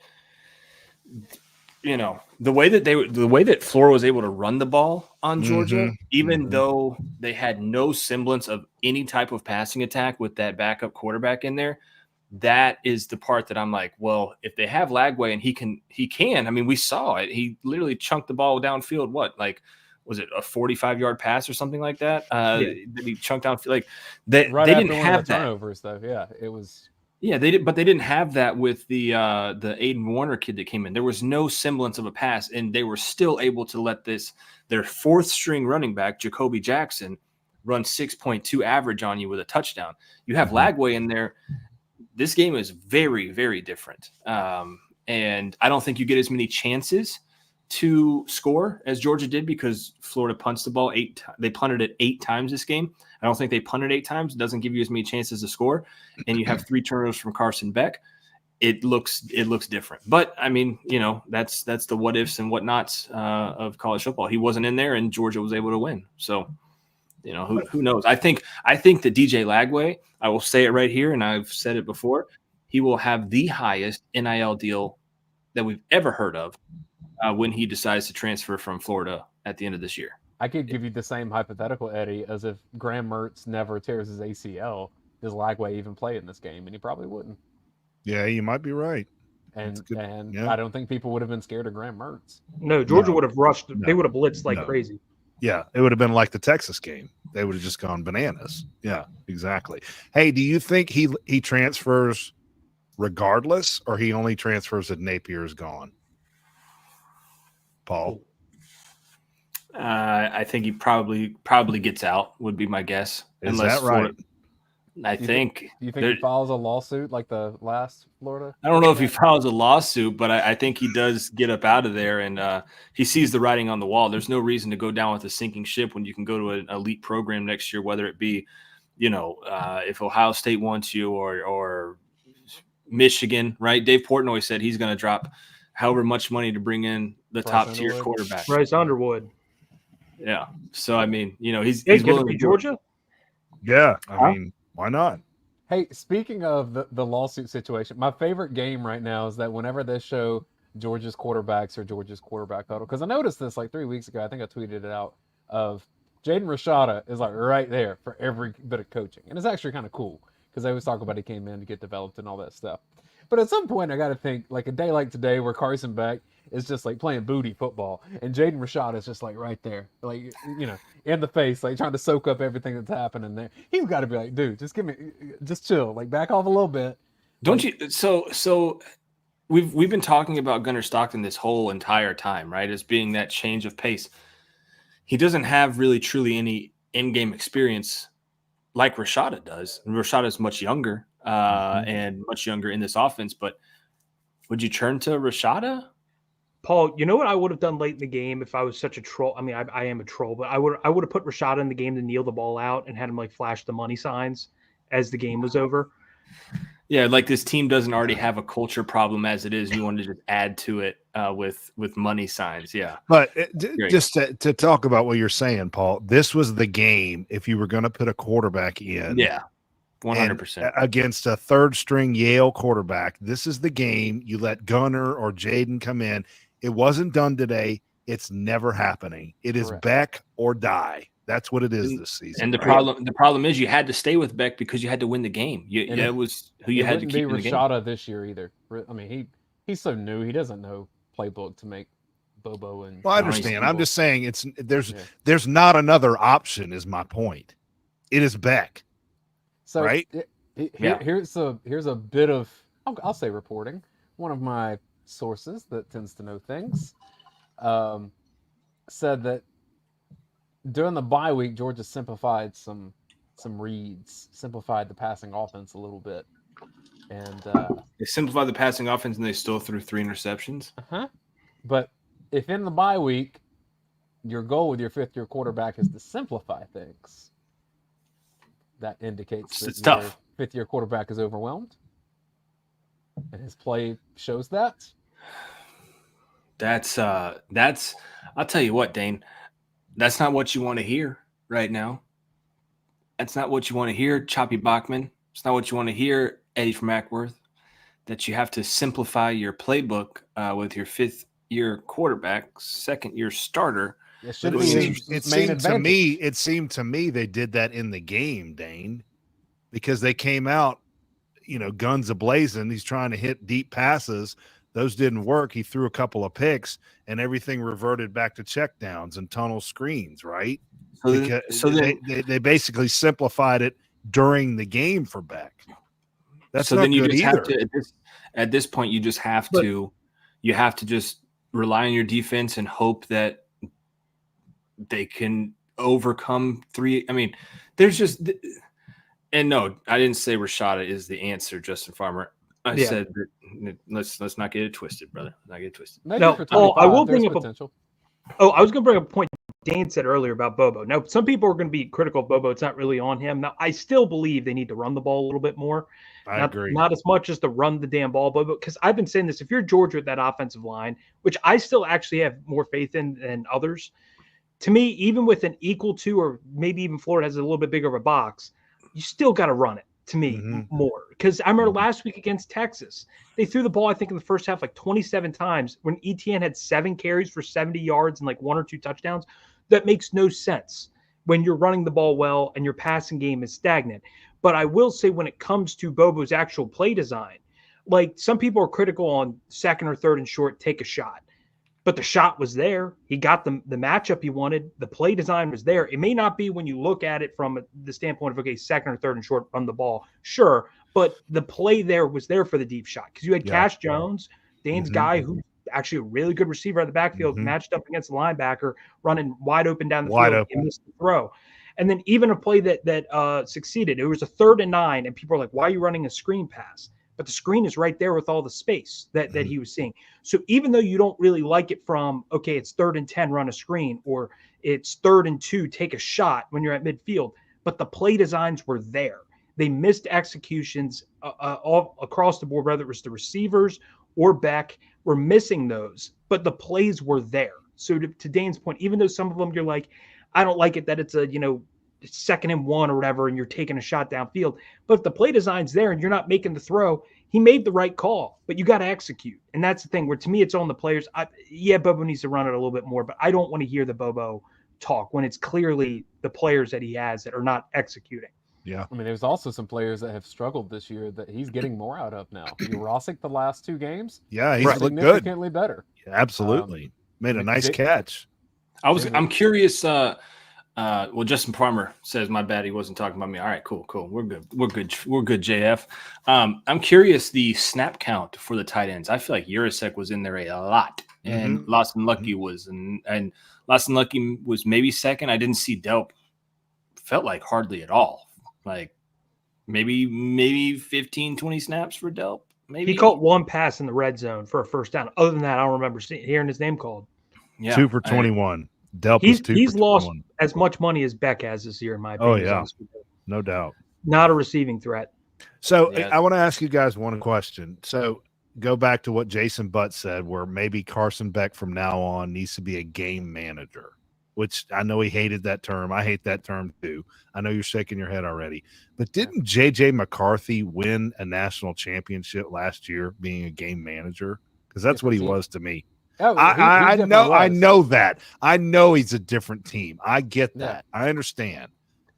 you know, the way that Flora was able to run the ball on Georgia, even though they had no semblance of any type of passing attack with that backup quarterback in there, that is the part that I'm like, well, if they have Lagway and he can, I mean, we saw it. He literally chunked the ball downfield. What, like, was it a 45-yard pass or something like that? That he chunked downfield. Like they didn't have that. Turnovers, though. Yeah, it was. Yeah, they did, but they didn't have that with the Aiden Warner kid that came in. There was no semblance of a pass, and they were still able to let their fourth string running back, Jacoby Jackson, run 6.2 average on you with a touchdown. You have Lagway in there. This game is very, very different. And I don't think you get as many chances to score as Georgia did because Florida punts the ball they punted it 8 times this game. I don't think they punted 8 times. It doesn't give you as many chances to score. And you have 3 turnovers from Carson Beck. It looks different. But I mean, you know, that's the what ifs and whatnots of college football. He wasn't in there and Georgia was able to win. So, you know, who knows? I think that DJ Lagway, I will say it right here, and I've said it before, he will have the highest NIL deal that we've ever heard of when he decides to transfer from Florida at the end of this year. I could give you the same hypothetical, Eddie, as if Graham Mertz never tears his ACL. Does Lagway even play in this game? And he probably wouldn't. Yeah, you might be right. And I don't think people would have been scared of Graham Mertz. No, Georgia would have rushed. No, they would have blitzed like crazy. Yeah, it would have been like the Texas game. They would have just gone bananas. Yeah, exactly. Hey, do you think he transfers regardless, or he only transfers if Napier is gone? Paul? I think he probably gets out, would be my guess. Is that right? I think. Do you think he files a lawsuit like the last Florida? I don't know if he files a lawsuit, but I think he does get up out of there, and he sees the writing on the wall. There's no reason to go down with a sinking ship when you can go to an elite program next year, whether it be, you know, if Ohio State wants you or Michigan, right? Dave Portnoy said he's going to drop however much money to bring in the top-tier quarterback. Bryce Underwood. Yeah. So, I mean, you know, he's willing to Georgia. Yeah. I mean, why not? Hey, speaking of the lawsuit situation, my favorite game right now is that whenever they show Georgia's quarterbacks or Georgia's quarterback huddle, because I noticed this like 3 weeks ago, I think I tweeted it out, of Jaden Rashada is like right there for every bit of coaching. And it's actually kind of cool because they always talk about he came in to get developed and all that stuff. But at some point, I got to think, like a day like today where Carson Beck is just like playing booty football and Jaden Rashada is just like right there, like, you know, in the face, like trying to soak up everything that's happening there. He's got to be like, dude, just chill, like back off a little bit. Don't you? So we've been talking about Gunnar Stockton this whole entire time, right? As being that change of pace. He doesn't have really truly any in-game experience like Rashada does. And Rashada is much younger and much younger in this offense. But would you turn to Rashada? Paul, you know what I would have done late in the game if I was such a troll? I mean, I am a troll, but I would have put Rashada in the game to kneel the ball out and had him like flash the money signs as the game was over. Yeah, like this team doesn't already have a culture problem as it is. You want to just add to it with money signs. Yeah. But just to talk about what you're saying, Paul, this was the game if you were going to put a quarterback in. Yeah, 100%. Against a third-string Yale quarterback, this is the game you let Gunnar or Jaden come in. It wasn't done today. It's never happening. It is Beck or die. That's what it is this season. And the problem is you had to stay with Beck because you had to win the game. It was who you had to keep in the game. Rashada this year either. I mean, he's so new. He doesn't know playbook to make Bobo and. Well, I understand. I'm just saying there's not another option. Is my point. It is Beck. So right? Here's a bit of I'll say reporting. One of my sources that tends to know things said that during the bye week, Georgia simplified some reads, simplified the passing offense a little bit, and they simplified the passing offense and they still threw 3 interceptions. But if in the bye week, your goal with your fifth-year quarterback is to simplify things, that indicates that your fifth-year quarterback is overwhelmed, and his play shows that. That's I'll tell you what, Dane, that's not what you want to hear right now. That's not what you want to hear, Choppy Bachman. It's not what you want to hear, Eddie from Ackworth, that you have to simplify your playbook with your fifth-year quarterback, second-year starter. It seemed to me they did that in the game, Dane, because they came out, guns a-blazing. He's trying to hit deep passes. Those didn't work. He threw a couple of picks, and everything reverted back to checkdowns and tunnel screens, right? So they basically simplified it during the game for Beck. That's so not then you good just either. have to at this point you just have to just rely on your defense and hope that they can overcome 3. I mean, there's just and no, I didn't say Rashada is the answer, Justin Farmer. I said that let's not get it twisted, brother. Not get it twisted. No, I will bring up potential. I was going to bring up a point Dane said earlier about Bobo. Now, some people are going to be critical of Bobo. It's not really on him. Now, I still believe they need to run the ball a little bit more. I agree. Not as much as to run the damn ball, Bobo. Because I've been saying this. If you're Georgia at that offensive line, which I still actually have more faith in than others, to me, even with an equal to or maybe even Florida has a little bit bigger of a box, you still got to run it. To me, more. Because I remember last week against Texas, they threw the ball, I think, in the first half like 27 times when ETN had 7 carries for 70 yards and like 1 or 2 touchdowns. That makes no sense when you're running the ball well and your passing game is stagnant. But I will say when it comes to Bobo's actual play design, like some people are critical on second or third and short, take a shot. But the shot was there. He got the matchup he wanted. The play design was there. It may not be when you look at it from the standpoint of, okay, second or third and short, run the ball. Sure. But the play there was there for the deep shot because you had Cash Jones, Dane's guy, who's actually a really good receiver at the backfield, matched up against the linebacker, running wide open down the field. He missed the throw. And then even a play that succeeded, it was a 3rd and 9, and people are like, why are you running a screen pass? But the screen is right there with all the space that he was seeing. So even though you don't really like it from, okay, it's 3rd and 10, run a screen, or it's 3rd and 2, take a shot when you're at midfield, but the play designs were there. They missed executions all across the board, whether it was the receivers or Beck, were missing those, but the plays were there. So to Dane's point, even though some of them you're like, I don't like it that it's a, 2nd and 1 or whatever, and you're taking a shot downfield. But if the play design's there and you're not making the throw, he made the right call, but you got to execute. And that's the thing where to me, it's on the players. Bobo needs to run it a little bit more, but I don't want to hear the Bobo talk when it's clearly the players that he has that are not executing. Yeah. I mean, there's also some players that have struggled this year that he's getting more out of now. Urosic the last 2 games. Yeah, he's looked significantly better. Yeah, absolutely. Made a nice catch. I'm curious. Justin Farmer says, my bad, he wasn't talking about me. All right, cool. We're good, JF. I'm curious the snap count for the tight ends. I feel like Urosek was in there a lot, and Lawson Lucky was, and Lawson Lucky was maybe second. I didn't see Delp. Felt like hardly at all. Like maybe 15, 20 snaps for Delp. Maybe he caught 1 pass in the red zone for a first down. Other than that, I don't remember hearing his name called. Yeah, 2 for 21. Delp he's lost as much money as Beck has this year, in my opinion. Oh, yeah. No doubt. Not a receiving threat. So I want to ask you guys one question. So go back to what Jason Butt said, where maybe Carson Beck from now on needs to be a game manager, which I know he hated that term. I hate that term too. I know you're shaking your head already. But didn't J.J. McCarthy win a national championship last year being a game manager? Because that's what he was to me. Oh, I know that. I know he's a different team. I get that. I understand.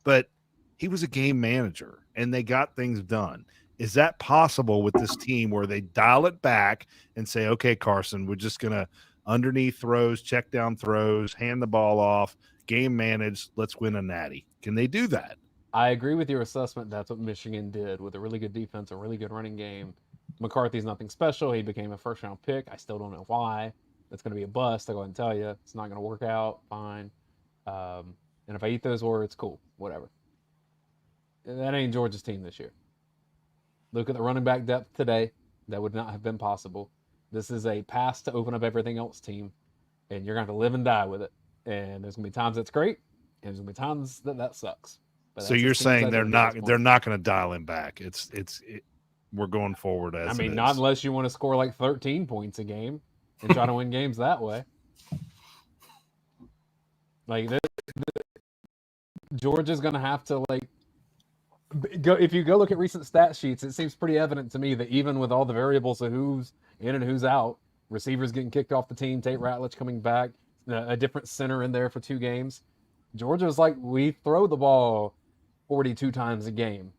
But he was a game manager, and they got things done. Is that possible with this team where they dial it back and say, okay, Carson, we're just going to underneath throws, check down throws, hand the ball off, game managed. Let's win a natty. Can they do that? I agree with your assessment. That's what Michigan did with a really good defense, a really good running game. McCarthy's nothing special. He became a first-round pick. I still don't know why. It's going to be a bust. I'll go ahead and tell you. It's not going to work out. Fine. And if I eat those words, cool. Whatever. That ain't Georgia's team this year. Look at the running back depth today. That would not have been possible. This is a pass to open up everything else team, and you're going to have to live and die with it. And there's going to be times that's great, and there's going to be times that sucks. But so you're saying they're not going to dial him back. We're going forward as I mean, not unless you want to score like 13 points a game and try to win games that way. Like Georgia's going to have to go. If you go look at recent stat sheets, it seems pretty evident to me that even with all the variables of who's in and who's out, receivers getting kicked off the team, Tate Ratledge coming back, a different center in there for 2 games. Georgia's like, we throw the ball 42 times a game.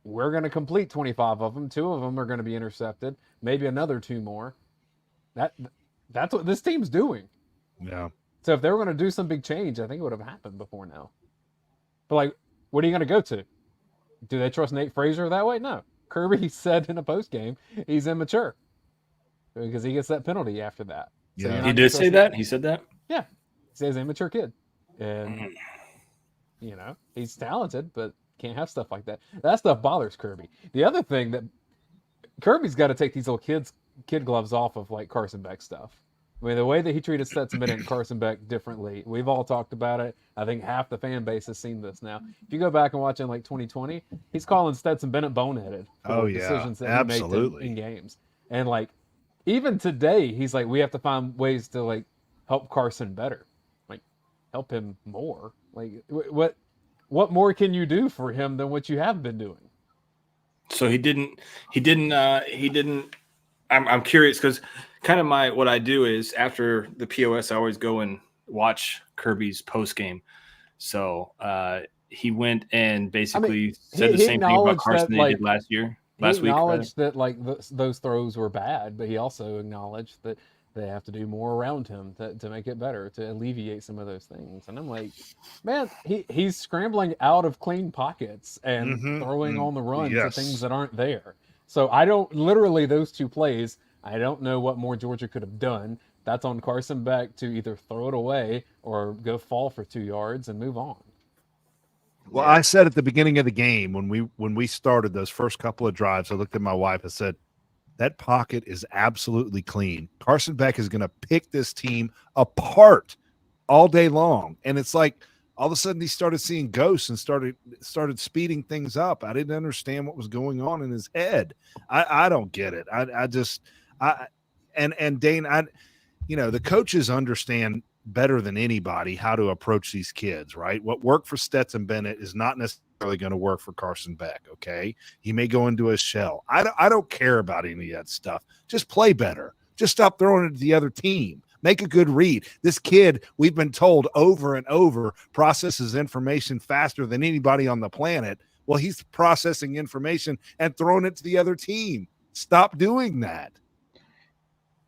We're going to complete 25 of them. 2 of them are going to be intercepted. Maybe another 2 more. That's what this team's doing. Yeah. So if they were going to do some big change, I think it would have happened before now. But what are you going to go to? Do they trust Nate Frazier that way? No. Kirby said in a post game he's immature because he gets that penalty after that. So he did say that? He said that? Yeah. He says he's an immature kid. And, he's talented, but can't have stuff like that. That stuff bothers Kirby. The other thing that Kirby's got to take these little kid gloves off of Carson Beck stuff. I mean, the way that he treated Stetson Bennett and Carson Beck differently, we've all talked about it. I think half the fan base has seen this now. If you go back and watch in 2020, he's calling Stetson Bennett boneheaded for decisions that he made in games. And even today, he's like, we have to find ways to help Carson better, help him more. What more can you do for him than what you have been doing? So he didn't. I'm curious because kind of what I do is after the POS, I always go and watch Kirby's post game. So he went and basically said the same thing about Carson that he did last week. He acknowledged that those throws were bad, but he also acknowledged that they have to do more around him to make it better, to alleviate some of those things. And I'm like, man, he's scrambling out of clean pockets and throwing on the run to things that aren't there. So those 2 plays, I don't know what more Georgia could have done. That's on Carson Beck to either throw it away or go fall for 2 yards and move on. Well, I said at the beginning of the game when we started those first couple of drives, I looked at my wife and said, that pocket is absolutely clean. Carson Beck is going to pick this team apart all day long. And it's like all of a sudden he started seeing ghosts and started speeding things up. I didn't understand what was going on in his head. I don't get it. And Dane, the coaches understand better than anybody how to approach these kids, right? What worked for Stetson Bennett is not necessarily going to work for Carson Beck, okay? He may go into a shell. I don't care about any of that stuff. Just play better. Just stop throwing it to the other team. Make a good read. This kid, we've been told over and over, processes information faster than anybody on the planet. Well, he's processing information and throwing it to the other team. Stop doing that.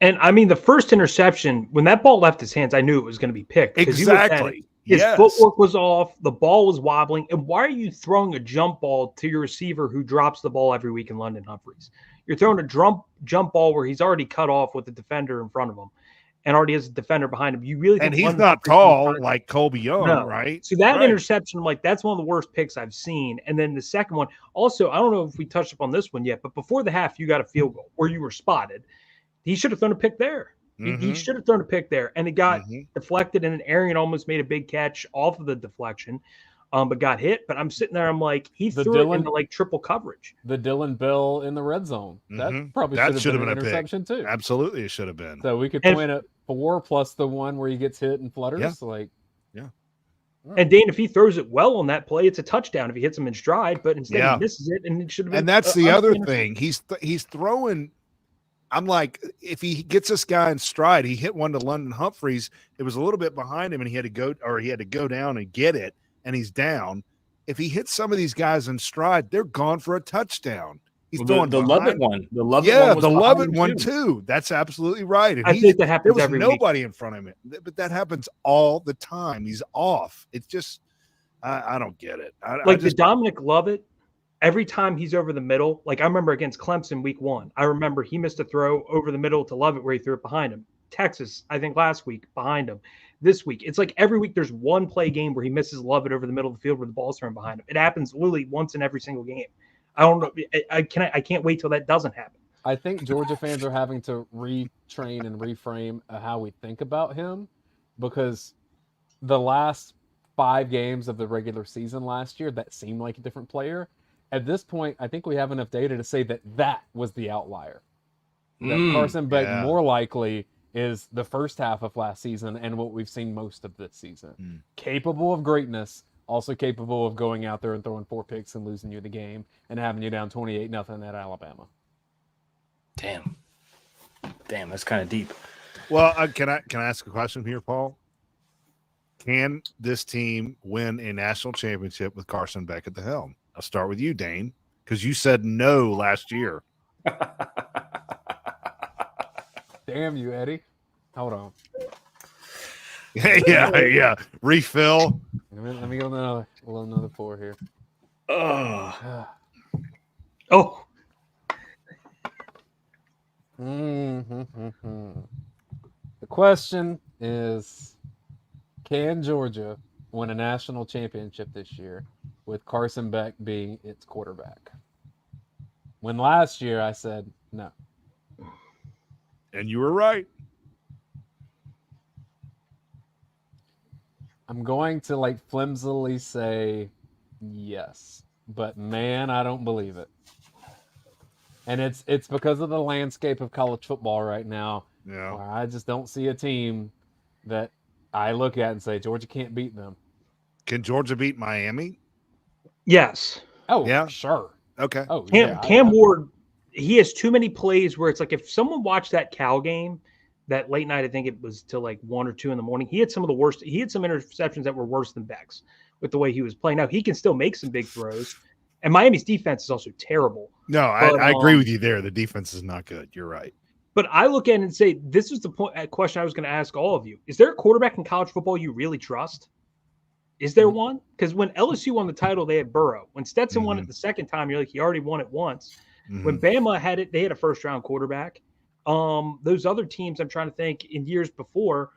And I mean, the first interception, when that ball left his hands, I knew it was going to be picked. Exactly. His footwork was off. The ball was wobbling. And why are you throwing a jump ball to your receiver who drops the ball every week in London Humphreys? You're throwing a jump ball where he's already cut off with the defender in front of him and already has a defender behind him. You really think he's not tall like Colby Young, right? So that interception, that's one of the worst picks I've seen. And then the second one, also, I don't know if we touched upon this one yet, but before the half, you got a field goal where you were spotted. He should have thrown a pick there. He should have thrown a pick there. And it got deflected, and Arian almost made a big catch off of the deflection, but got hit. But I'm sitting there, I'm like, he threw it into triple coverage. The Dylan Bell in the red zone. That probably should have been an interception too. Absolutely, it should have been. So we could point at 4 plus the one where he gets hit and flutters. And Dane, if he throws it well on that play, it's a touchdown if he hits him in stride. But instead he misses it, and it should have been. And that's the other thing. He's throwing. I'm like, if he gets this guy in stride, he hit one to London Humphreys. It was a little bit behind him, and he had to go down and get it, and he's down. If he hits some of these guys in stride, they're gone for a touchdown. He's Well, throwing the behind. Lovett one. The Lovett Yeah, one was the behind Lovett him, one too. That's absolutely right. And I think that there happens was every week. nobody in front of him, but that happens all the time. He's off. It's just I don't get it. The Dominic Lovett, every time he's over the middle, like I remember against Clemson week 1, I remember he missed a throw over the middle to Lovett where he threw it behind him. Texas, I think last week, behind him. This week, it's like every week there's one play game where he misses Lovett over the middle of the field where the ball's thrown behind him. It happens literally once in every single game. I don't know. I can't wait till that doesn't happen. I think Georgia fans are having to retrain and reframe how we think about him, because the last 5 games of the regular season last year that seemed like a different player. At this point, I think we have enough data to say that was the outlier. That Carson Beck more likely is the first half of last season and what we've seen most of this season. Capable of greatness, also capable of going out there and throwing 4 picks and losing you the game and having you down 28-0 at Alabama. Damn, that's kind of deep. Well, can I ask a question here, Paul? Can this team win a national championship with Carson Beck at the helm? I'll start with you, Dane, because you said no last year. Damn you, Eddie. Hold on. Yeah. Refill. Let me go another 4 here. Oh. The question is, can Georgia win a national championship this year with Carson Beck being its quarterback? When last year I said no. And you were right. I'm going to flimsily say yes, but man, I don't believe it. And it's because of the landscape of college football right now. Yeah. Where I just don't see a team that I look at and say Georgia can't beat them. Can Georgia beat Miami? Yes. Oh, yeah, sure. Okay. Oh, Cam Ward, he has too many plays where it's like if someone watched that Cal game, that late night, I think it was till 1 or 2 in the morning. He had some of the worst. He had some interceptions that were worse than Beck's with the way he was playing. Now he can still make some big throws, and Miami's defense is also terrible. No, I agree with you there. The defense is not good. You're right. But I look at it and say, this is the question I was going to ask all of you. Is there a quarterback in college football you really trust? Is there one? Because when LSU won the title, they had Burrow. When Stetson won it the second time, you're like, he already won it once. When Bama had it, they had a first-round quarterback. Those other teams, I'm trying to think, in years before,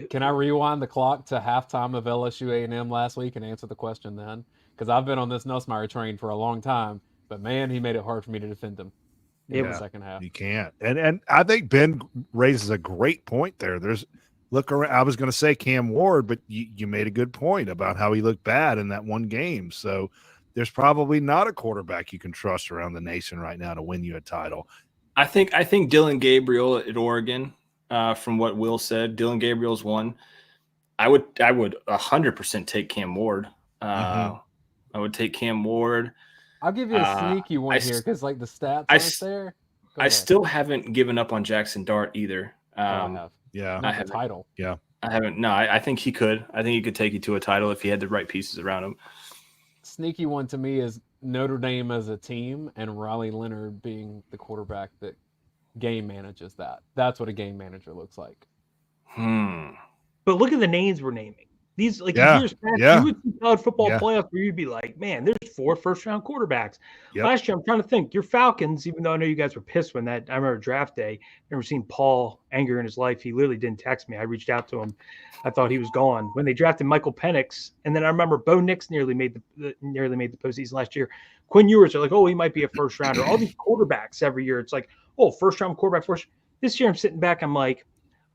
Can I rewind the clock to halftime of LSU A&M last week and answer the question then? Because I've been on this Nussmeier train for a long time, but man, he made it hard for me to defend him in the second half. You can't. And I think Ben raises a great point there. Look around. I was going to say Cam Ward, but you made a good point about how he looked bad in that one game. So there's probably not a quarterback you can trust around the nation right now to win you a title. I think Dylan Gabriel at Oregon, from what Will said, Dylan Gabriel's one. I would 100% take Cam Ward. I would take Cam Ward. I'll give you a sneaky one here because the stats aren't there. I still haven't given up on Jackson Dart either. I have. Yeah, I have a title. Yeah, I haven't. No, I think he could. I think he could take you to a title if he had the right pieces around him. Sneaky one to me is Notre Dame as a team and Riley Leonard being the quarterback that game manages that. That's what a game manager looks like. But look at the names we're naming. These years past, you would see college football playoffs where you'd be like, man, there's 4 first-round quarterbacks. Last year, I'm trying to think. Your Falcons, even though I know you guys were pissed when I remember draft day. I've never seen Paul anger in his life. He literally didn't text me. I reached out to him. I thought he was gone. When they drafted Michael Penix, and then I remember Bo Nix nearly made the postseason last year. Quinn Ewers are like, oh, he might be a first-rounder. All these quarterbacks every year, it's like, oh, first-round quarterback first. This year, I'm sitting back. I'm like,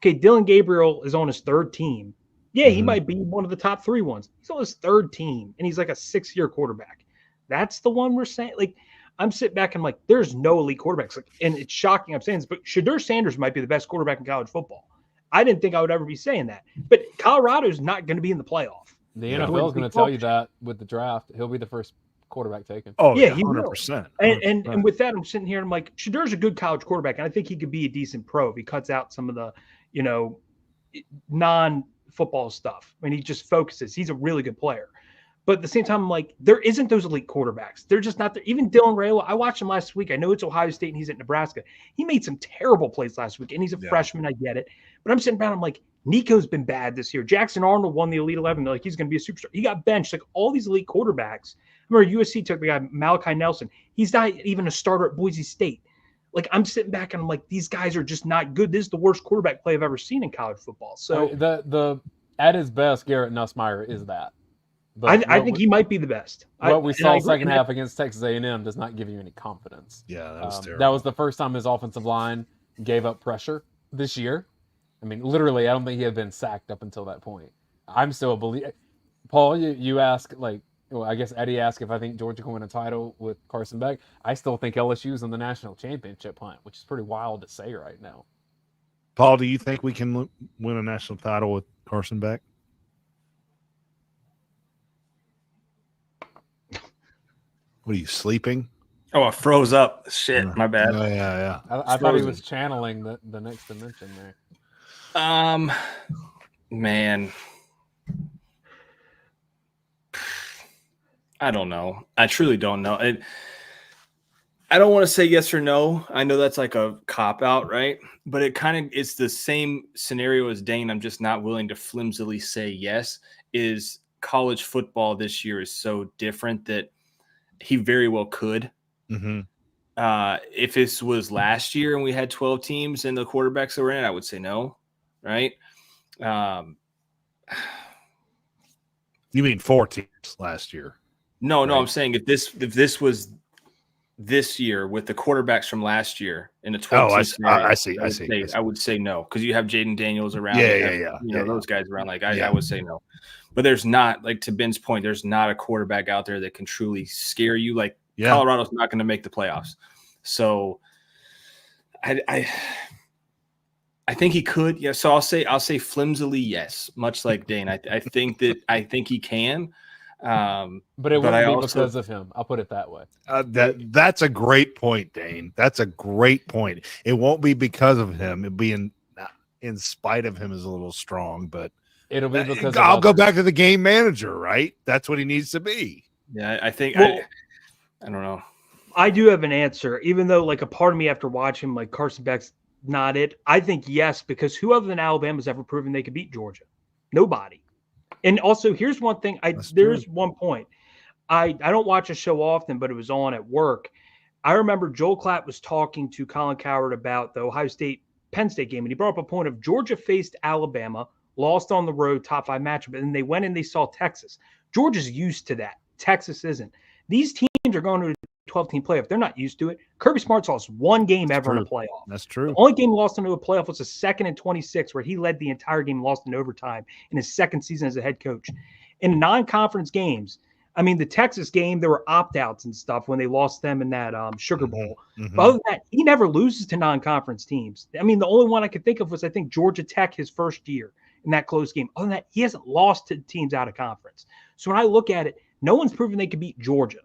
okay, Dylan Gabriel is on his 3rd team. Yeah, he might be one of the top 3 ones. He's on his 3rd team, and he's like a 6-year quarterback. That's the one we're saying. I'm sitting back and I'm like, there's no elite quarterbacks. And it's shocking I'm saying this, but Shedeur Sanders might be the best quarterback in college football. I didn't think I would ever be saying that. But Colorado's not going to be in the playoff. The NFL is going to tell you that with the draft. He'll be the first quarterback taken. Oh, yeah, 100%. And with that, I'm sitting here and I'm like, Shadeur's a good college quarterback, and I think he could be a decent pro if he cuts out some of the, non-football stuff. I mean, he just focuses. He's a really good player. But at the same time, I'm like, there isn't those elite quarterbacks. They're just not there. Even Dylan Raiola, I watched him last week. I know it's Ohio State and he's at Nebraska. He made some terrible plays last week, and he's a freshman. I get it. But I'm sitting down, I'm like, Nico's been bad this year. Jackson Arnold won the Elite 11. They're like, he's going to be a superstar. He got benched. Like all these elite quarterbacks. I remember USC took the guy, Malachi Nelson. He's not even a starter at Boise State. Like I'm sitting back and I'm like, these guys are just not good. This is the worst quarterback play I've ever seen in college football. So the at his best, Garrett Nussmeier is that. But I think he might be the best. What we saw second half against Texas A&M does not give you any confidence. Yeah, that was terrible. That was the first time his offensive line gave up pressure this year. I mean, literally, I don't think he had been sacked up until that point. I'm still a believer. Paul, you ask, like, well, I guess Eddie asked if I think Georgia can win a title with Carson Beck. I still think LSU's in the national championship hunt, which is pretty wild to say right now. Paul, do you think we can win a national title with Carson Beck? What are you, sleeping? Oh, I froze up. Shit, my bad. Oh, yeah. I thought he was channeling the next dimension there. Man. I don't know. I truly don't know. I don't want to say yes or no. I know that's like a cop-out, right? But it's the same scenario as Dane. I'm just not willing to flimsily say yes. Is college football this year is so different that he very well could. Mm-hmm. If this was last year and we had 12 teams and the quarterbacks that were in it, I would say no, right? You mean 4 teams last year? No, I'm saying if this was this year with the quarterbacks from last year in the 12 team scenario, I would say no, because you have Jaden Daniels around. Those guys around. Like I would say no. But there's not, like to Ben's point, there's not a quarterback out there that can truly scare you. Like Colorado's not going to make the playoffs. So I think he could. Yeah. So I'll say flimsily yes, much like Dane. I think he can. But it wouldn't be because of him. I'll put it that way. That's a great point, Dane. That's a great point. It won't be because of him. It'll be in spite of him is a little strong, but it'll be because I'll go back to the game manager, right? That's what he needs to be. Yeah, I think I don't know. I do have an answer, even though like a part of me after watching like Carson Beck's not it. I think yes, because who other than Alabama has ever proven they could beat Georgia? Nobody. And also, here's one thing. There's one point. I don't watch a show often, but it was on at work. I remember Joel Klatt was talking to Colin Cowherd about the Ohio State-Penn State game, and he brought up a point of Georgia faced Alabama, lost on the road, top 5 matchup, and they went and they saw Texas. Georgia's used to that. Texas isn't. These teams are going to a 12-team playoff. They're not used to it. Kirby Smart lost one game ever in a playoff. That's true. The only game he lost into a playoff was a 2nd and 26, where he led the entire game, lost in overtime in his 2nd season as a head coach. In non-conference games, I mean, the Texas game, there were opt-outs and stuff when they lost them in that Sugar Bowl. Mm-hmm. But other than that, he never loses to non-conference teams. I mean, the only one I could think of was, I think, Georgia Tech his first year in that close game. Other than that, he hasn't lost to teams out of conference. So when I look at it, no one's proven they could beat Georgia.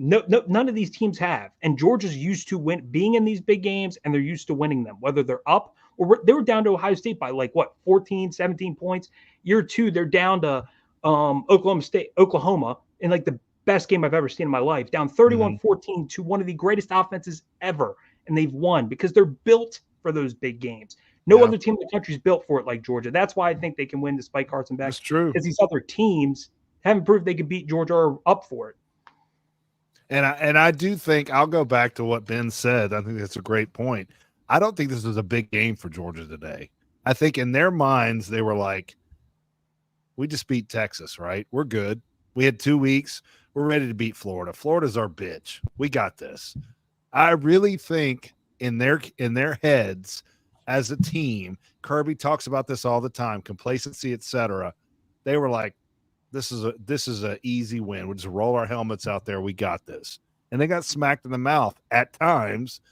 No, none of these teams have. And Georgia's used to being in these big games, and they're used to winning them, whether they're up or they were down to Ohio State by 14, 17 points. Year 2, they're down to Oklahoma in like the best game I've ever seen in my life, down 31-14 to one of the greatest offenses ever. And they've won because they're built for those big games. No other team in the country is built for it like Georgia. That's why I think they can win despite Carson Beck. That's true. Because these other teams haven't proved they could beat Georgia or up for it. And I do think I'll go back to what Ben said. I think that's a great point. I don't think this was a big game for Georgia today. I think in their minds, they were like, we just beat Texas, right? We're good. We had 2 weeks. We're ready to beat Florida. Florida's our bitch. We got this. I really think in their heads as a team, Kirby talks about this all the time, complacency, etc. They were like, this is a easy win. We'll just roll our helmets out there. We got this. And they got smacked in the mouth at times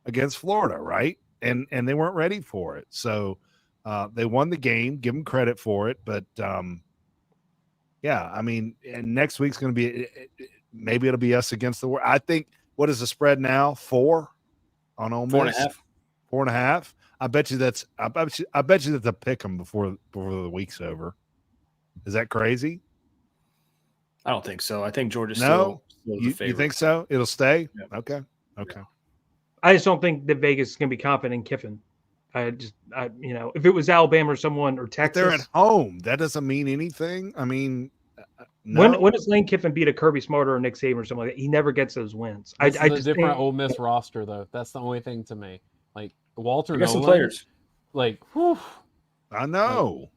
against Florida, right? And they weren't ready for it. So they won the game. Give them credit for it. But, I mean, and next week's going to be maybe it'll be us against the world. I think, what is the spread now? 4 on Ole Miss? 4.5. 4.5. I bet you that's a pick 'em before the week's over. Is that crazy? I don't think so. I think Georgia's No, still the you favorite. think so? It'll stay? Yeah. Okay. I just don't think that Vegas is going to be confident in Kiffin. If it was Alabama or someone or But Texas, they're at home. That doesn't mean anything. I mean, no. when does Lane Kiffin beat a Kirby Smart or a Nick Saban or something like that? He never gets those wins. This I is a just different think, Ole Miss roster, though. That's the only thing to me. Like Walter They got some Nolan, players. like, whew, I know.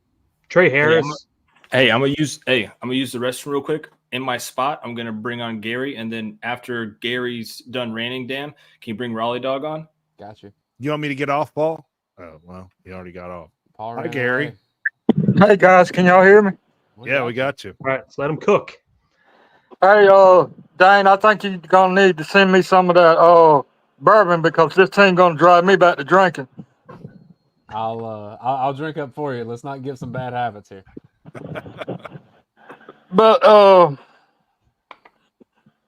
Trey Harris. I'm gonna use the restroom real quick. In my spot, I'm gonna bring on Gary, and then after Gary's done raining, Dan, can you bring Raleigh Dog on? got you. You want me to get off, Paul? Oh, well, he already got off. Paul Hi, ran Gary. away. Hey guys, can y'all hear me? Yeah, we got you. All right, let's let him cook. Hey, Dane, I think you're gonna need to send me some of that bourbon because this thing gonna drive me back to drinking. I'll drink up for you. Let's not give some bad habits here. But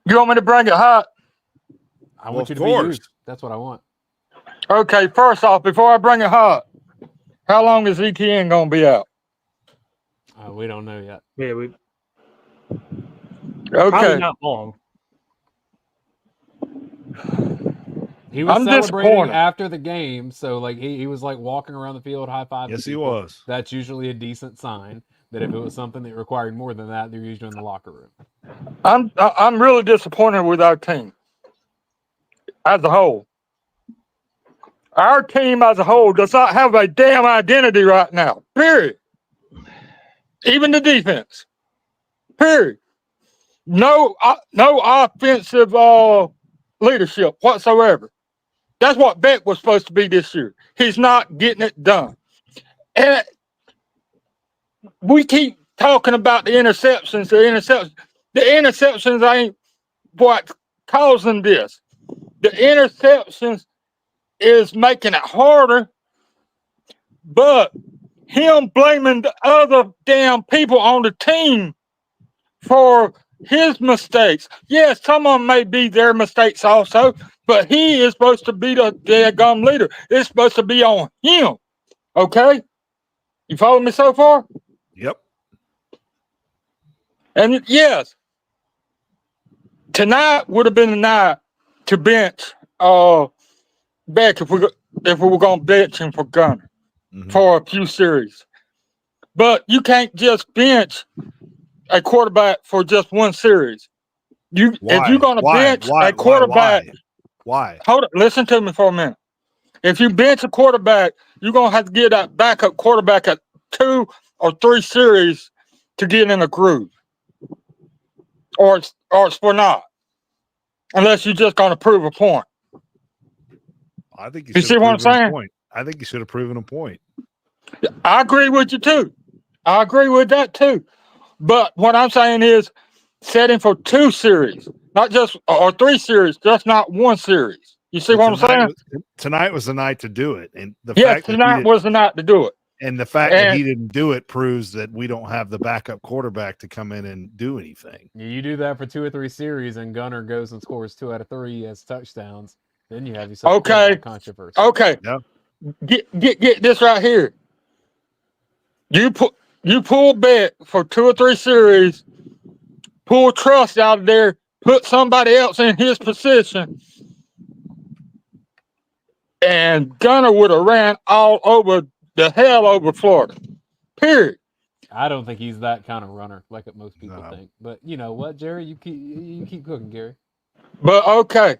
you want me to bring it hot? I Well, want you of to be course. you. That's what I want. Okay, first off, before I bring it hot, how long is ETN gonna be out? We don't know yet. Yeah, Okay, probably not long. He was I'm celebrating disappointed. after the game, so like he was like walking around the field, high five. Yes, he was. That's usually a decent sign. That if it was something that required more than that, they're usually in the locker room. I'm really disappointed with our team as a whole. Our team as a whole does not have a damn identity right now. Period. Even the defense. Period. No offensive leadership whatsoever. That's what Beck was supposed to be this year. He's not getting it done. And we keep talking about the interceptions. The interceptions ain't what's causing this. The interceptions is making it harder, but him blaming the other damn people on the team for his mistakes. Yes, some of them may be their mistakes also, but he is supposed to be the daggum leader. It's supposed to be on him. Okay? You follow me so far? Yep. And yes, tonight would have been the night to bench Beck if we were going to bench him for Gunner for a few series. But you can't just bench a quarterback for just one series. If you're going to bench a quarterback, why? Hold it. Listen to me for a minute. If you bench a quarterback, you're going to have to get that backup quarterback at 2 or 3 series to get in a groove. Or it's for not. Unless you're just going to prove a point. I think you see what I'm saying? Point. I think you should have proven a point. I agree with you too. I agree with that too. But what I'm saying is setting for 2 series, not just or 3 series, just not 1 series. You see what I'm saying? Tonight was the night to do it, and tonight was the night to do it. And the fact that he didn't do it proves that we don't have the backup quarterback to come in and do anything. You do that for 2 or 3 series, and Gunner goes and scores 2 out of 3 as touchdowns. Then you have yourself a controversy. Okay. Yeah. Get this right here. You pull Beck for 2 or 3 series, pull Trust out of there, put somebody else in his position, and Gunner would have ran all over the hell over Florida. Period. I don't think he's that kind of runner like most people think. But you know what, Jerry? You keep cooking, Gary. But okay.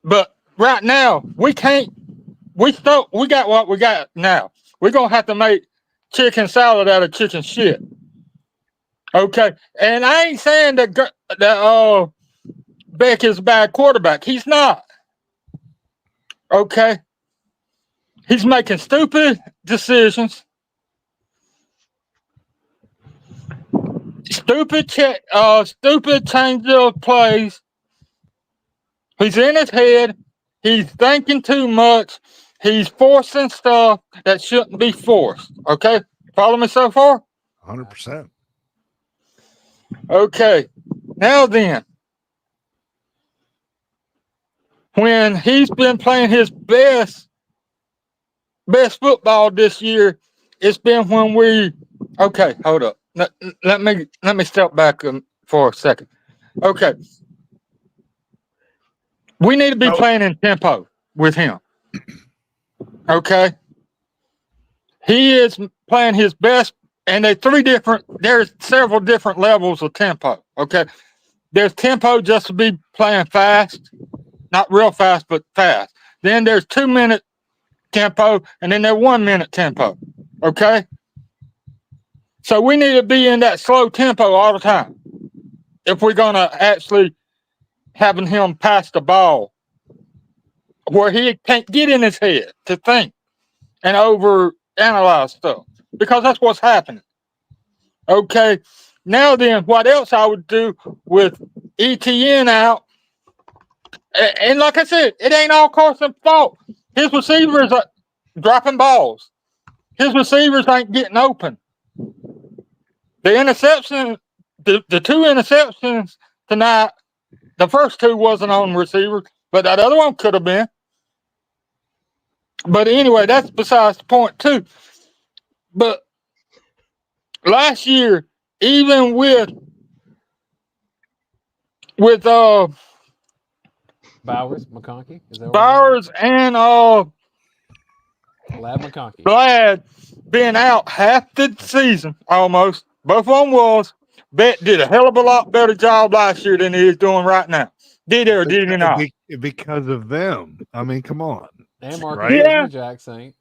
But right now, we can't. We got what we got now. We're gonna have to make chicken salad out of chicken shit. Okay. And I ain't saying that Beck is a bad quarterback. He's not. Okay. He's making stupid decisions. Stupid change of plays. He's in his head. He's thinking too much. He's forcing stuff that shouldn't be forced. Okay? Follow me so far? 100%. Okay. Now then, when he's been playing his best football this year, it's been when okay, hold up. Let me step back for for a second. Okay. We need to be playing in tempo with him. Okay. He is playing his best, and there's several different levels of tempo. Okay. There's tempo just to be playing fast, not real fast, but fast. Then there's 2-minute tempo, and then there's 1-minute tempo. Okay. So we need to be in that slow tempo all the time if we're going to actually having him pass the ball where he can't get in his head to think and over analyze stuff, because that's what's happening. Okay. Now then, what else I would do with ETN out, and like I said, it ain't all Carson's fault. His receivers are dropping balls. His receivers ain't getting open. The interception, the 2 interceptions tonight, the first 2 wasn't on receiver, but that other one could have been. But anyway, that's besides the point too. But last year, even with Bowers, McConkey, is that Bowers and Glad McConkey. Glad being out half the season almost, both of them was, Bet did a hell of a lot better job last year than he is doing right now. Did he or did he not? Because of them. I mean, come on. And Marcus right? Jackson.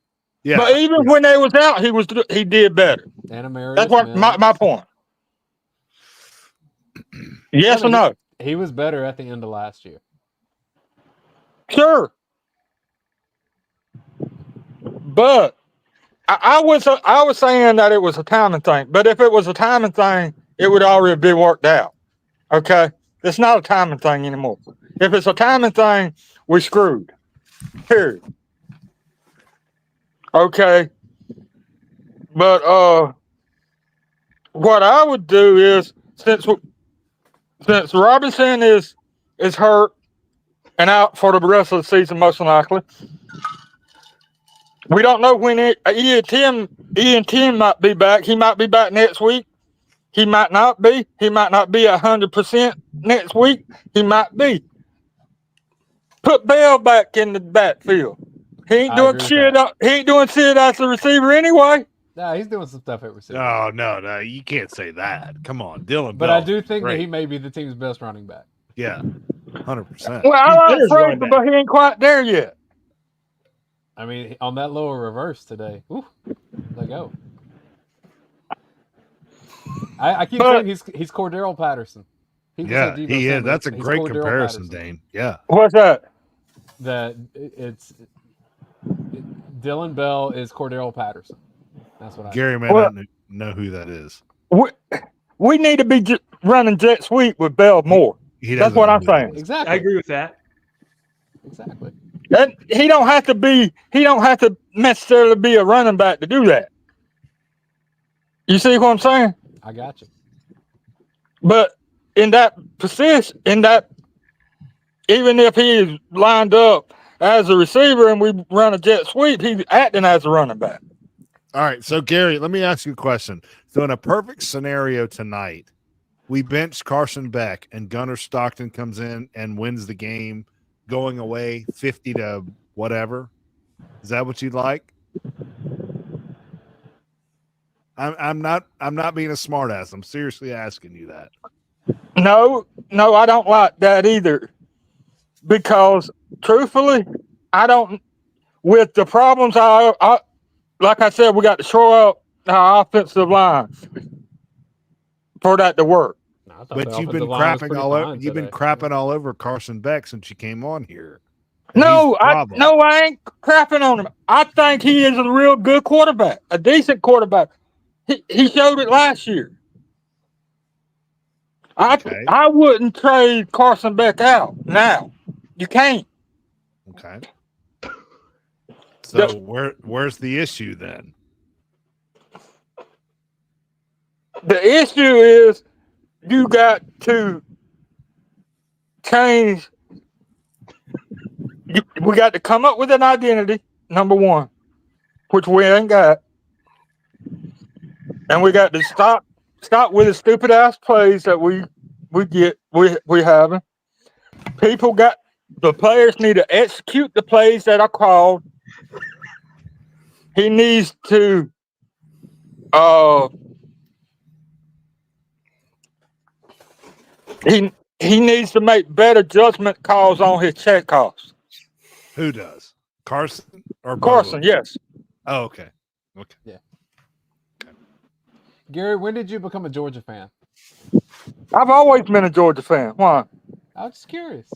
Yeah. But even when they was out, he did better. And Emeritus That's what my point. Yes or no? He was better at the end of last year. Sure. But I was saying that it was a timing thing. But if it was a timing thing, it would already be worked out. Okay? It's not a timing thing anymore. If it's a timing thing, we're screwed. Period. Okay. But what I would do is, since Robinson is hurt and out for the rest of the season, most likely, we don't know when Ian Tim might be back. He might be back next week. He might not be. He might not be 100% next week. He might be. Put Bell back in the backfield. He ain't doing shit. He ain't doing shit as a receiver anyway. No, he's doing some stuff at receiver. Oh, no, you can't say that. Come on, Dylan. But Bell, I do think great. that he may be the team's best running back. Yeah, 100%. Well, I like Frazier, but he ain't quite there yet. I mean, on that lower reverse today, let go. I keep saying he's Cordero Patterson. Yeah, he is. That's a great comparison, Patterson. Dane. Yeah. What's that? That Dylan Bell is Cordero Patterson. That's what Gary may not know who that is. We need to be running jet sweep with Bell more. That's what I'm saying. Exactly. I agree with that. Exactly. And he don't have to necessarily be a running back to do that. You see what I'm saying? I got you. But in that position, even if he is lined up as a receiver and we run a jet sweep, he's acting as a running back. All right. So, Gary, let me ask you a question. So, in a perfect scenario tonight, we bench Carson Beck and Gunnar Stockton comes in and wins the game going away 50 to whatever. Is that what you'd like? I'm not being a smartass. I'm seriously asking you that. No, I don't like that either. Because truthfully, I don't. With the problems, I like I said, we got to shore up our offensive line for that to work. But you've been crapping all over. You've been crapping all over Carson Beck since you came on here. No, I ain't crapping on him. I think he is a real good quarterback, a decent quarterback. He showed it last year. I wouldn't trade Carson Beck out now. You can't. Okay. So where's the issue then? The issue is you got to change. We got to come up with an identity, number one, which we ain't got. And we got to stop with the stupid ass plays that we we having. The players need to execute the plays that are called. He needs to he needs to make better judgment calls on his check calls. Who does? Carson or Carson? Bobo? Yes. Oh, okay. Okay. Yeah. Gary, when did you become a Georgia fan? I've always been a Georgia fan. Why? I was just curious.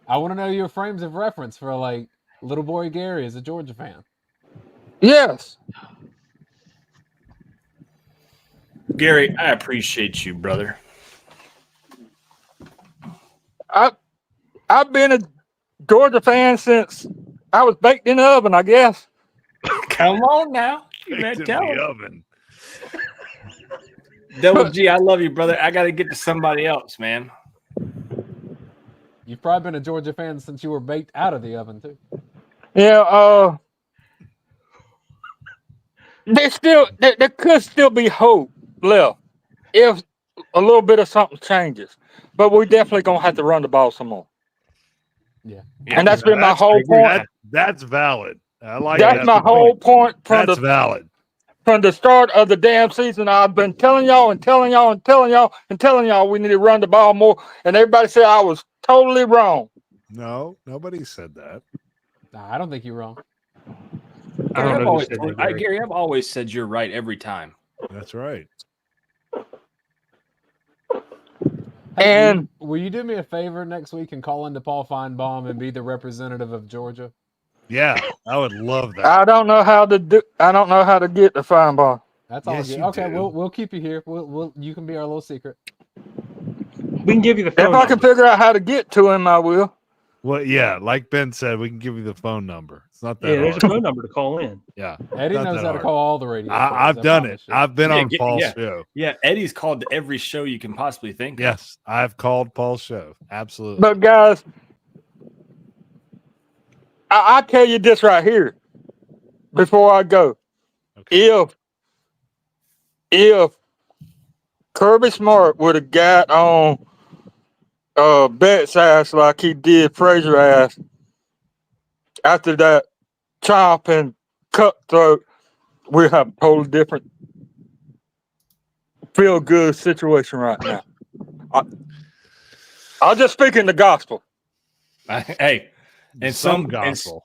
I want to know your frames of reference for like little boy Gary as a Georgia fan. Yes. Gary, I appreciate you, brother. I've been a Georgia fan since I was baked in the oven, I guess. Come on now. Baked in the oven. Double G, I love you, brother. I got to get to somebody else, man. You've probably been a Georgia fan since you were baked out of the oven, too. Yeah, there could still be hope left if a little bit of something changes. But we definitely gonna have to run the ball some more. Yeah. And that's been my whole point. That's valid. I like that's that my whole point That's valid. From the start of the damn season. I've been telling y'all we need to run the ball more, and everybody said I was totally wrong. No, nobody said that. Nah, I don't think you're wrong. Gary, I've always said you're right every time. That's right. And will you do me a favor next week and call into Paul Feinbaum and be the representative of Georgia? Yeah, I would love that. I don't know how to get the Feinbaum. That's all. Yes, Good. you Okay, do. we'll keep you here. You can be our little secret. We can give you the phone If I can figure out how to get to him, I will. Well, yeah, like Ben said, we can give you the phone number. It's not that there's hard. a phone number to call in. Yeah. Eddie not knows that how to hard. call all the radio. I've done it. I've been on Paul's show. Yeah, Eddie's called to every show you can possibly think of. Yes, I've called Paul's show. Absolutely. But guys, I tell you this right here before I go. Okay. If Kirby Smart would have got on Betts' ass like he did Frazier ass after that chop and cutthroat, we have a totally different feel good situation right now. I'll just speak in the gospel. Hey, and some gospel.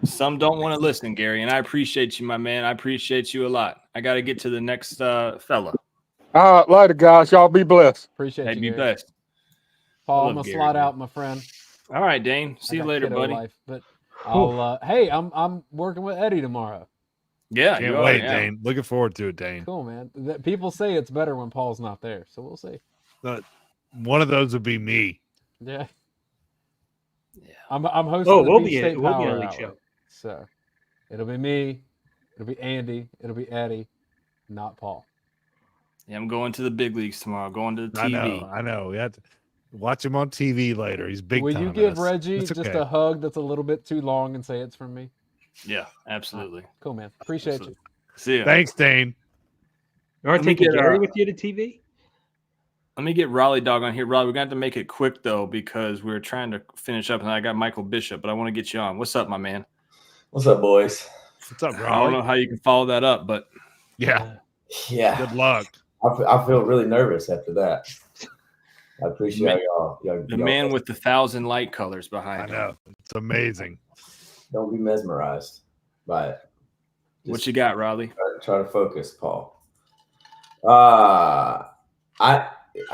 Some don't want to listen, Gary, and I appreciate you, my man. I appreciate you a lot. I got to get to the next fella. All right, later, guys. Y'all be blessed. Appreciate Hey, you. be Gary. blessed. Paul, I'm gonna slide out, my friend. All right, Dane. See you later, buddy. But I'll. Hey, I'm working with Eddie tomorrow. Yeah, Can't wait, Dane. Looking forward to it, Dane. Cool, man. People say it's better when Paul's not there, so we'll see. One of those would be me. Yeah. I'm hosting. we'll the be State an Power elite Hour. show. So it'll be me, it'll be Andy, it'll be Eddie, not Paul. Yeah, I'm going to the big leagues tomorrow. Going to the TV. I know. We have to watch him on TV later. He's big. Will time you in give this. Reggie It's just okay. a hug that's a little bit too long and say it's from me? Yeah, absolutely. Cool, man. Appreciate you. See ya. Thanks, Dane. You want to take Gary with you to TV? Let me get Raleigh Dog on here. Raleigh, we're going to have to make it quick, though, because we're trying to finish up, and I got Michael Bishop, but I want to get you on. What's up, my man? What's up, boys? What's up, I don't Raleigh? know how you can follow that up, but Yeah. Yeah. Good luck. I feel really nervous after that. I appreciate y'all. The man with the 1,000 light colors behind him. I know. It's amazing. Don't be mesmerized by it. What you got, Raleigh? Try to focus, Paul. I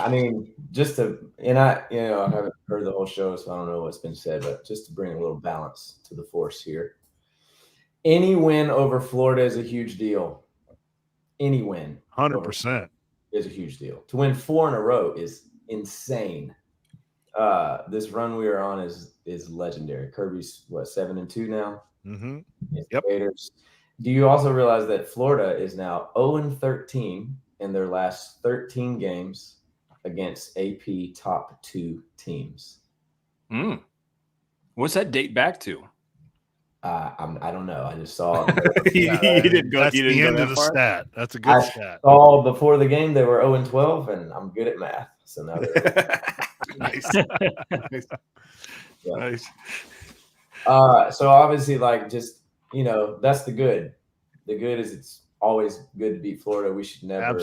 mean, just to, and I haven't heard the whole show, so I don't know what's been said, but just to bring a little balance to the force here. Any win over Florida is a huge deal. Any win. 100%. Is a huge deal. To win 4 in a row is insane. This run we are on is legendary. Kirby's 7-2 now. Mm-hmm. Yep. Raiders. Do you also realize that Florida is now 0-13 in their last 13 games against AP top 2 teams? What's that date back to? I don't know. I just saw. You didn't go. That's You didn't the go end that of the far? stat. That's a good I stat. saw before the game they were 0-12, and I'm good at math. So now they're Nice. Nice. yeah. Nice. So obviously, like, just, that's the good. The good is it's always good to beat Florida. We should never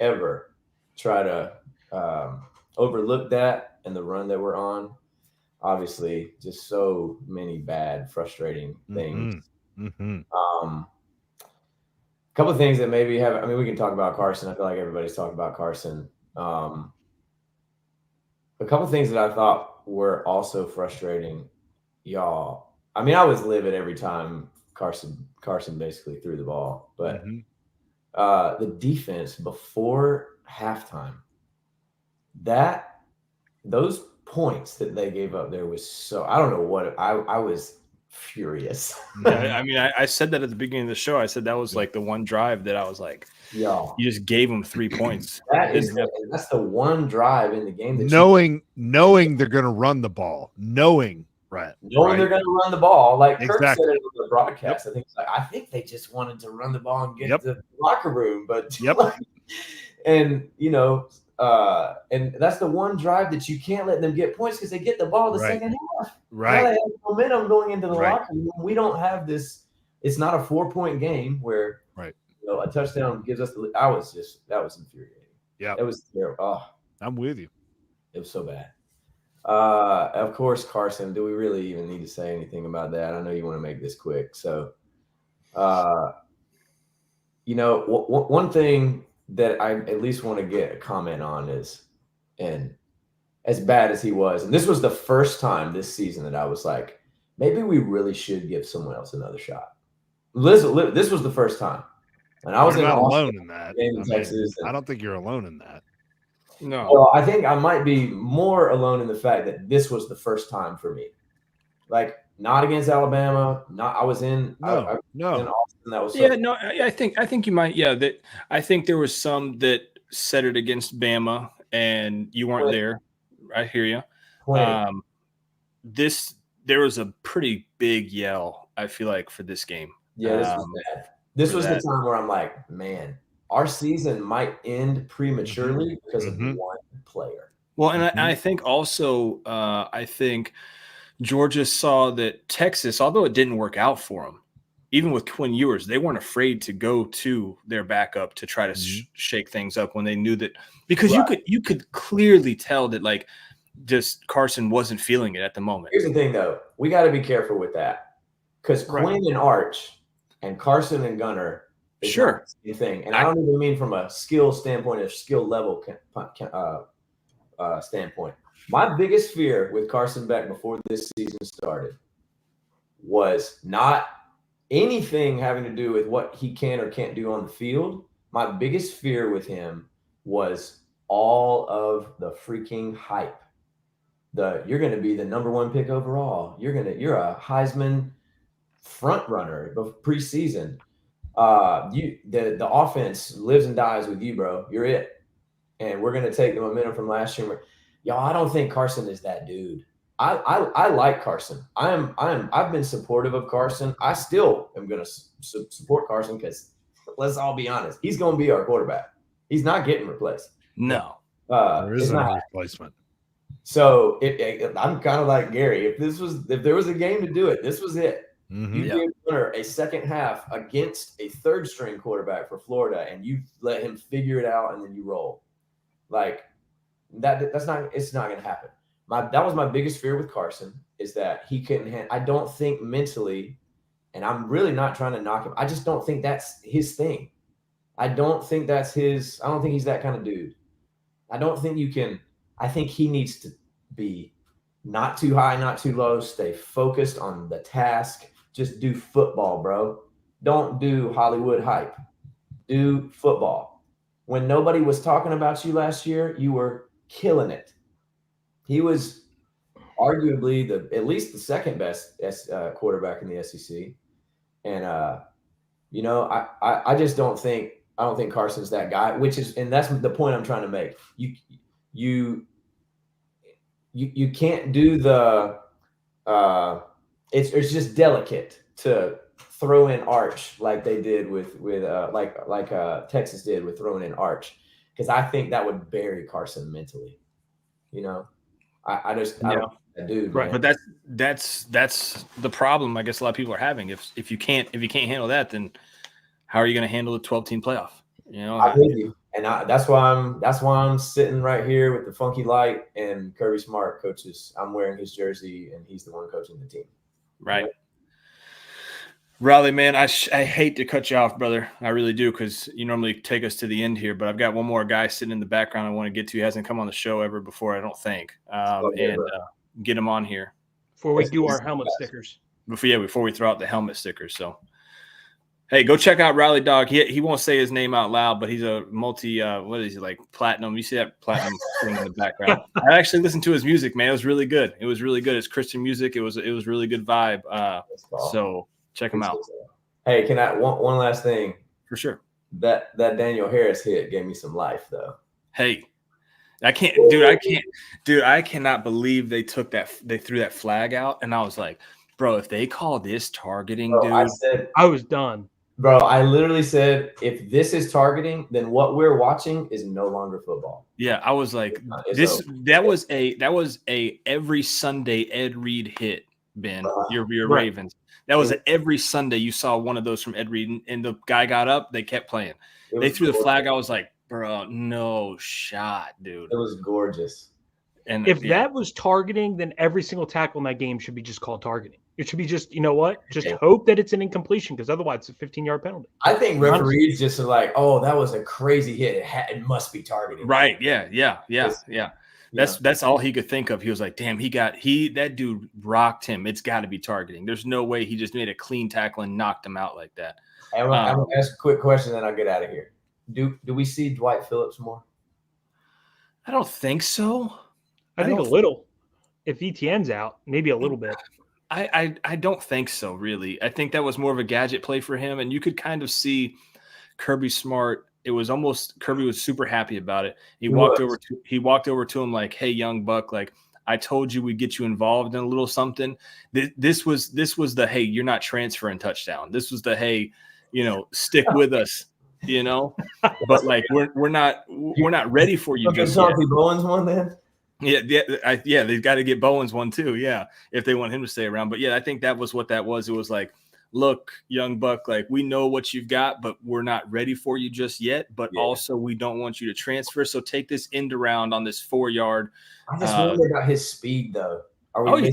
ever try to overlook that and the run that we're on. Obviously, just so many bad, frustrating things. Mm-hmm. A couple of things that maybe have. I mean, we can talk about Carson. I feel like everybody's talking about Carson. A couple of things that I thought were also frustrating, y'all. I mean, I was livid every time Carson basically threw the ball, but the defense before halftime, those points that they gave up there was so, I don't know what, I was furious. Yeah, I mean, I said that at the beginning of the show. I said that was like the one drive that I was like, yeah, you just gave them 3 points. That's the one drive in the game that knowing they're going to run the ball, knowing they're going to run the ball. Like Kirk Exactly. said it on the broadcast. I think they just wanted to run the ball and get to the locker room, but and and that's the one drive that you can't let them get points because they get the ball the second half. Now they have momentum going into the locker room. We don't have this. It's not a 4-point game where a touchdown gives us the. That was infuriating. Yeah, it was terrible. Oh, I'm with you. It was so bad. Of course, Carson. Do we really even need to say anything about that? I know you want to make this quick. So, one thing that I at least want to get a comment on is, and as bad as he was, and this was the first time this season that I was like, maybe we really should give someone else another shot. This was the first time, and I was not Austin, alone in that. Texas. I don't think you're alone in that. No. Well, I think I might be more alone in the fact that this was the first time for me. Like, not against Alabama. I was in. No. In Austin. That was I think you might. Yeah, that I think there was some that said it against Bama, and you weren't there. I hear you. There was a pretty big yell, I feel like, for this game. Yeah, this was bad. This was the time where I'm like, man, our season might end prematurely because of one player. Well, and I think also, I think Georgia saw that Texas, although it didn't work out for them, even with Quinn Ewers, they weren't afraid to go to their backup to try to shake things up when they knew that, because you could clearly tell that, like, just Carson wasn't feeling it at the moment. Here's the thing, though. We got to be careful with that because Quinn and Arch and Carson and Gunner is not the same thing. And I don't even mean from a skill standpoint, a skill level standpoint. My biggest fear with Carson Beck before this season started was not anything having to do with what he can or can't do on the field. My biggest fear with him was all of the freaking hype. You're going to be the number 1 pick overall. You're a Heisman front runner of preseason. The offense lives and dies with you, bro. You're it. And we're going to take the momentum from last year. Y'all, I don't think Carson is that dude. I like Carson. I've been supportive of Carson. I still am going to support Carson because let's all be honest, he's going to be our quarterback. He's not getting replaced. No, there is no replacement. So I'm kind of like Gary. If there was a game to do it, this was it. You gave Gunner a second half against a third string quarterback for Florida, and you let him figure it out, and then you roll. Like it's not going to happen. That was my biggest fear with Carson, is that he couldn't I don't think mentally, and I'm really not trying to knock him. I just don't think that's his thing. I don't think he's that kind of dude. I don't think you can. I think he needs to be not too high, not too low. Stay focused on the task. Just do football, bro. Don't do Hollywood hype. Do football. When nobody was talking about you last year, you were killing it. He was arguably at least the second best quarterback in the SEC. And I just don't think Carson's that guy, and that's the point I'm trying to make. You can't do the it's just delicate to throw in Arch like they did with Texas did with throwing in Arch, because I think that would bury Carson mentally. You know, I don't dude. Right, Man. but that's the problem. I guess a lot of people are having. If you can't handle that, then how are you going to handle the 12-team playoff? You know, I with you, and that's why I'm sitting right here with the funky light and Kirby Smart coaches. I'm wearing his jersey, and he's the one coaching the team. Right. Riley, man, I hate to cut you off, brother. I really do, because you normally take us to the end here. But I've got one more guy sitting in the background I want to get to. He hasn't come on the show ever before, I don't think. Get him on here before we do our helmet stickers. Before we throw out the helmet stickers. So, hey, go check out Riley Dog. He won't say his name out loud, but he's a multi. What is he, like platinum? You see that platinum thing in the background? I actually listened to his music, man. It was really good. It's Christian music. It was really good vibe. So. Check them out. Hey, can I one last thing? For sure. That Daniel Harris hit gave me some life, though. Hey, I cannot believe they threw that flag out, and I was like, bro, if they call this targeting, dude, I was done. Bro, I literally said, if this is targeting, then what we're watching is no longer football. Yeah, I was like, that was a every Sunday Ed Reed hit, Ben. Your right. Ravens. That was every Sunday you saw one of those from Ed Reed, and the guy got up, they kept playing. They threw the flag. I was like, bro, no shot, dude. It was gorgeous. And if that was targeting, then every single tackle in that game should be just called targeting. It should be just, you know what? Just hope that it's an incompletion, because otherwise it's a 15-yard penalty. I think referees just are like, oh, that was a crazy hit. It must be targeting. Right. Yeah. That's all he could think of. He was like, damn, that dude rocked him. It's got to be targeting. There's no way he just made a clean tackle and knocked him out like that. I'm going to ask a quick question, then I'll get out of here. Do we see Dwight Phillips more? I don't think so. I think a little. If ETN's out, maybe a little bit. I don't think so, really. I think that was more of a gadget play for him, and you could kind of see Kirby Smart. It was almost Kirby was super happy about it. He walked over to him like, "Hey, young buck, like I told you we'd get you involved in a little something." This was the hey, you're not transferring touchdown. This was the hey, stick with us, But like we're not ready for you just yet. Bowens one then. Yeah, they've got to get Bowens one too. Yeah, if they want him to stay around. But yeah, I think that was what that was. It was like, look, young buck, like we know what you've got, but we're not ready for you just yet. But also, we don't want you to transfer. So take this end around on this 4-yard. I just wonder about his speed, though.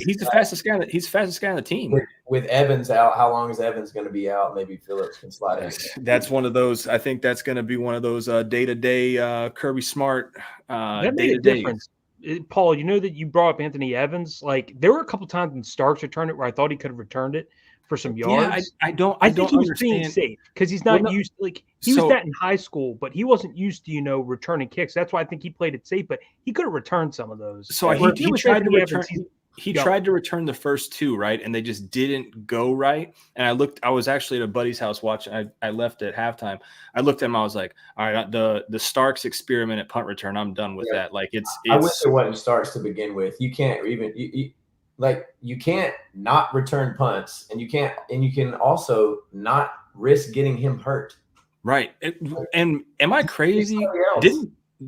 He's the fastest guy. He's the fastest guy on the team. With Evans out, how long is Evans going to be out? Maybe Phillips can slide in. That's one of those. I think that's going to be one of those day-to-day Kirby Smart. That made a difference. Paul, you know that you brought up Anthony Evans. Like there were a couple times in Starks returned it where I thought he could have returned it for some yards. I don't think he was understand. being safe because he's not used. Like he was that in high school, but he wasn't used to returning kicks. That's why I think he played it safe. But he could have returned some of those. So he tried to return. He tried to return the first two, right? And they just didn't go right. And I was actually at a buddy's house watching. I left at halftime. I looked at him. I was like, all right, the Starks experiment at punt return, I'm done with that. Like it's I wish it wasn't Starks to begin with. You can't even you can't not return punts, and you can also not risk getting him hurt. Right. And am I crazy?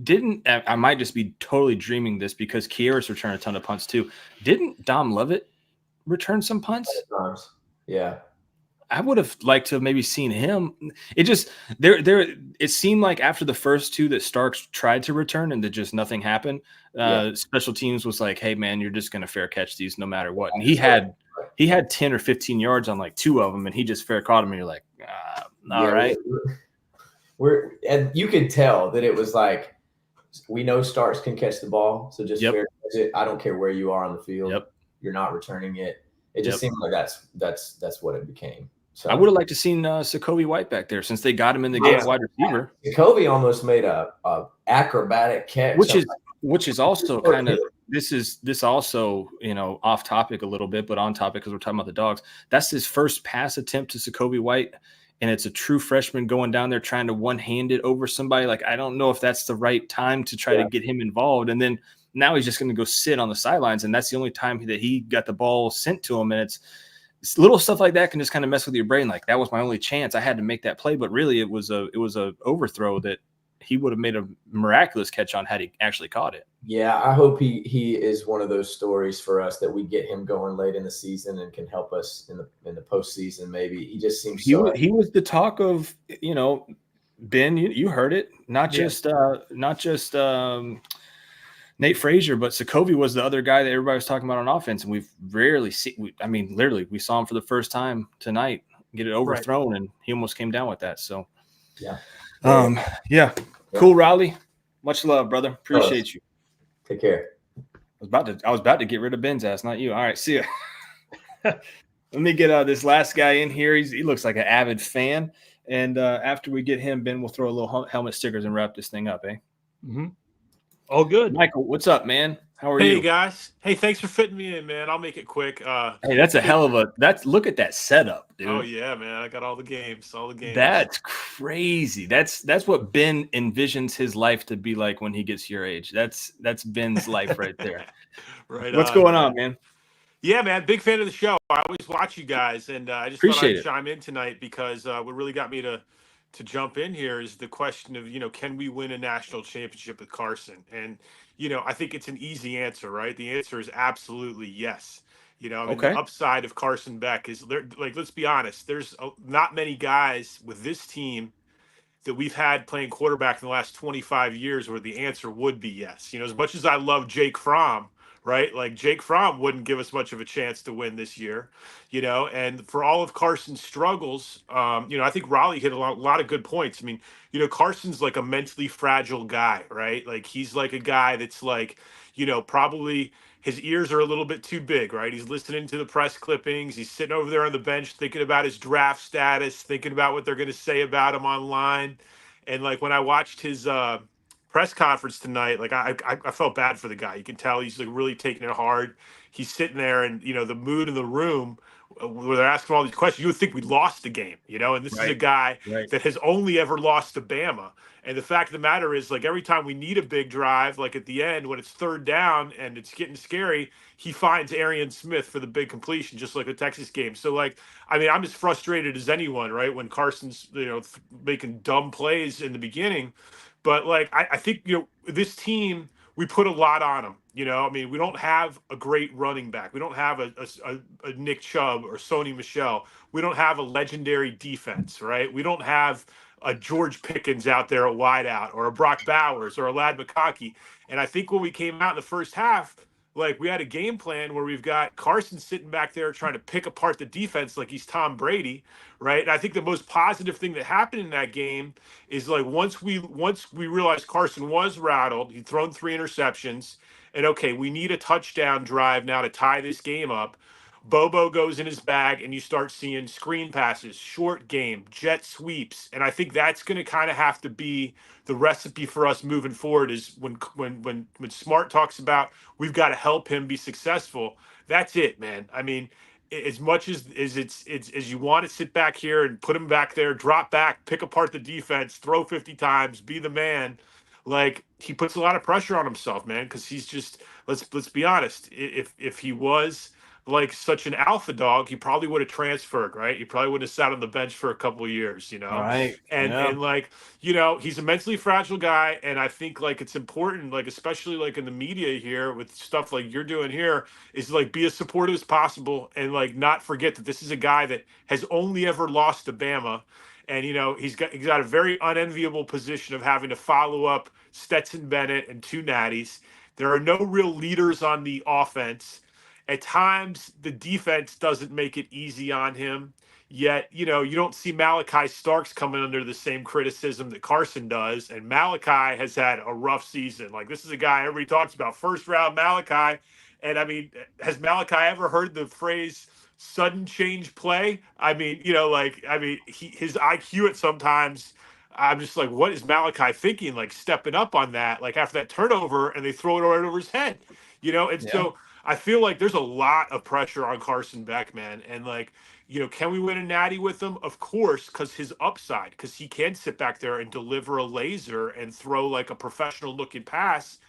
Didn't I might just be totally dreaming this because Kieris returned a ton of punts too. Didn't Dom Lovett return some punts? Yeah. I would have liked to have maybe seen him. It just it seemed like after the first two that Starks tried to return and that just nothing happened. Special teams was like, hey man, you're just gonna fair catch these no matter what. And he had 10 or 15 yards on like 2 of them, and he just fair caught him, and you're like, all right. And you could tell that it was like, we know Starks can catch the ball, so just fair catch it. I don't care where you are on the field. You're not returning it. It just seemed like that's what it became. So I would have liked to seen Sakovi White back there since they got him in the game wide receiver. Sakovi almost made a acrobatic catch, which is also kind of this also off topic a little bit, but on topic because we're talking about the Dogs. That's his first pass attempt to Sakovi White. And it's a true freshman going down there trying to one-hand it over somebody. Like, I don't know if that's the right time to try to get him involved. And then now he's just going to go sit on the sidelines, and that's the only time that he got the ball sent to him. And little stuff like that can just kind of mess with your brain. Like, that was my only chance. I had to make that play, but really it was a overthrow that he would have made a miraculous catch on had he actually caught it. Yeah, I hope he is one of those stories for us that we get him going late in the season and can help us in the postseason. Maybe he just seems he was the talk of, Ben. You heard it, not just Nate Frazier, but Sokovia was the other guy that everybody was talking about on offense, and we've rarely seen. I mean, literally, we saw him for the first time tonight get it overthrown, and he almost came down with that. So, yeah. Cool, Raleigh. Much love, brother. Appreciate you. Take care. I was about to get rid of Ben's ass, not you. All right, see ya. Let me get this last guy in here. He looks like an avid fan, and after we get him, Ben, we'll throw a little helmet stickers and wrap this thing up, eh? Mm-hmm. All good. Michael, what's up, man? How are you? Hey, guys. Hey, thanks for fitting me in, man. I'll make it quick. Hey, that's a hell of a – look at that setup, dude. Oh, yeah, man. I got all the games. That's crazy. That's what Ben envisions his life to be like when he gets your age. That's Ben's life right there. Right. What's going on, man? Yeah, man. Big fan of the show. I always watch you guys, and I just thought I'd chime in tonight because what really got me to jump in here is the question of, can we win a national championship with Carson? And, I think it's an easy answer, right? The answer is absolutely yes. The upside of Carson Beck is there. Like, let's be honest, there's not many guys with this team that we've had playing quarterback in the last 25 years where the answer would be yes. As much as I love Jake Fromm, right? Like, Jake Fromm wouldn't give us much of a chance to win this year, and for all of Carson's struggles, I think Raleigh hit a lot of good points. I mean, Carson's like a mentally fragile guy, right? Like, he's like a guy that's like, probably his ears are a little bit too big, right? He's listening to the press clippings. He's sitting over there on the bench thinking about his draft status, thinking about what they're going to say about him online. And like, when I watched his press conference tonight, like I felt bad for the guy. You can tell he's like really taking it hard. He's sitting there, and the mood in the room where they're asking all these questions, you would think we lost the game, and this is a guy that has only ever lost to Bama. And the fact of the matter is, like, every time we need a big drive, like at the end when it's third down and it's getting scary, he finds Arian Smith for the big completion, just like the Texas game. So, like, I mean, I'm as frustrated as anyone, right? When Carson's, making dumb plays in the beginning. But, like, I think, this team, we put a lot on them. I mean, we don't have a great running back. We don't have a Nick Chubb or Sony Michel. We don't have a legendary defense, right? We don't have a George Pickens out there at wideout, or a Brock Bowers, or a Lad McConkey. And I think when we came out in the first half, like, we had a game plan where we've got Carson sitting back there trying to pick apart the defense like he's Tom Brady, right? And I think the most positive thing that happened in that game is, like, once we realized Carson was rattled, he'd thrown 3 interceptions, and okay, we need a touchdown drive now to tie this game up. Bobo goes in his bag, and you start seeing screen passes, short game, jet sweeps. And I think that's going to kind of have to be the recipe for us moving forward, is when Smart talks about we've got to help him be successful. That's it, man. I mean, as much as you want to sit back here and put him back there, drop back, pick apart the defense, throw 50 times, be the man, like, he puts a lot of pressure on himself, man, because he's just, let's be honest, if he was like such an alpha dog, he probably would have transferred, right? He probably would have sat on the bench for a couple of years, Right. And like, he's a mentally fragile guy, and I think, like, it's important, like, especially like in the media here with stuff like you're doing here, is like, be as supportive as possible, and like, not forget that this is a guy that has only ever lost to Bama. And, he's got a very unenviable position of having to follow up Stetson Bennett and 2 natties. There are no real leaders on the offense. At times, the defense doesn't make it easy on him. Yet, you don't see Malachi Starks coming under the same criticism that Carson does. And Malachi has had a rough season. Like, this is a guy everybody talks about, first round Malachi. And I mean, has Malachi ever heard the phrase sudden change play? I mean, his IQ at sometimes, I'm just like, what is Malachi thinking? Like, stepping up on that, like after that turnover, and they throw it right over his head, And so I feel like there's a lot of pressure on Carson Beck, man. And like, can we win a natty with him? Of course, because his upside, because he can sit back there and deliver a laser and throw like a professional looking pass.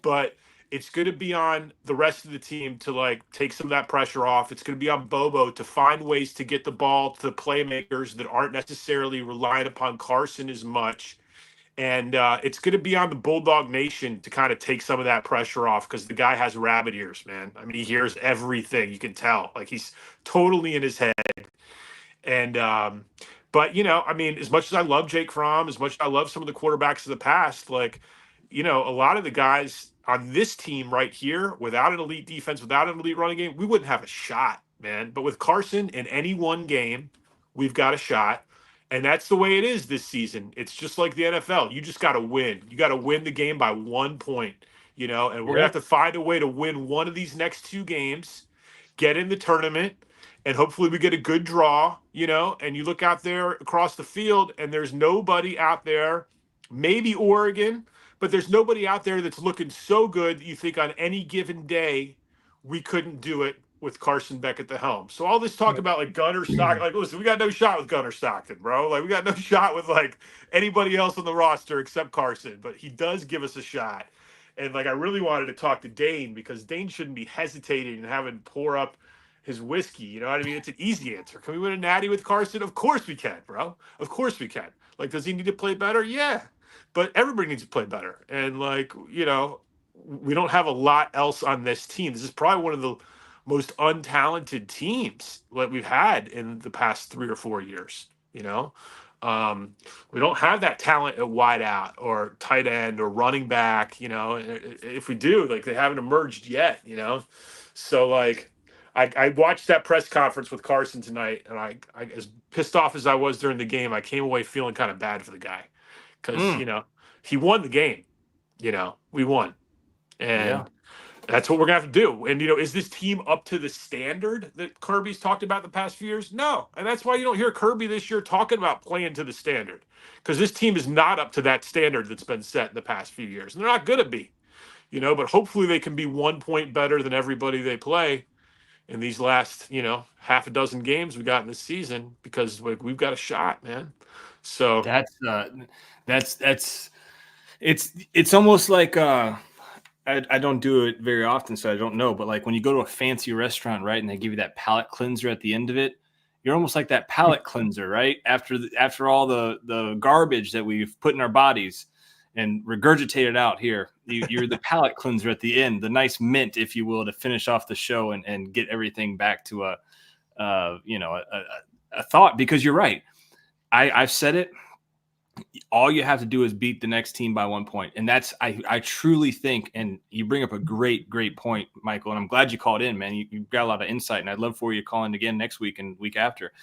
But It's going to be on the rest of the team to like take some of that pressure off. It's going to be on Bobo to find ways to get the ball to the playmakers that aren't necessarily relying upon Carson as much. And it's going to be on the Bulldog Nation to kind of take some of that pressure off because the guy has rabbit ears, man. I mean, he hears everything. You can tell. Like, he's totally in his head. And, but, you know, I mean, as much as I love Jake Fromm, as much as I love some of the quarterbacks of the past, like, you know, a lot of the guys on this team right here, without an elite defense, without an elite running game, we wouldn't have a shot, man. But with Carson in any one game, we've got a shot. And that's the way it is this season. It's just like the NFL. You just got to win. You got to win the game by 1 point, you know, and we're going to have to find a way to win one of these next 2 games, get in the tournament, and hopefully we get a good draw, you know, and you look out there across the field and there's nobody out there, maybe Oregon, but there's nobody out there that's looking so good that you think on any given day we couldn't do it with Carson Beck at the helm. So all this talk about like Gunner Stockton, like, listen, we got no shot with Gunner Stockton, bro. Like, we got no shot with like anybody else on the roster except Carson, but he does give us a shot. And like, I really wanted to talk to Dane because Dane shouldn't be hesitating and having pour up his whiskey. You know what I mean? It's an easy answer. Can we win a natty with Carson? Of course we can, bro. Of course we can. Like, does he need to play better? Yeah. But everybody needs to play better. And like, you know, we don't have a lot else on this team. This is probably one of the most untalented teams that we've had in the past 3 or 4 years. You know, we don't have that talent at wide out or tight end or running back. You know, if we do, like, they haven't emerged yet. You know, so like, I watched that press conference with Carson tonight, and I as pissed off as I was during the game, I came away feeling kind of bad for the guy because you know, he won the game. You know, we won, and that's what we're gonna have to do. And you know, is this team up to the standard that Kirby's talked about the past few years? No, and that's why you don't hear Kirby this year talking about playing to the standard, because this team is not up to that standard that's been set in the past few years, and they're not gonna be. You know, but hopefully they can be 1 point better than everybody they play in these last, you know, half a dozen games we got in this season, because like, we've got a shot, man. So it's almost like I don't do it very often, so I don't know. But like when you go to a fancy restaurant, right, and they give you that palate cleanser at the end of it, you're almost like that palate cleanser, right? After all the garbage that we've put in our bodies and regurgitated out here, you're the palate cleanser at the end, the nice mint, if you will, to finish off the show and get everything back to a thought. Because you're right, I've said it. All you have to do is beat the next team by 1 point. And that's, I truly think, and you bring up a great point, Michael, and I'm glad you called in, man. You've got a lot of insight, and I'd love for you to call in again next week and week after.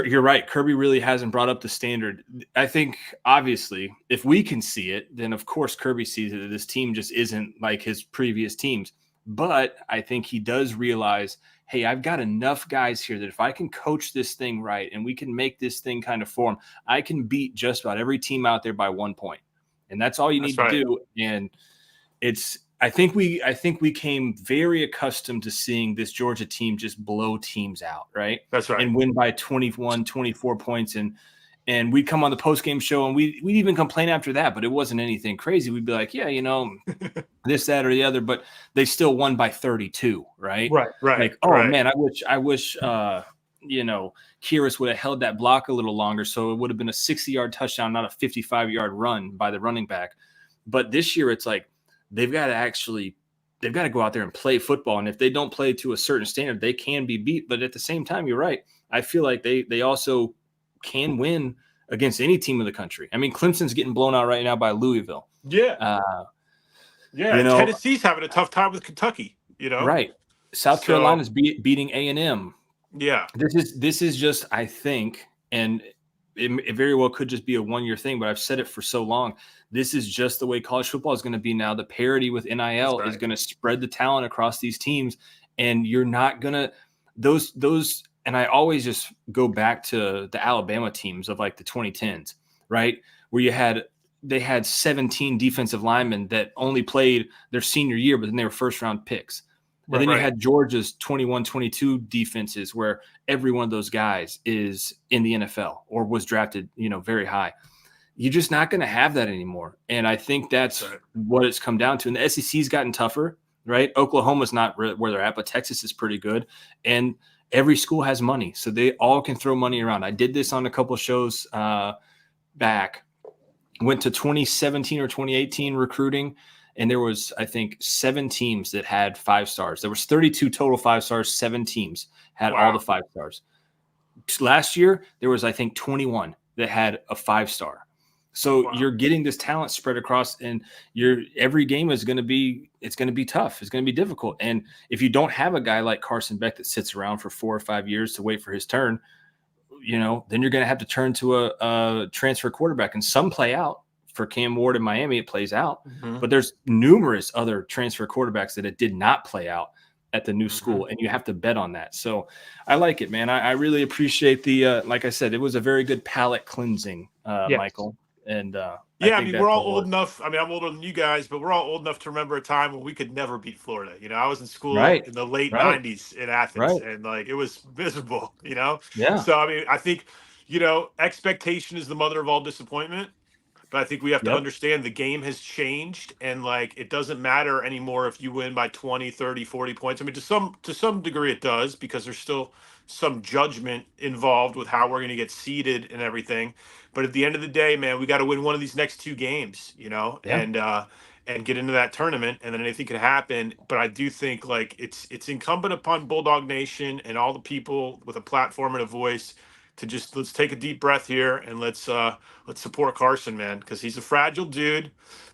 You're right. Kirby really hasn't brought up the standard. I think, obviously, if we can see it, then of course Kirby sees it, that this team just isn't like his previous teams. But I think he does realize, hey, I've got enough guys here that if I can coach this thing right and we can make this thing kind of form, I can beat just about every team out there by 1 point. And that's all you need to do. And I think we came very accustomed to seeing this Georgia team just blow teams out, right? That's right. And win by 21, 24 points. And we'd come on the postgame show and we'd even complain after that, but it wasn't anything crazy. We'd be like, yeah, you know, this, that, or the other, but they still won by 32, right? Right. Like, man, I wish you know, Kyrus would have held that block a little longer, so it would have been a 60-yard touchdown, not a 55-yard run by the running back. But this year it's like, they've got to go out there and play football. And if they don't play to a certain standard, they can be beat. But at the same time, you're right. I feel like they also can win against any team in the country. I mean, Clemson's getting blown out right now by Louisville. Yeah. You know, Tennessee's having a tough time with Kentucky, you know? Right. South Carolina's beating A&M. Yeah. This is just, I think, and it very well could just be a one-year thing, but I've said it for so long. This is just the way college football is going to be now. The parity with NIL is going to spread the talent across these teams, and you're not going to those. And I always just go back to the Alabama teams of like the 2010s, right, where they had 17 defensive linemen that only played their senior year, but then they were first-round picks. And then you had Georgia's 21-22 defenses where every one of those guys is in the NFL or was drafted, you know, very high. you're just not going to have that anymore. And I think that's what it's come down to. And the SEC's gotten tougher, right? Oklahoma's not where they're at, but Texas is pretty good. And every school has money, so they all can throw money around. I did this on a couple of shows back. Went to 2017 or 2018 recruiting, and there was, I think, 7 teams that had 5 stars. There was 32 total 5 stars. 7 teams had all the 5 stars. Last year, there was, I think, 21 that had a 5-star. So you're getting this talent spread across, and every game is going to be tough. It's going to be difficult. And if you don't have a guy like Carson Beck that sits around for 4 or 5 years to wait for his turn, then you're going to have to turn to a transfer quarterback. And some play out. For Cam Ward in Miami, it plays out. But there's numerous other transfer quarterbacks that it did not play out at the new school, and you have to bet on that. So I like it, man. I really appreciate the like I said, it was a very good palate cleansing, Michael. And I mean, we're all old enough. I mean, I'm older than you guys, but we're all old enough to remember a time when we could never beat Florida. I was in school in the late 90s in Athens, and it was miserable, Yeah. So, I mean, I think, expectation is the mother of all disappointment. But I think we have to understand the game has changed, and it doesn't matter anymore if you win by 20, 30, 40 points. I mean, to some degree it does, because there's still some judgment involved with how we're going to get seeded and everything. But at the end of the day, man, we got to win one of these next 2 games, and get into that tournament, and then anything can happen. But I do think it's incumbent upon Bulldog Nation and all the people with a platform and a voice to just let's take a deep breath here and let's support Carson, man, because he's a fragile dude,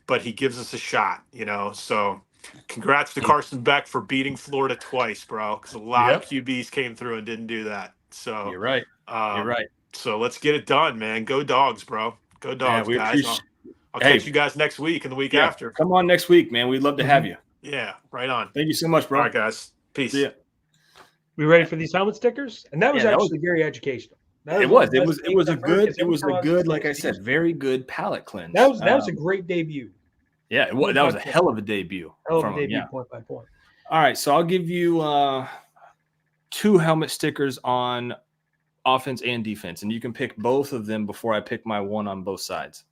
but he gives us a shot, So congrats to Carson Beck for beating Florida twice, bro, because a lot of QBs came through and didn't do that. So you're right. You're right. So let's get it done, man. Go Dogs, bro. Go Dogs, guys. I'll catch you guys next week and the week after. Come on next week, man. We'd love to have you. Yeah, right on. Thank you so much, bro. All right, guys. Peace. See ya. We ready for these helmet stickers? And that was actually very educational. It was a good, like I said, very good palate cleanse. That was a great debut. Yeah, that was a hell of a debut. Point by point. All right, so I'll give you 2 helmet stickers on offense and defense, and you can pick both of them before I pick my one on both sides.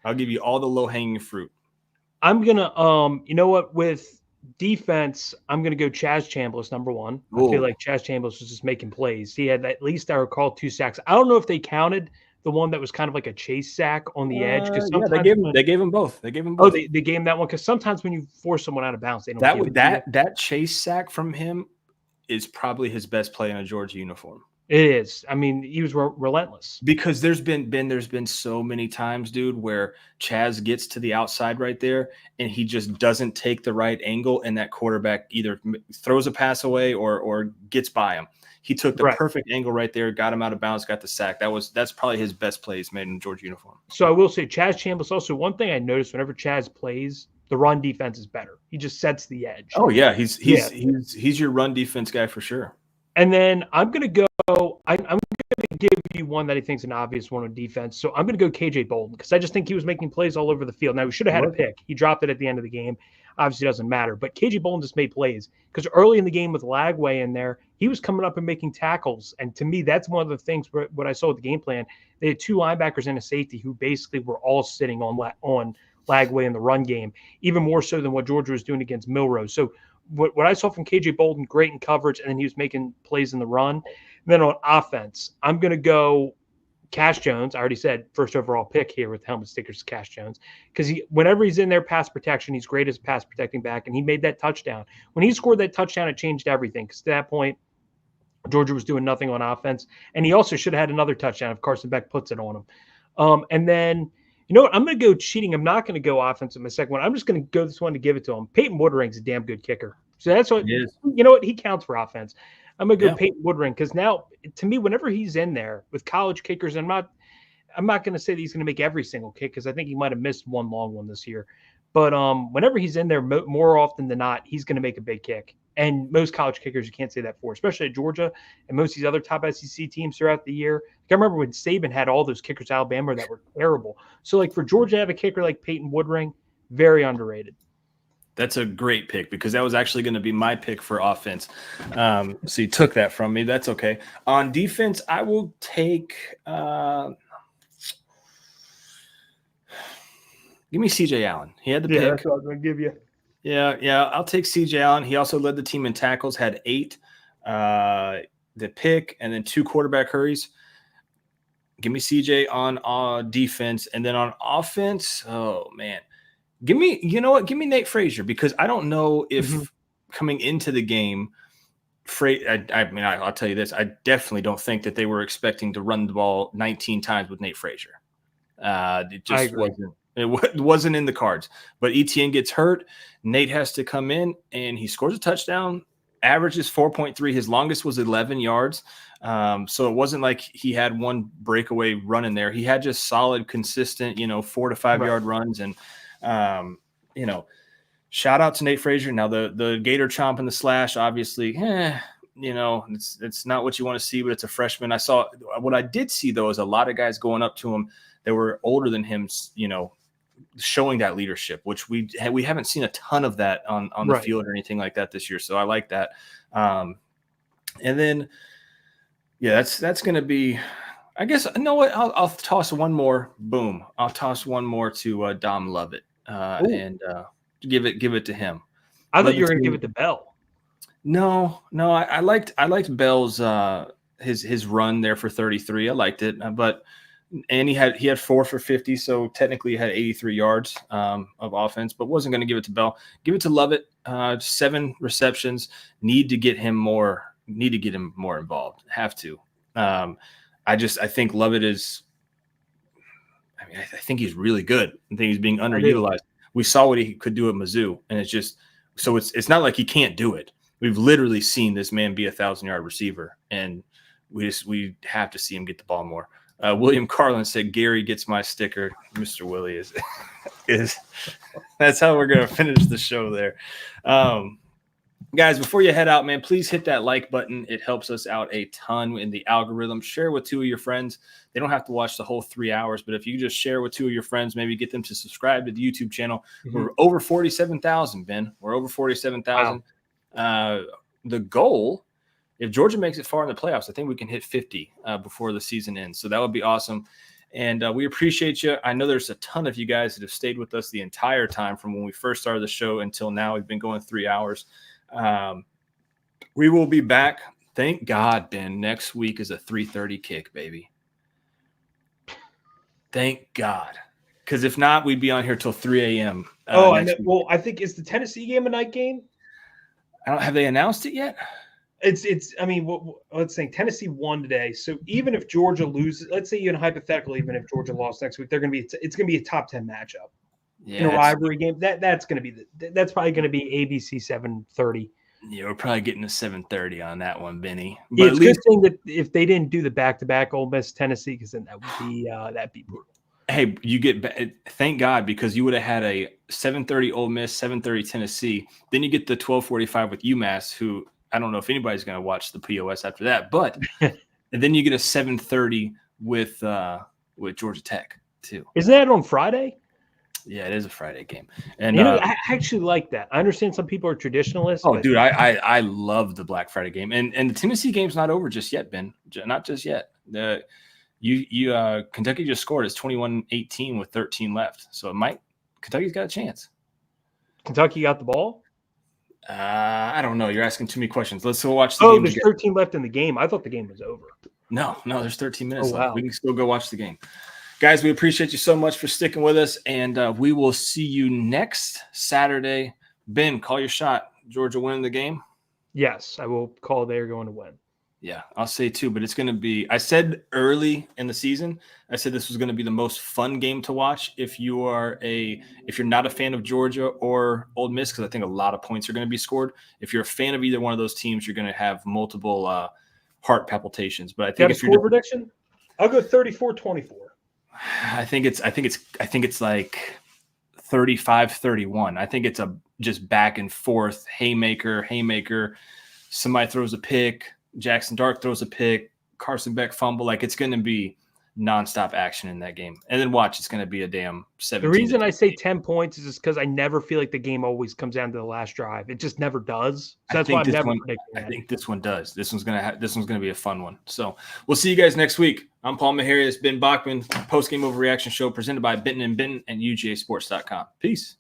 I'll give you all the low-hanging fruit. I'm gonna, with defense, I'm going to go Chaz Chambliss, number 1. I feel like Chaz Chambliss was just making plays. He had, at least I recall, 2 sacks. I don't know if they counted the one that was kind of like a chase sack on the edge. They gave him both. They gave him both. Oh, they gave him that one, because sometimes when you force someone out of bounds, they don't. That chase sack from him is probably his best play in a Georgia uniform. It is. I mean, he was relentless. Because there's been so many times, dude, where Chaz gets to the outside right there and he just doesn't take the right angle, and that quarterback either throws a pass away or gets by him. He took the perfect angle right there, got him out of bounds, got the sack. That's probably his best plays made in a Georgia uniform. So I will say Chaz Chambliss, also one thing I noticed whenever Chaz plays, the run defense is better. He just sets the edge. Oh yeah, he's your run defense guy for sure. And then I'm going to go. I'm going to give you one that I think is an obvious one on defense. So I'm going to go KJ Bolden, because I just think he was making plays all over the field. Now, we should have had a pick. He dropped it at the end of the game. Obviously, doesn't matter. But KJ Bolden just made plays, because early in the game with Lagway in there, he was coming up and making tackles. And to me, that's one of the things what I saw with the game plan. They had 2 linebackers and a safety who basically were all sitting on Lagway in the run game, even more so than what Georgia was doing against Milrose. So what I saw from KJ Bolden, great in coverage, and then he was making plays in the run. And then on offense, I'm going to go Cash Jones. I already said first overall pick here with helmet stickers, Cash Jones, because whenever he's in there pass protection, he's great as a pass protecting back, and he made that touchdown. When he scored that touchdown, it changed everything, because to that point, Georgia was doing nothing on offense, and he also should have had another touchdown if Carson Beck puts it on him. And then, you know what? I'm going to go cheating. I'm not going to go offense in my second one. I'm just going to go this one to give it to him. Peyton Woodring's a damn good kicker. So that's what, you know what? He counts for offense. I'm going to go Peyton Woodring, because now, to me, whenever he's in there with college kickers, I'm not going to say that he's going to make every single kick, because I think he might have missed one long one this year. But whenever he's in there, more often than not, he's going to make a big kick. And most college kickers, you can't say that for, especially at Georgia and most of these other top SEC teams throughout the year. I remember when Saban had all those kickers at Alabama that were terrible. So, for Georgia to have a kicker like Peyton Woodring, very underrated. That's a great pick, because that was actually going to be my pick for offense. So you took that from me. That's okay. On defense, I will take Give me CJ Allen. He had the Yeah, pick. that's what I was going to give you. Yeah, I'll take CJ Allen. He also led the team in tackles, had 8, the pick, and then 2 quarterback hurries. Give me CJ on defense, and then on offense, oh man, give me Nate Frazier, because I don't know if coming into the game, I'll tell you this, I definitely don't think that they were expecting to run the ball 19 times with Nate Frazier. It just wasn't. It wasn't in the cards. But Etienne gets hurt. Nate has to come in, and he scores a touchdown. Averages 4.3. His longest was 11 yards. So it wasn't like he had one breakaway run in there. He had just solid, consistent, 4 to 5 yard runs. And, shout out to Nate Frazier. Now the Gator chomp and the slash, obviously, it's not what you want to see, but it's a freshman. What I did see, though, is a lot of guys going up to him that were older than him, showing that leadership, which we haven't seen a ton of that on the field or anything like that this year. So I like that. And then, that's going to be, I guess, you know what? I'll toss one more. Boom. I'll toss one more to Dom Lovett and give it to him. I thought you were going to give it to Bell. No, I liked Bell's his run there for 33. I liked it, and he had 4 for 50, so technically he had 83 yards of offense, but wasn't going to give it to Bell. Give it to Lovett. 7 receptions. Need to get him more involved. Have to. I think Lovett is. I think he's really good. I think he's being underutilized. We saw what he could do at Mizzou, and it's just so it's not like he can't do it. We've literally seen this man be a 1,000-yard receiver, and we have to see him get the ball more. William Carlin said, "Gary gets my sticker." Mr. Willie is that's how we're going to finish the show there. Guys, before you head out, man, please hit that like button. It helps us out a ton in the algorithm. Share with 2 of your friends. They don't have to watch the whole 3 hours, but if you just share with 2 of your friends, maybe get them to subscribe to the YouTube channel. We're over 47,000, Ben. We're over 47,000. Wow. The goal, if Georgia makes it far in the playoffs, I think we can hit 50 before the season ends. So that would be awesome. And we appreciate you. I know there's a ton of you guys that have stayed with us the entire time from when we first started the show until now. We've been going 3 hours. We will be back. Thank God, Ben. Next week is a 3:30 kick, baby. Thank God. Because if not, we'd be on here till 3 a.m. Well, I think, is the Tennessee game a night game? Have they announced it yet? Let's think. Tennessee won today, so even if Georgia loses, let's say even hypothetically, even if Georgia lost next week, it's going to be a top 10 matchup in a rivalry game. That's probably going to be ABC 7:30. Yeah, we're probably getting to 7:30 on that one, Benny. But it's good thing that if they didn't do the back-to-back Ole Miss Tennessee, because then that'd be brutal. Hey, thank God, because you would have had a 7:30 Ole Miss, 7:30 Tennessee. Then you get the 12:45 with UMass, who I don't know if anybody's going to watch the POS after that, but and then you get a 7:30 with Georgia Tech too. Isn't that on Friday? Yeah, it is a Friday game, and I actually like that. I understand some people are traditionalists. Oh, dude, I love the Black Friday game, and the Tennessee game's not over just yet, Ben. Not just yet. Kentucky just scored. It's 21-18 with 13 left, so Kentucky's got a chance. Kentucky got the ball. I don't know. You're asking too many questions. Let's go watch the game. There's 13 left in the game. I thought the game was over. No, there's 13 minutes left. We can still go watch the game. Guys, we appreciate you so much for sticking with us, and we will see you next Saturday. Ben, call your shot. Georgia winning the game? Yes, I will call they're going to win. Yeah, I'll say too, but it's going to be – I said early in the season, I said this was going to be the most fun game to watch if you're not a fan of Georgia or Ole Miss, because I think a lot of points are going to be scored. If you're a fan of either one of those teams, you're going to have multiple heart palpitations. But I think if you're prediction, I'll go 34-24. I think it's like 35-31. I think it's a just back and forth haymaker. Somebody throws a pick. Jackson Dark throws a pick. Carson Beck fumble. Like, it's going to be nonstop action in that game. And then watch, it's going to be a damn 17. The reason I say 10 points is just because I never feel like the game always comes down to the last drive. It just never does. So that's why I'm never predicting that. I think this one does. This one's going to be a fun one. So we'll see you guys next week. I'm Paul Mahari. It's Ben Bachman, Postgame Overreaction Show presented by Benton and UGAsports.com. Peace.